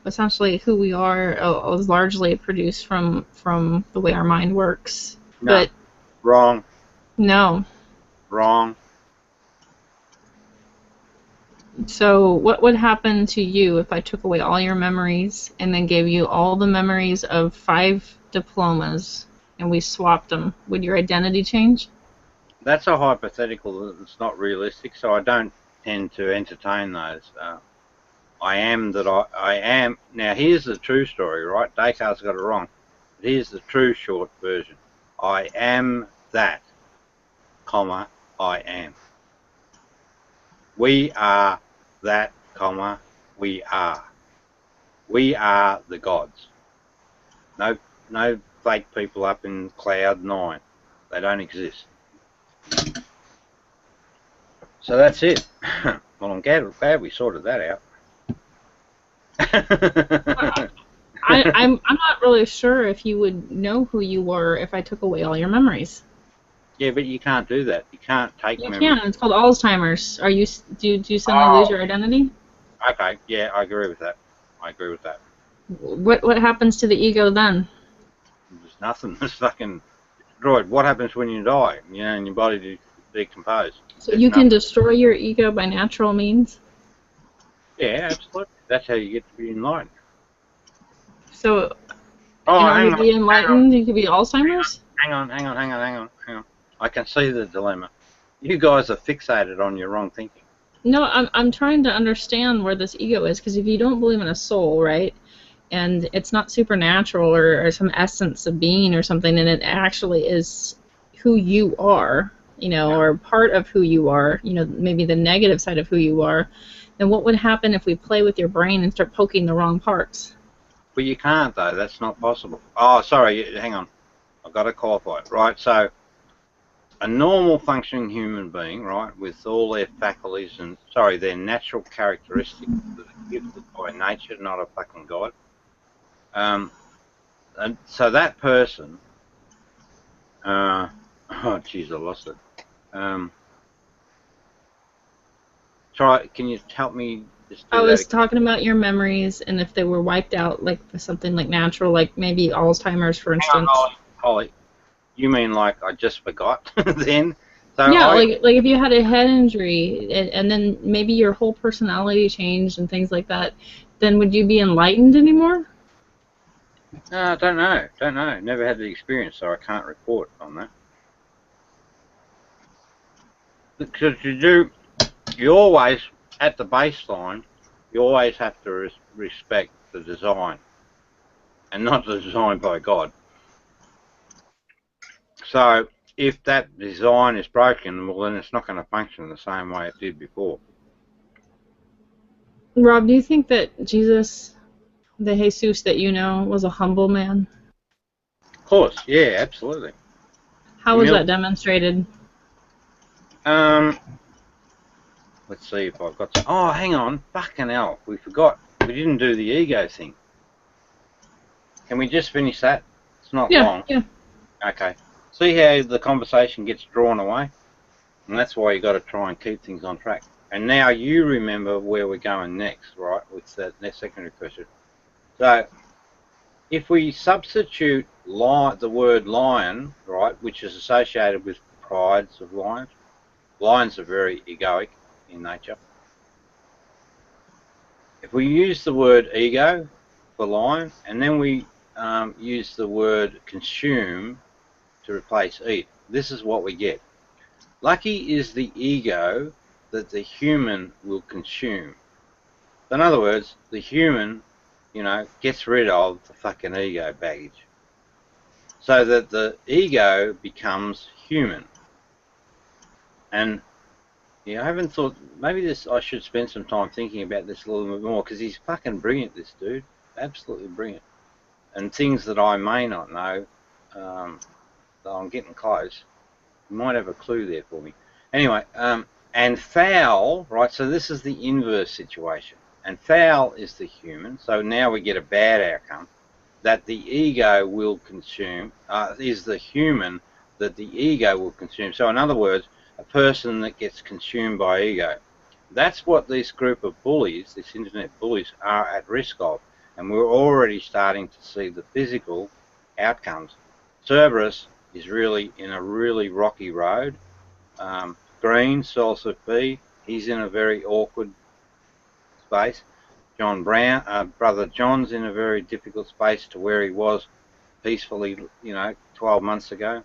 essentially who we are is largely produced from the way our mind works. no, But wrong, no. wrong. So what would happen to you if I took away all your memories and then gave you all the memories of 5 diplomas and we swapped them? Would your identity change? That's a hypothetical that's not realistic, so I don't tend to entertain those. I am that I am. Now, here's the true story, right? Descartes got it wrong. But here's the true short version. I am that, comma, I am. We are that, comma, we are. We are the gods. No fake people up in cloud 9. They don't exist. So that's it. Well, I'm glad we sorted that out. I'm not really sure if you would know who you were if I took away all your memories. Yeah, but you can't do that. You can't take You memories. can. It's called Alzheimer's. Do you suddenly lose your identity? Okay, yeah, I agree with that. I agree with that. What happens to the ego then? There's nothing. There's fucking droid. What happens when you die? You know, and your body decomposes. So you can destroy your ego by natural means? Yeah, absolutely. That's how you get to be enlightened. So in order to be enlightened, you could be Alzheimer's? Hang on. I can see the dilemma. You guys are fixated on your wrong thinking. No, I'm trying to understand where this ego is, because if you don't believe in a soul, right, and it's not supernatural or some essence of being or something, and it actually is who you are, you know, or part of who you are, you know, maybe the negative side of who you are, then what would happen if we play with your brain and start poking the wrong parts? But you can't, though. That's not possible. Oh, sorry. Hang on. I've got to qualify it. Right, so a normal functioning human being, right, with all their faculties and, their natural characteristics that are gifted by nature, not a fucking god. And so that person, oh, jeez, I lost it. Can you help me just do I was that? talking about your memories, and if they were wiped out, like something like natural, like maybe Alzheimer's, for instance. Hang on, Holly. You mean like I just forgot then? So yeah, like if you had a head injury and then maybe your whole personality changed and things like that, then would you be enlightened anymore? I don't know. Never had the experience, so I can't report on that. Because you always, at the baseline, you always have to respect the design, and not the design by God. So if that design is broken, well, then it's not going to function the same way it did before. Rob, do you think that Jesus, the Jesus that you know, was a humble man? Of course, yeah, absolutely. How was that demonstrated? Let's see if I've got some. Oh, hang on. Fucking hell. We forgot. We didn't do the ego thing. Can we just finish that? It's not long. Yeah. Okay. See how the conversation gets drawn away? And that's why you got to try and keep things on track. And now you remember where we're going next, right? With that secondary question. So, if we substitute the word lion, right, which is associated with prides of lions. Lions are very egoic in nature. If we use the word ego for lion, and then we use the word consume to replace eat, this is what we get. Lucky is the ego that the human will consume. In other words, the human, gets rid of the fucking ego baggage, so that the ego becomes human. And I haven't thought, maybe I should spend some time thinking about this a little bit more, because he's fucking brilliant, this dude. Absolutely brilliant. and things that I may not know, though I'm getting close. You might have a clue there for me. Anyway, and foul, right, so this is the inverse situation. And foul is the human, so now we get a bad outcome, that the ego will consume, is the human that the ego will consume. So in other words, a person that gets consumed by ego. That's what this group of bullies, this internet bullies, are at risk of. And we're already starting to see the physical outcomes. Cerberus is really in a really rocky road. Green, Salsa P, he's in a very awkward space. John Brown, Brother John's in a very difficult space to where he was peacefully, 12 months ago.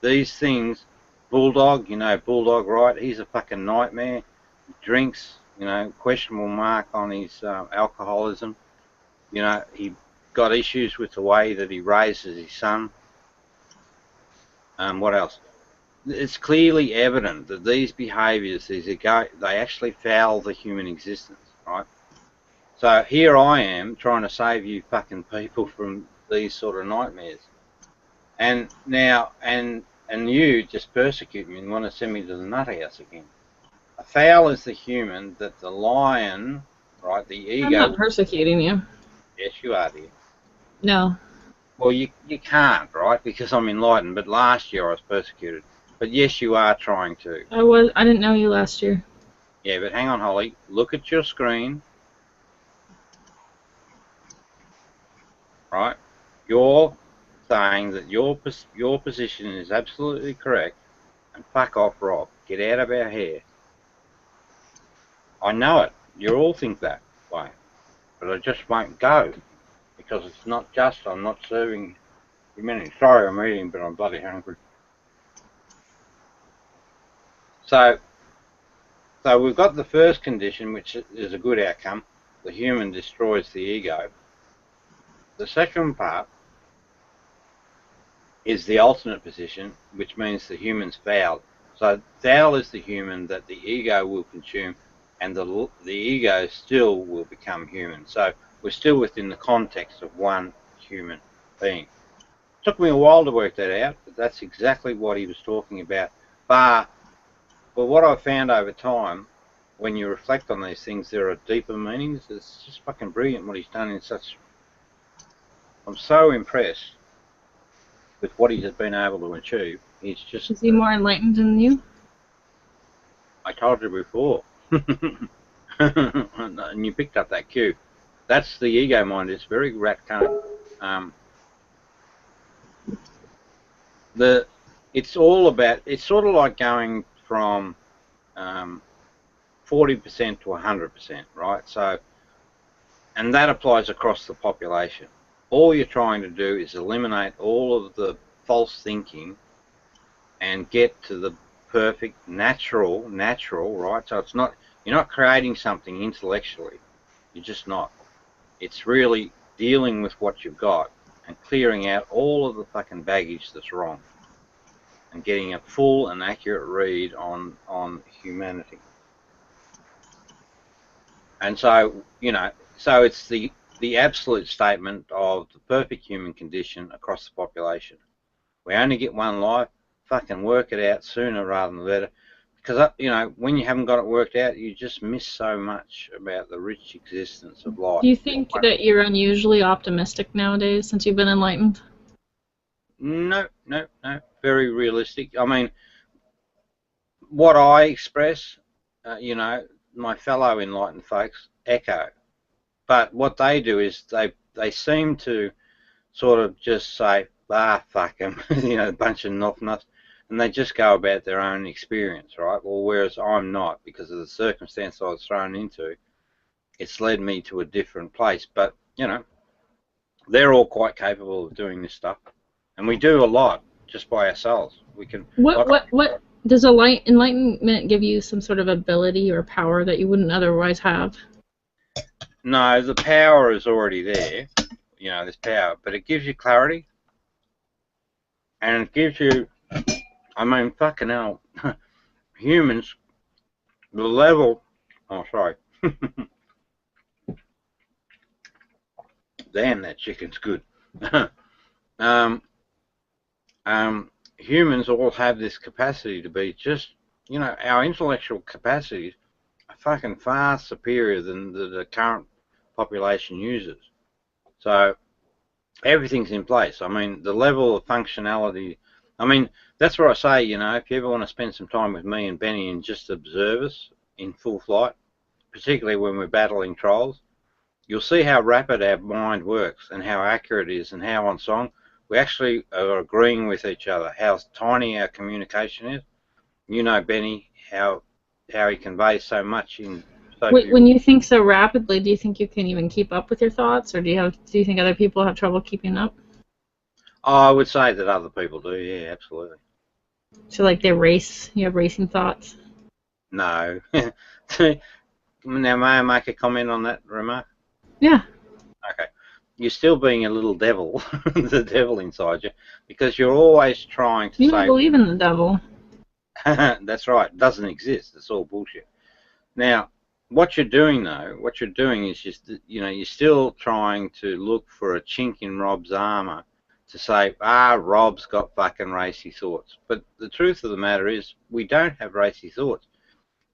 These things, Bulldog, Bulldog, right? He's a fucking nightmare. Drinks, questionable mark on his alcoholism. He got issues with the way that he raises his son. What else? It's clearly evident that these behaviours, they actually foul the human existence, right? So here I am trying to save you fucking people from these sort of nightmares. And now, and you just persecute me and want to send me to the nut house again. A foul is the human that the lion, right, the ego... I'm not persecuting you. Yes, you are, dear. No. Well, you can't, right, because I'm enlightened, but last year I was persecuted. But yes, you are trying to. I didn't know you last year. Yeah, but hang on, Holly. Look at your screen. Right? You're saying that your position is absolutely correct, and fuck off, Rob. Get out of our hair. I know it. You all think that way. But I just won't go, because it's not just. I'm not serving humanity. Sorry I'm eating, but I'm bloody hungry. So we've got the first condition, which is a good outcome. The human destroys the ego. The second part is the alternate position, which means the human's foul. So foul is the human that the ego will consume, and the ego still will become human. So we're still within the context of one human being. It took me a while to work that out, but that's exactly what he was talking about. But what I've found over time, when you reflect on these things, there are deeper meanings. It's just fucking brilliant what he's done in such... I'm so impressed with what he has been able to achieve. He's just... Is he more enlightened than you? I told you before. And you picked up that cue. That's the ego mind. It's very rat cunning. It's all about... It's sort of like going from 40% to 100%, right? So, and that applies across the population. All you're trying to do is eliminate all of the false thinking and get to the perfect natural, right? So it's not, you're not creating something intellectually. You're just not. It's really dealing with what you've got and clearing out all of the fucking baggage that's wrong and getting a full and accurate read on humanity. And so, so it's the absolute statement of the perfect human condition across the population. We only get one life. Fucking work it out sooner rather than later. Because, when you haven't got it worked out, you just miss so much about the rich existence of life. Do you think that you're unusually optimistic nowadays since you've been enlightened? No. Very realistic. I mean, what I express, my fellow enlightened folks echo. But what they do is they seem to sort of just say, fuck them, a bunch of nuts, and they just go about their own experience, right? Well, whereas I'm not, because of the circumstance I was thrown into, it's led me to a different place. But, they're all quite capable of doing this stuff. And we do a lot just by ourselves. We can... What does enlightenment give you some sort of ability or power that you wouldn't otherwise have? No, the power is already there. There's power, but it gives you clarity. And it gives you, fucking hell, humans, the level, damn, that chicken's good. um, humans all have this capacity to be just, you know, our intellectual capacities are fucking far superior than the current population uses. So everything's in place. I mean, the level of functionality, I mean, that's where I say, you know, if you ever want to spend some time with me and Benny and just observe us in full flight, particularly when we're battling trolls, you'll see how rapid our mind works and how accurate it is and how on song we actually are agreeing with each other, how tiny our communication is. You know, Benny, how he conveys so much in so few. When you think so rapidly, do you think you can even keep up with your thoughts, or do you think other people have trouble keeping up? Oh, I would say that other people do, yeah, absolutely. So like they race, you have racing thoughts? No. Now, may I make a comment on that remark? Yeah. Okay. You're still being a little devil, the devil inside you, because you're always trying to You say... don't believe in the devil. That's right. It doesn't exist. It's all bullshit. Now, what you're doing, though, what you're doing is just, you know, you're still trying to look for a chink in Rob's armour to say, Rob's got fucking racy thoughts. But the truth of the matter is, we don't have racy thoughts.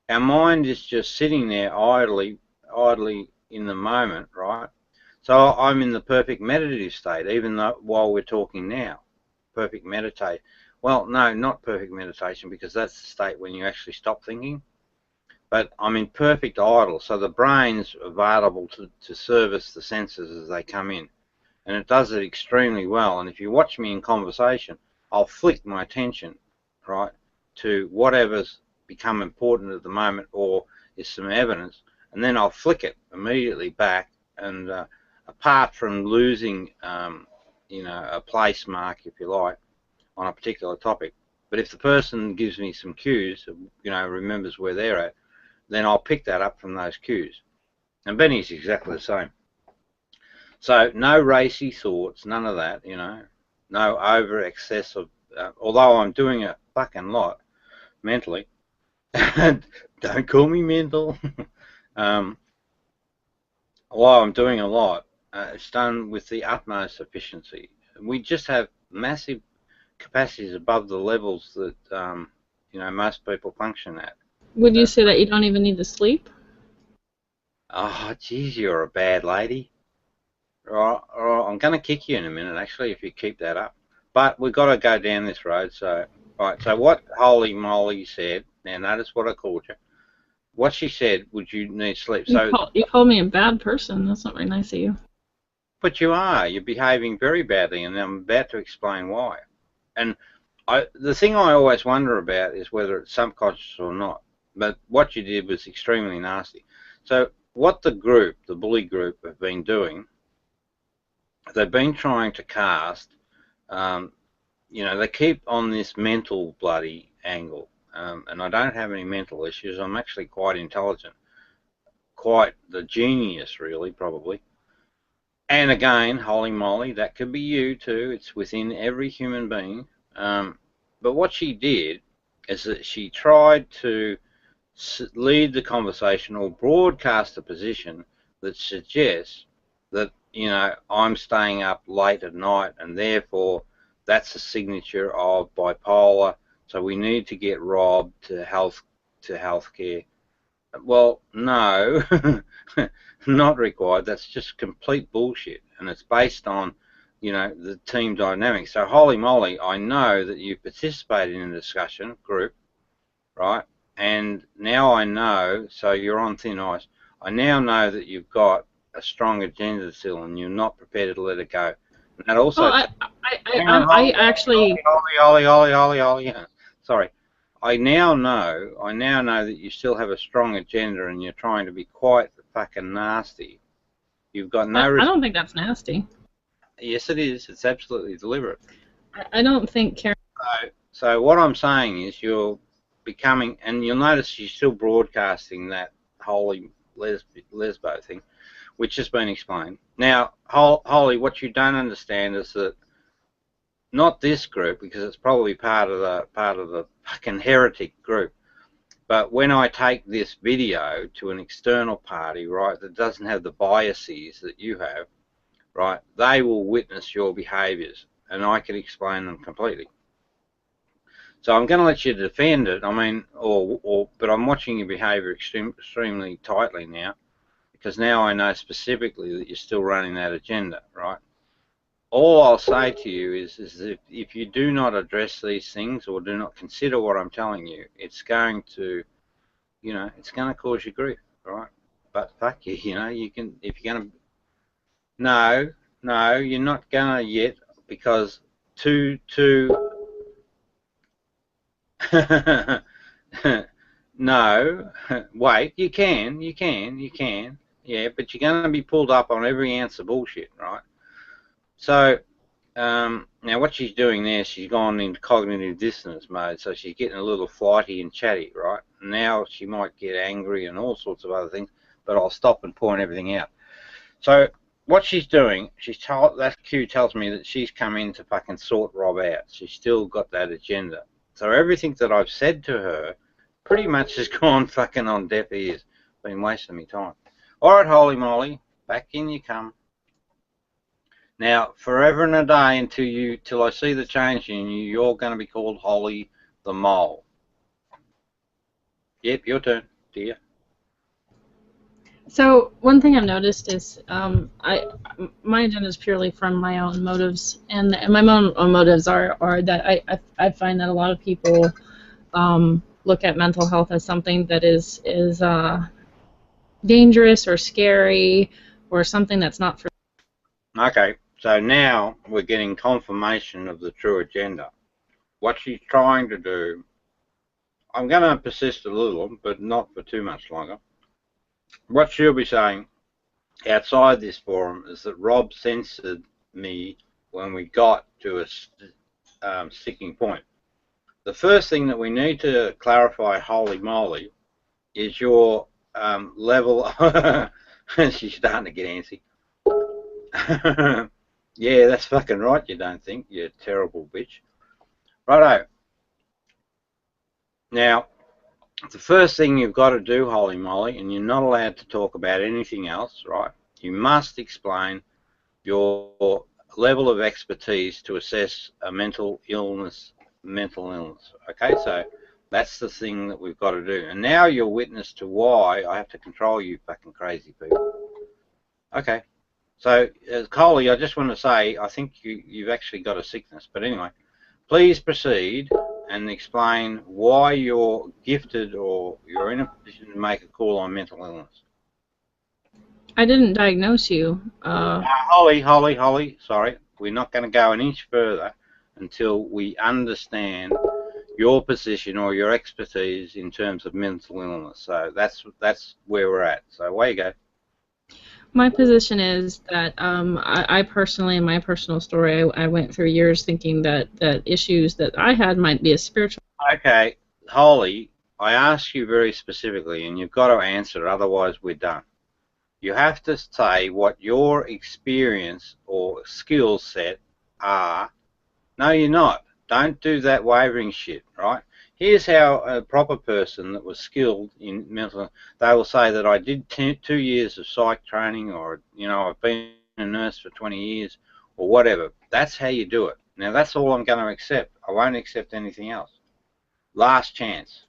Our mind is just sitting there idly in the moment, right? So I'm in the perfect meditative state, even though while we're talking now. Perfect meditate. Well, no, not perfect meditation, because that's the state when you actually stop thinking. But I'm in perfect idle, so the brain's available to service the senses as they come in. And it does it extremely well. And if you watch me in conversation, I'll flick my attention, right, to whatever's become important at the moment or is some evidence, and then I'll flick it immediately back. And apart from losing, you know, a place mark, if you like, on a particular topic, but if the person gives me some cues, you know, remembers where they're at, then I'll pick that up from those cues. And Benny's exactly the same. So no racy thoughts, none of that, you know, no over excess of, although I'm doing a fucking lot mentally. Don't call me mental. While I'm doing a lot, it's done with the utmost efficiency. We just have massive capacities above the levels that, you know, most people function at. Would you say that you don't even need to sleep? Oh, geez, you're a bad lady. Right, I'm going to kick you in a minute, actually, if you keep that up. But we've got to go down this road. So, right. So what Holy Moly said. Now, notice what I called you. What she said, would you need sleep? You called me a bad person. That's not very nice of you. But you are. You're behaving very badly, and I'm about to explain why. And the thing I always wonder about is whether it's subconscious or not. But what you did was extremely nasty. So what the bully group, have been doing, they've been trying to cast, you know, they keep on this mental bloody angle. And I don't have any mental issues. I'm actually quite intelligent. Quite the genius, really, probably. And again, holy moly, that could be you too. It's within every human being. But what she did is that she tried to lead the conversation or broadcast a position that suggests that, you know, I'm staying up late at night and therefore that's a signature of bipolar. So we need to get Rob to healthcare. Well, no, not required. That's just complete bullshit, and it's based on, you know, the team dynamic. So, holy moly, I know that you participated in a discussion group, right? And now I know, so you're on thin ice. I now know that you've got a strong agenda still, and you're not prepared to let it go. And that also. Oh, I actually. Holly. Sorry. I now know that you still have a strong agenda and you're trying to be quite fucking nasty. You've got no... I don't think that's nasty. Yes, it is. It's absolutely deliberate. I don't think Karen... So what I'm saying is you're becoming... And you'll notice she's still broadcasting that holy lesbo thing, which has been explained. Now, Holly, what you don't understand is that not this group, because it's probably part of the fucking heretic group. But when I take this video to an external party, right, that doesn't have the biases that you have, right? They will witness your behaviours, and I can explain them completely. So I'm going to let you defend it. I mean, but I'm watching your behaviour extremely tightly now, because now I know specifically that you're still running that agenda, right? All I'll say to you is if you do not address these things or do not consider what I'm telling you, it's going to, it's going to cause you grief, right? But fuck you, you can, if you're going to, no, you're not going to yet, because no, wait, you can, yeah, but you're going to be pulled up on every ounce of bullshit, right? So, now what she's doing there, she's gone into cognitive dissonance mode, so she's getting a little flighty and chatty, right? Now she might get angry and all sorts of other things, but I'll stop and point everything out. So what she's doing, that Q tells me that she's come in to fucking sort Rob out. She's still got that agenda. So everything that I've said to her pretty much has gone fucking on deaf ears. Been wasting me time. All right, holy moly, back in you come. Now, forever and a day till I see the change in you, you're going to be called Holly the Mole. Yep, your turn, dear. So one thing I've noticed is my agenda is purely from my own motives, and my own motives are that I find that a lot of people look at mental health as something that is dangerous or scary or something that's not for. Okay, so now we're getting confirmation of the true agenda. What she's trying to do, I'm going to persist a little, but not for too much longer. What she'll be saying outside this forum is that Rob censored me when we got to a sticking point. The first thing that we need to clarify, holy moly, is your level. She's starting to get antsy. Yeah, that's fucking right, you don't think, you terrible bitch. Righto. Now, the first thing you've got to do, holy moly, and you're not allowed to talk about anything else, right? You must explain your level of expertise to assess a mental illness. Okay, so that's the thing that we've got to do. And now you're witness to why I have to control you fucking crazy people. Okay. So, Coley, I just want to say, I think you've actually got a sickness. But anyway, please proceed and explain why you're gifted or you're in a position to make a call on mental illness. I didn't diagnose you. Holly, sorry. We're not going to go an inch further until we understand your position or your expertise in terms of mental illness. So that's where we're at. So away you go. My position is that I personally, in my personal story, I went through years thinking that issues that I had might be a spiritual. Okay, Holly, I asked you very specifically, and you've got to answer, otherwise we're done. You have to say what your experience or skill set are. No, you're not. Don't do that wavering shit, right? Here's how a proper person that was skilled in mental, they will say that I did 2 years of psych training, or, I've been a nurse for 20 years, or whatever. That's how you do it. Now, that's all I'm going to accept. I won't accept anything else. Last chance.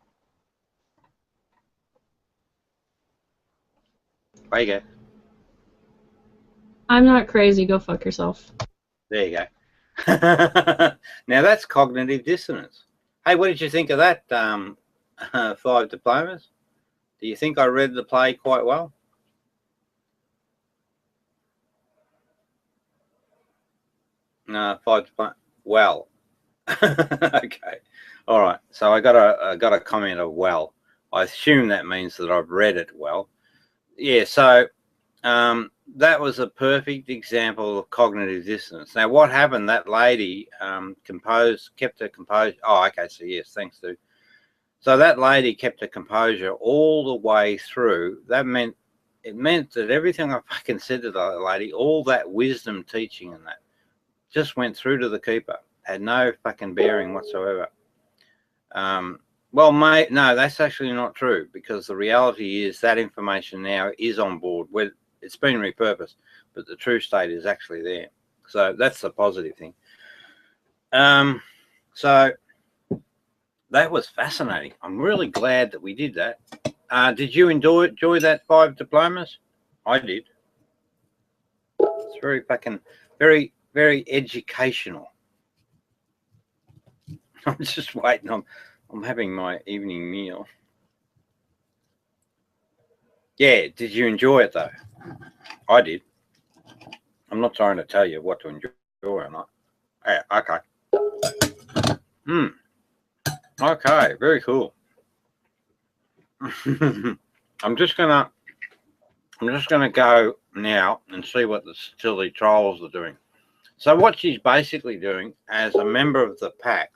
There you go. I'm not crazy. Go fuck yourself. There you go. Now that's cognitive dissonance. Hey, what did you think of that, 5 diplomas? Do you think I read the play quite well? No, 5 diplomas. Well. Okay. All right. So I got a comment of well. I assume that means that I've read it well. Yeah. So that was a perfect example of cognitive dissonance. Now, what happened? That lady kept her composure. Oh, okay. So yes, thanks, dude. So that lady kept her composure all the way through. It meant that everything I fucking said to the lady, all that wisdom teaching and that, just went through to the keeper. Had no fucking bearing whatsoever. Well, mate, no, that's actually not true, because the reality is that information now is on board. It's been repurposed. but the true state is actually there. So that's the positive thing. So that was fascinating. I'm really glad that we did that. Did you enjoy that 5 diplomas? I did. It's very fucking, very, very educational. I'm just waiting. I'm having my evening meal. Yeah, did you enjoy it though? I did. I'm not trying to tell you what to enjoy or not. Yeah, okay. Okay, very cool. I'm just gonna go now and see what the silly trolls are doing. So what she's basically doing as a member of the pack,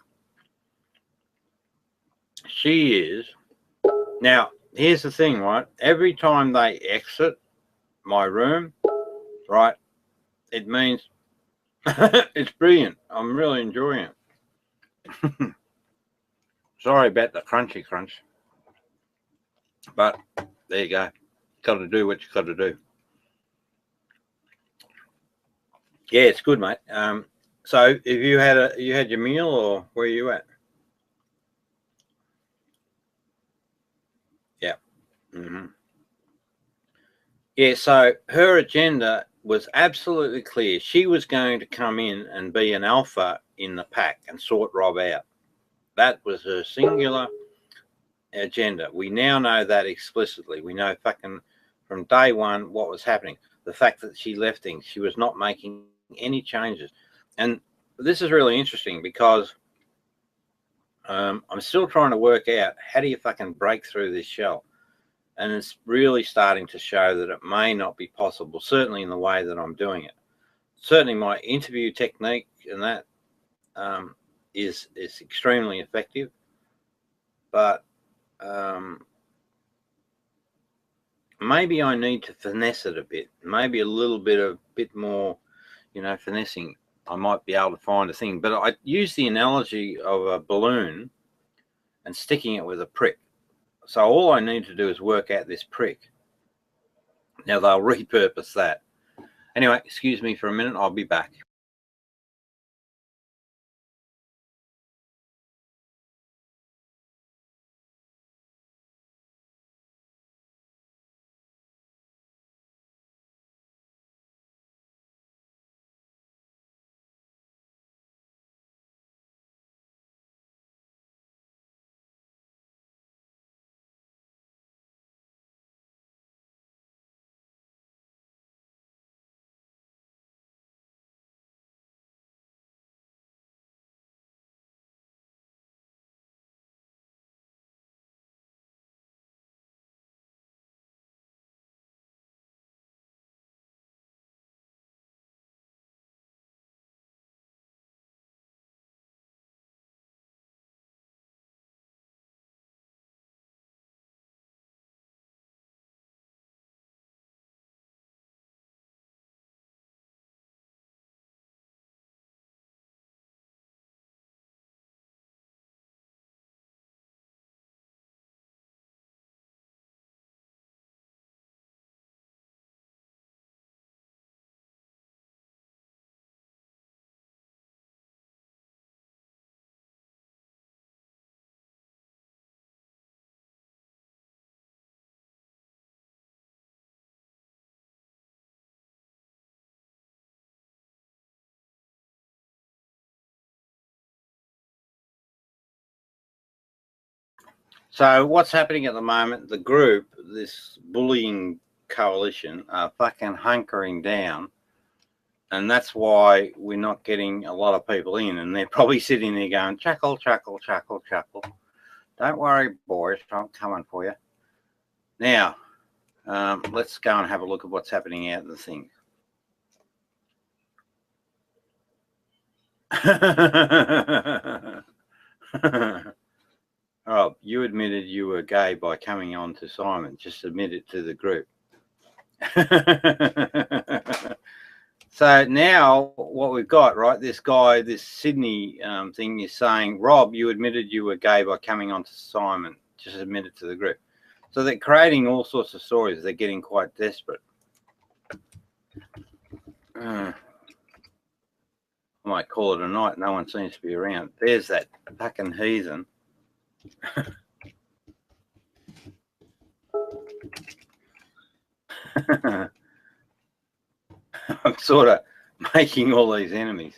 she is now. Here's the thing, right? Every time they exit my room, right, it means it's brilliant. I'm really enjoying it. Sorry about the crunchy crunch, but there you go. Got to do what you got to do. Yeah, it's good, mate. So have you had your meal, or where are you at? Yeah. Yeah, so her agenda was absolutely clear. She was going to come in and be an alpha in the pack and sort Rob out. That was her singular agenda. We now know that explicitly. We know fucking from day one what was happening. The fact that she left things, she was not making any changes. And this is really interesting because I'm still trying to work out how do you fucking break through this shell. And it's really starting to show that it may not be possible, certainly in the way that I'm doing it. Certainly my interview technique and that is extremely effective. But maybe I need to finesse it a bit. Maybe a bit more, finessing. I might be able to find a thing. But I use the analogy of a balloon and sticking it with a prick. So all I need to do is work out this prick. Now they'll repurpose that. Anyway, excuse me for a minute. I'll be back. So what's happening at the moment, the group, this bullying coalition, are fucking hunkering down. And that's why we're not getting a lot of people in. And they're probably sitting there going, chuckle, chuckle, chuckle, chuckle. Don't worry, boys, I'm coming for you. Now, let's go and have a look at what's happening out in the thing. Oh, you admitted you were gay by coming on to Simon. Just admit it to the group. So now what we've got, right, this guy, this Sydney thing is saying, Rob, you admitted you were gay by coming on to Simon. Just admit it to the group. So they're creating all sorts of stories. They're getting quite desperate. I might call it a night. No one seems to be around. There's that fucking heathen. I'm sort of making all these enemies.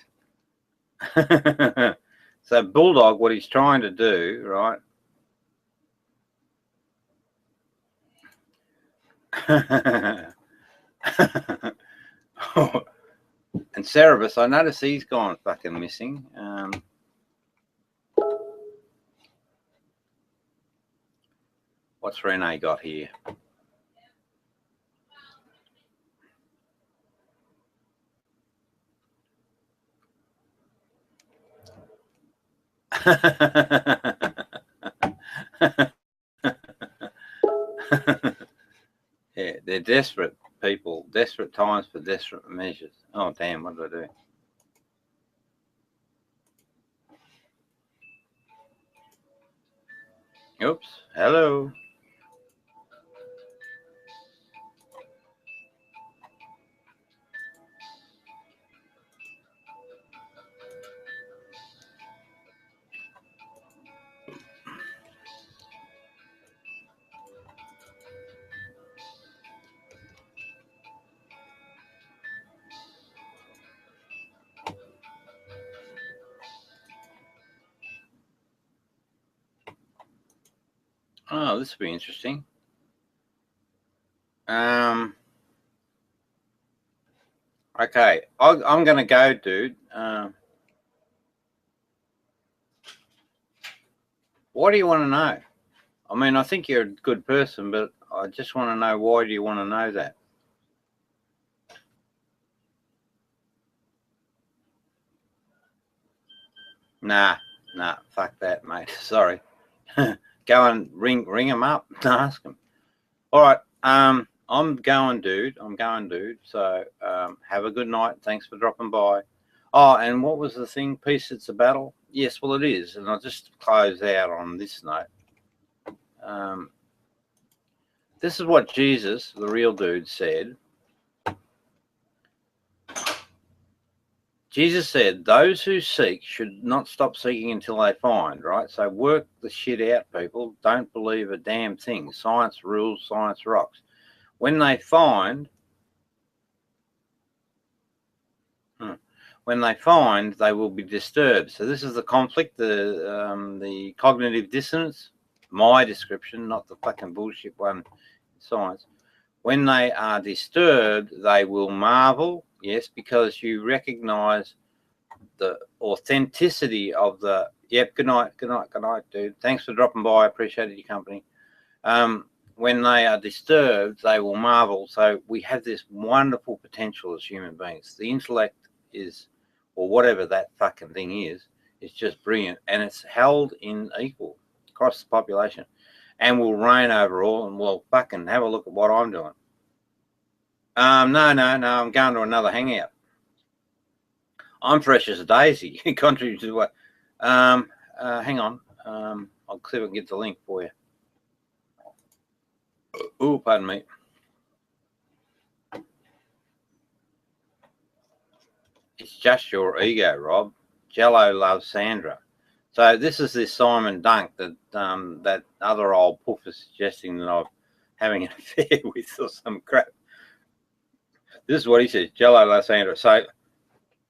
So Bulldog, what he's trying to do, right? And Cerebus, I notice he's gone fucking missing. What's Renee got here? Yeah, they're desperate people, desperate times for desperate measures. Oh, damn, what did I do? Oops, hello. Oh, this will be interesting. Okay, I'm going to go, dude. What do you want to know? I mean, I think you're a good person, but I just want to know, why do you want to know that? Nah, fuck that, mate. Sorry. Go and ring them up and ask them. All right, I'm going, dude. So have a good night. Thanks for dropping by. Oh, and what was the thing? Peace, it's a battle. Yes, well, it is. And I'll just close out on this note. This is what Jesus, the real dude, said. Jesus said, those who seek should not stop seeking until they find, right? So work the shit out, people. Don't believe a damn thing. Science rules, science rocks. When they find, they will be disturbed. So this is the conflict, the cognitive dissonance, my description, not the fucking bullshit one in science. When they are disturbed, they will marvel. Yes, because you recognize the authenticity of the. Yep. Good night, dude. Thanks for dropping by. I appreciated your company. When they are disturbed, they will marvel. So we have this wonderful potential as human beings. The intellect is, or whatever that fucking thing is just brilliant, and it's held in equal across the population, and will reign over all. And we'll fucking have a look at what I'm doing. No, I'm going to another hangout. I'm fresh as a daisy, contrary to what. Hang on. I'll see if I can get the link for you. Oh, pardon me. It's just your ego, Rob. Jello loves Sandra. So this is this Simon Dunk that that other old poof is suggesting that I'm having an affair with or some crap. This is what he says, Jello loves Sandra. So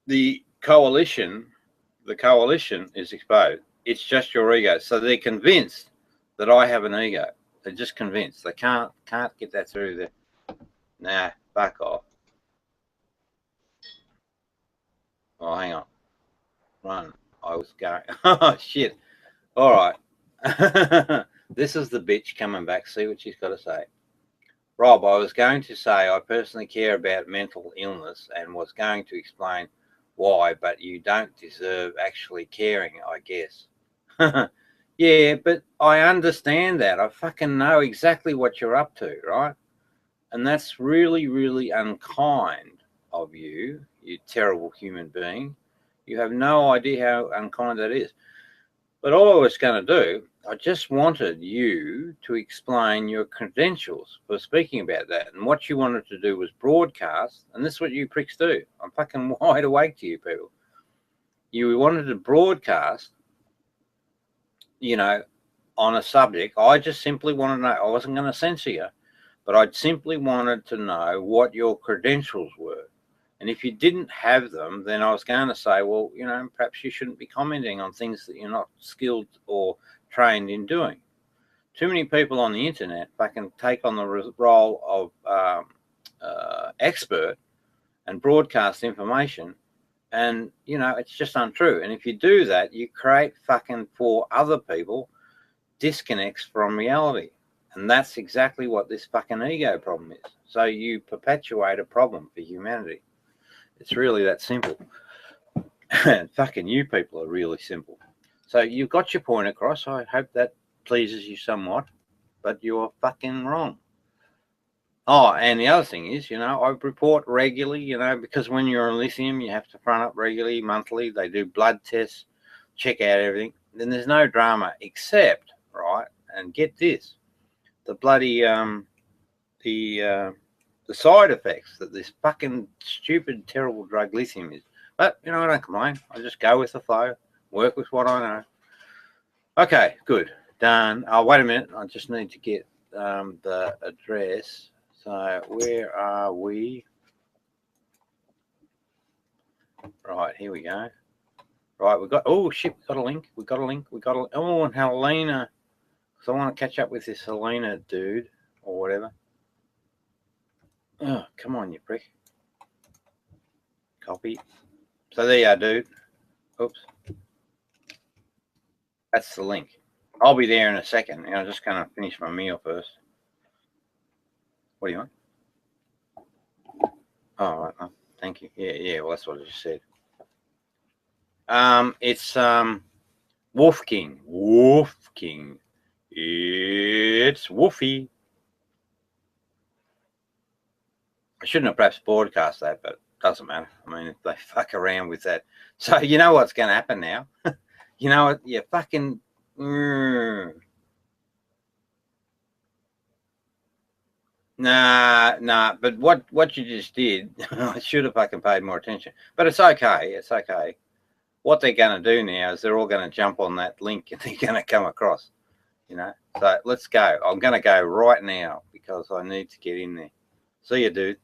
the coalition is exposed. It's just your ego. So they're convinced that I have an ego. They're just convinced. They can't get that through there. Nah, back off. Oh, hang on. Run. I was going. Oh, shit. All right. This is the bitch coming back. See what she's got to say. Rob, I was going to say I personally care about mental illness and was going to explain why, but you don't deserve actually caring, I guess. Yeah, but I understand that. I fucking know exactly what you're up to, right? And that's really, really unkind of you, you terrible human being. You have no idea how unkind that is. But all I was going to do, I just wanted you to explain your credentials for speaking about that. And what you wanted to do was broadcast, and this is what you pricks do. I'm fucking wide awake to you people. You wanted to broadcast, you know, on a subject. I just simply wanted to know. I wasn't going to censor you, but I simply wanted to know what your credentials were. And if you didn't have them, then I was going to say, well, you know, perhaps you shouldn't be commenting on things that you're not skilled or trained in doing. Too many people on the internet fucking take on the role of expert and broadcast information, and you know it's just untrue. And if you do that, you create fucking for other people disconnects from reality, and that's exactly what this fucking ego problem is. So you perpetuate a problem for humanity. It's really that simple. And fucking you people are really simple. So you've got your point across. I hope that pleases you somewhat, but you're fucking wrong. Oh, and the other thing is, you know, I report regularly, you know, because when you're on lithium, you have to front up regularly, monthly. They do blood tests, check out everything. Then there's no drama except, right, and get this, the bloody, the side effects that this fucking stupid, terrible drug lithium is. But, you know, I don't complain. I just go with the flow, work with what I know. Okay, good. Done. Oh, wait a minute. I just need to get the address. So where are we? Right, here we go. Right, we've got, oh shit, we got a link. We got a link. We got a, oh, and Helena. So I want to catch up with this Helena dude or whatever. Oh, come on, you prick. Copy. So there you are, dude. Oops. That's the link. I'll be there in a second. I'm just going to finish my meal first. What do you want? Oh, right. Oh, thank you. Yeah. Well, that's what I just said. It's Wolf King. Wolf King. It's Wolfie. I shouldn't have perhaps broadcast that, but it doesn't matter. I mean, if they fuck around with that. So you know what's going to happen now? You know what? You fucking... Nah. But what you just did, I should have fucking paid more attention. But it's okay. It's okay. What they're going to do now is they're all going to jump on that link and they're going to come across, you know. So let's go. I'm going to go right now because I need to get in there. See you, dude.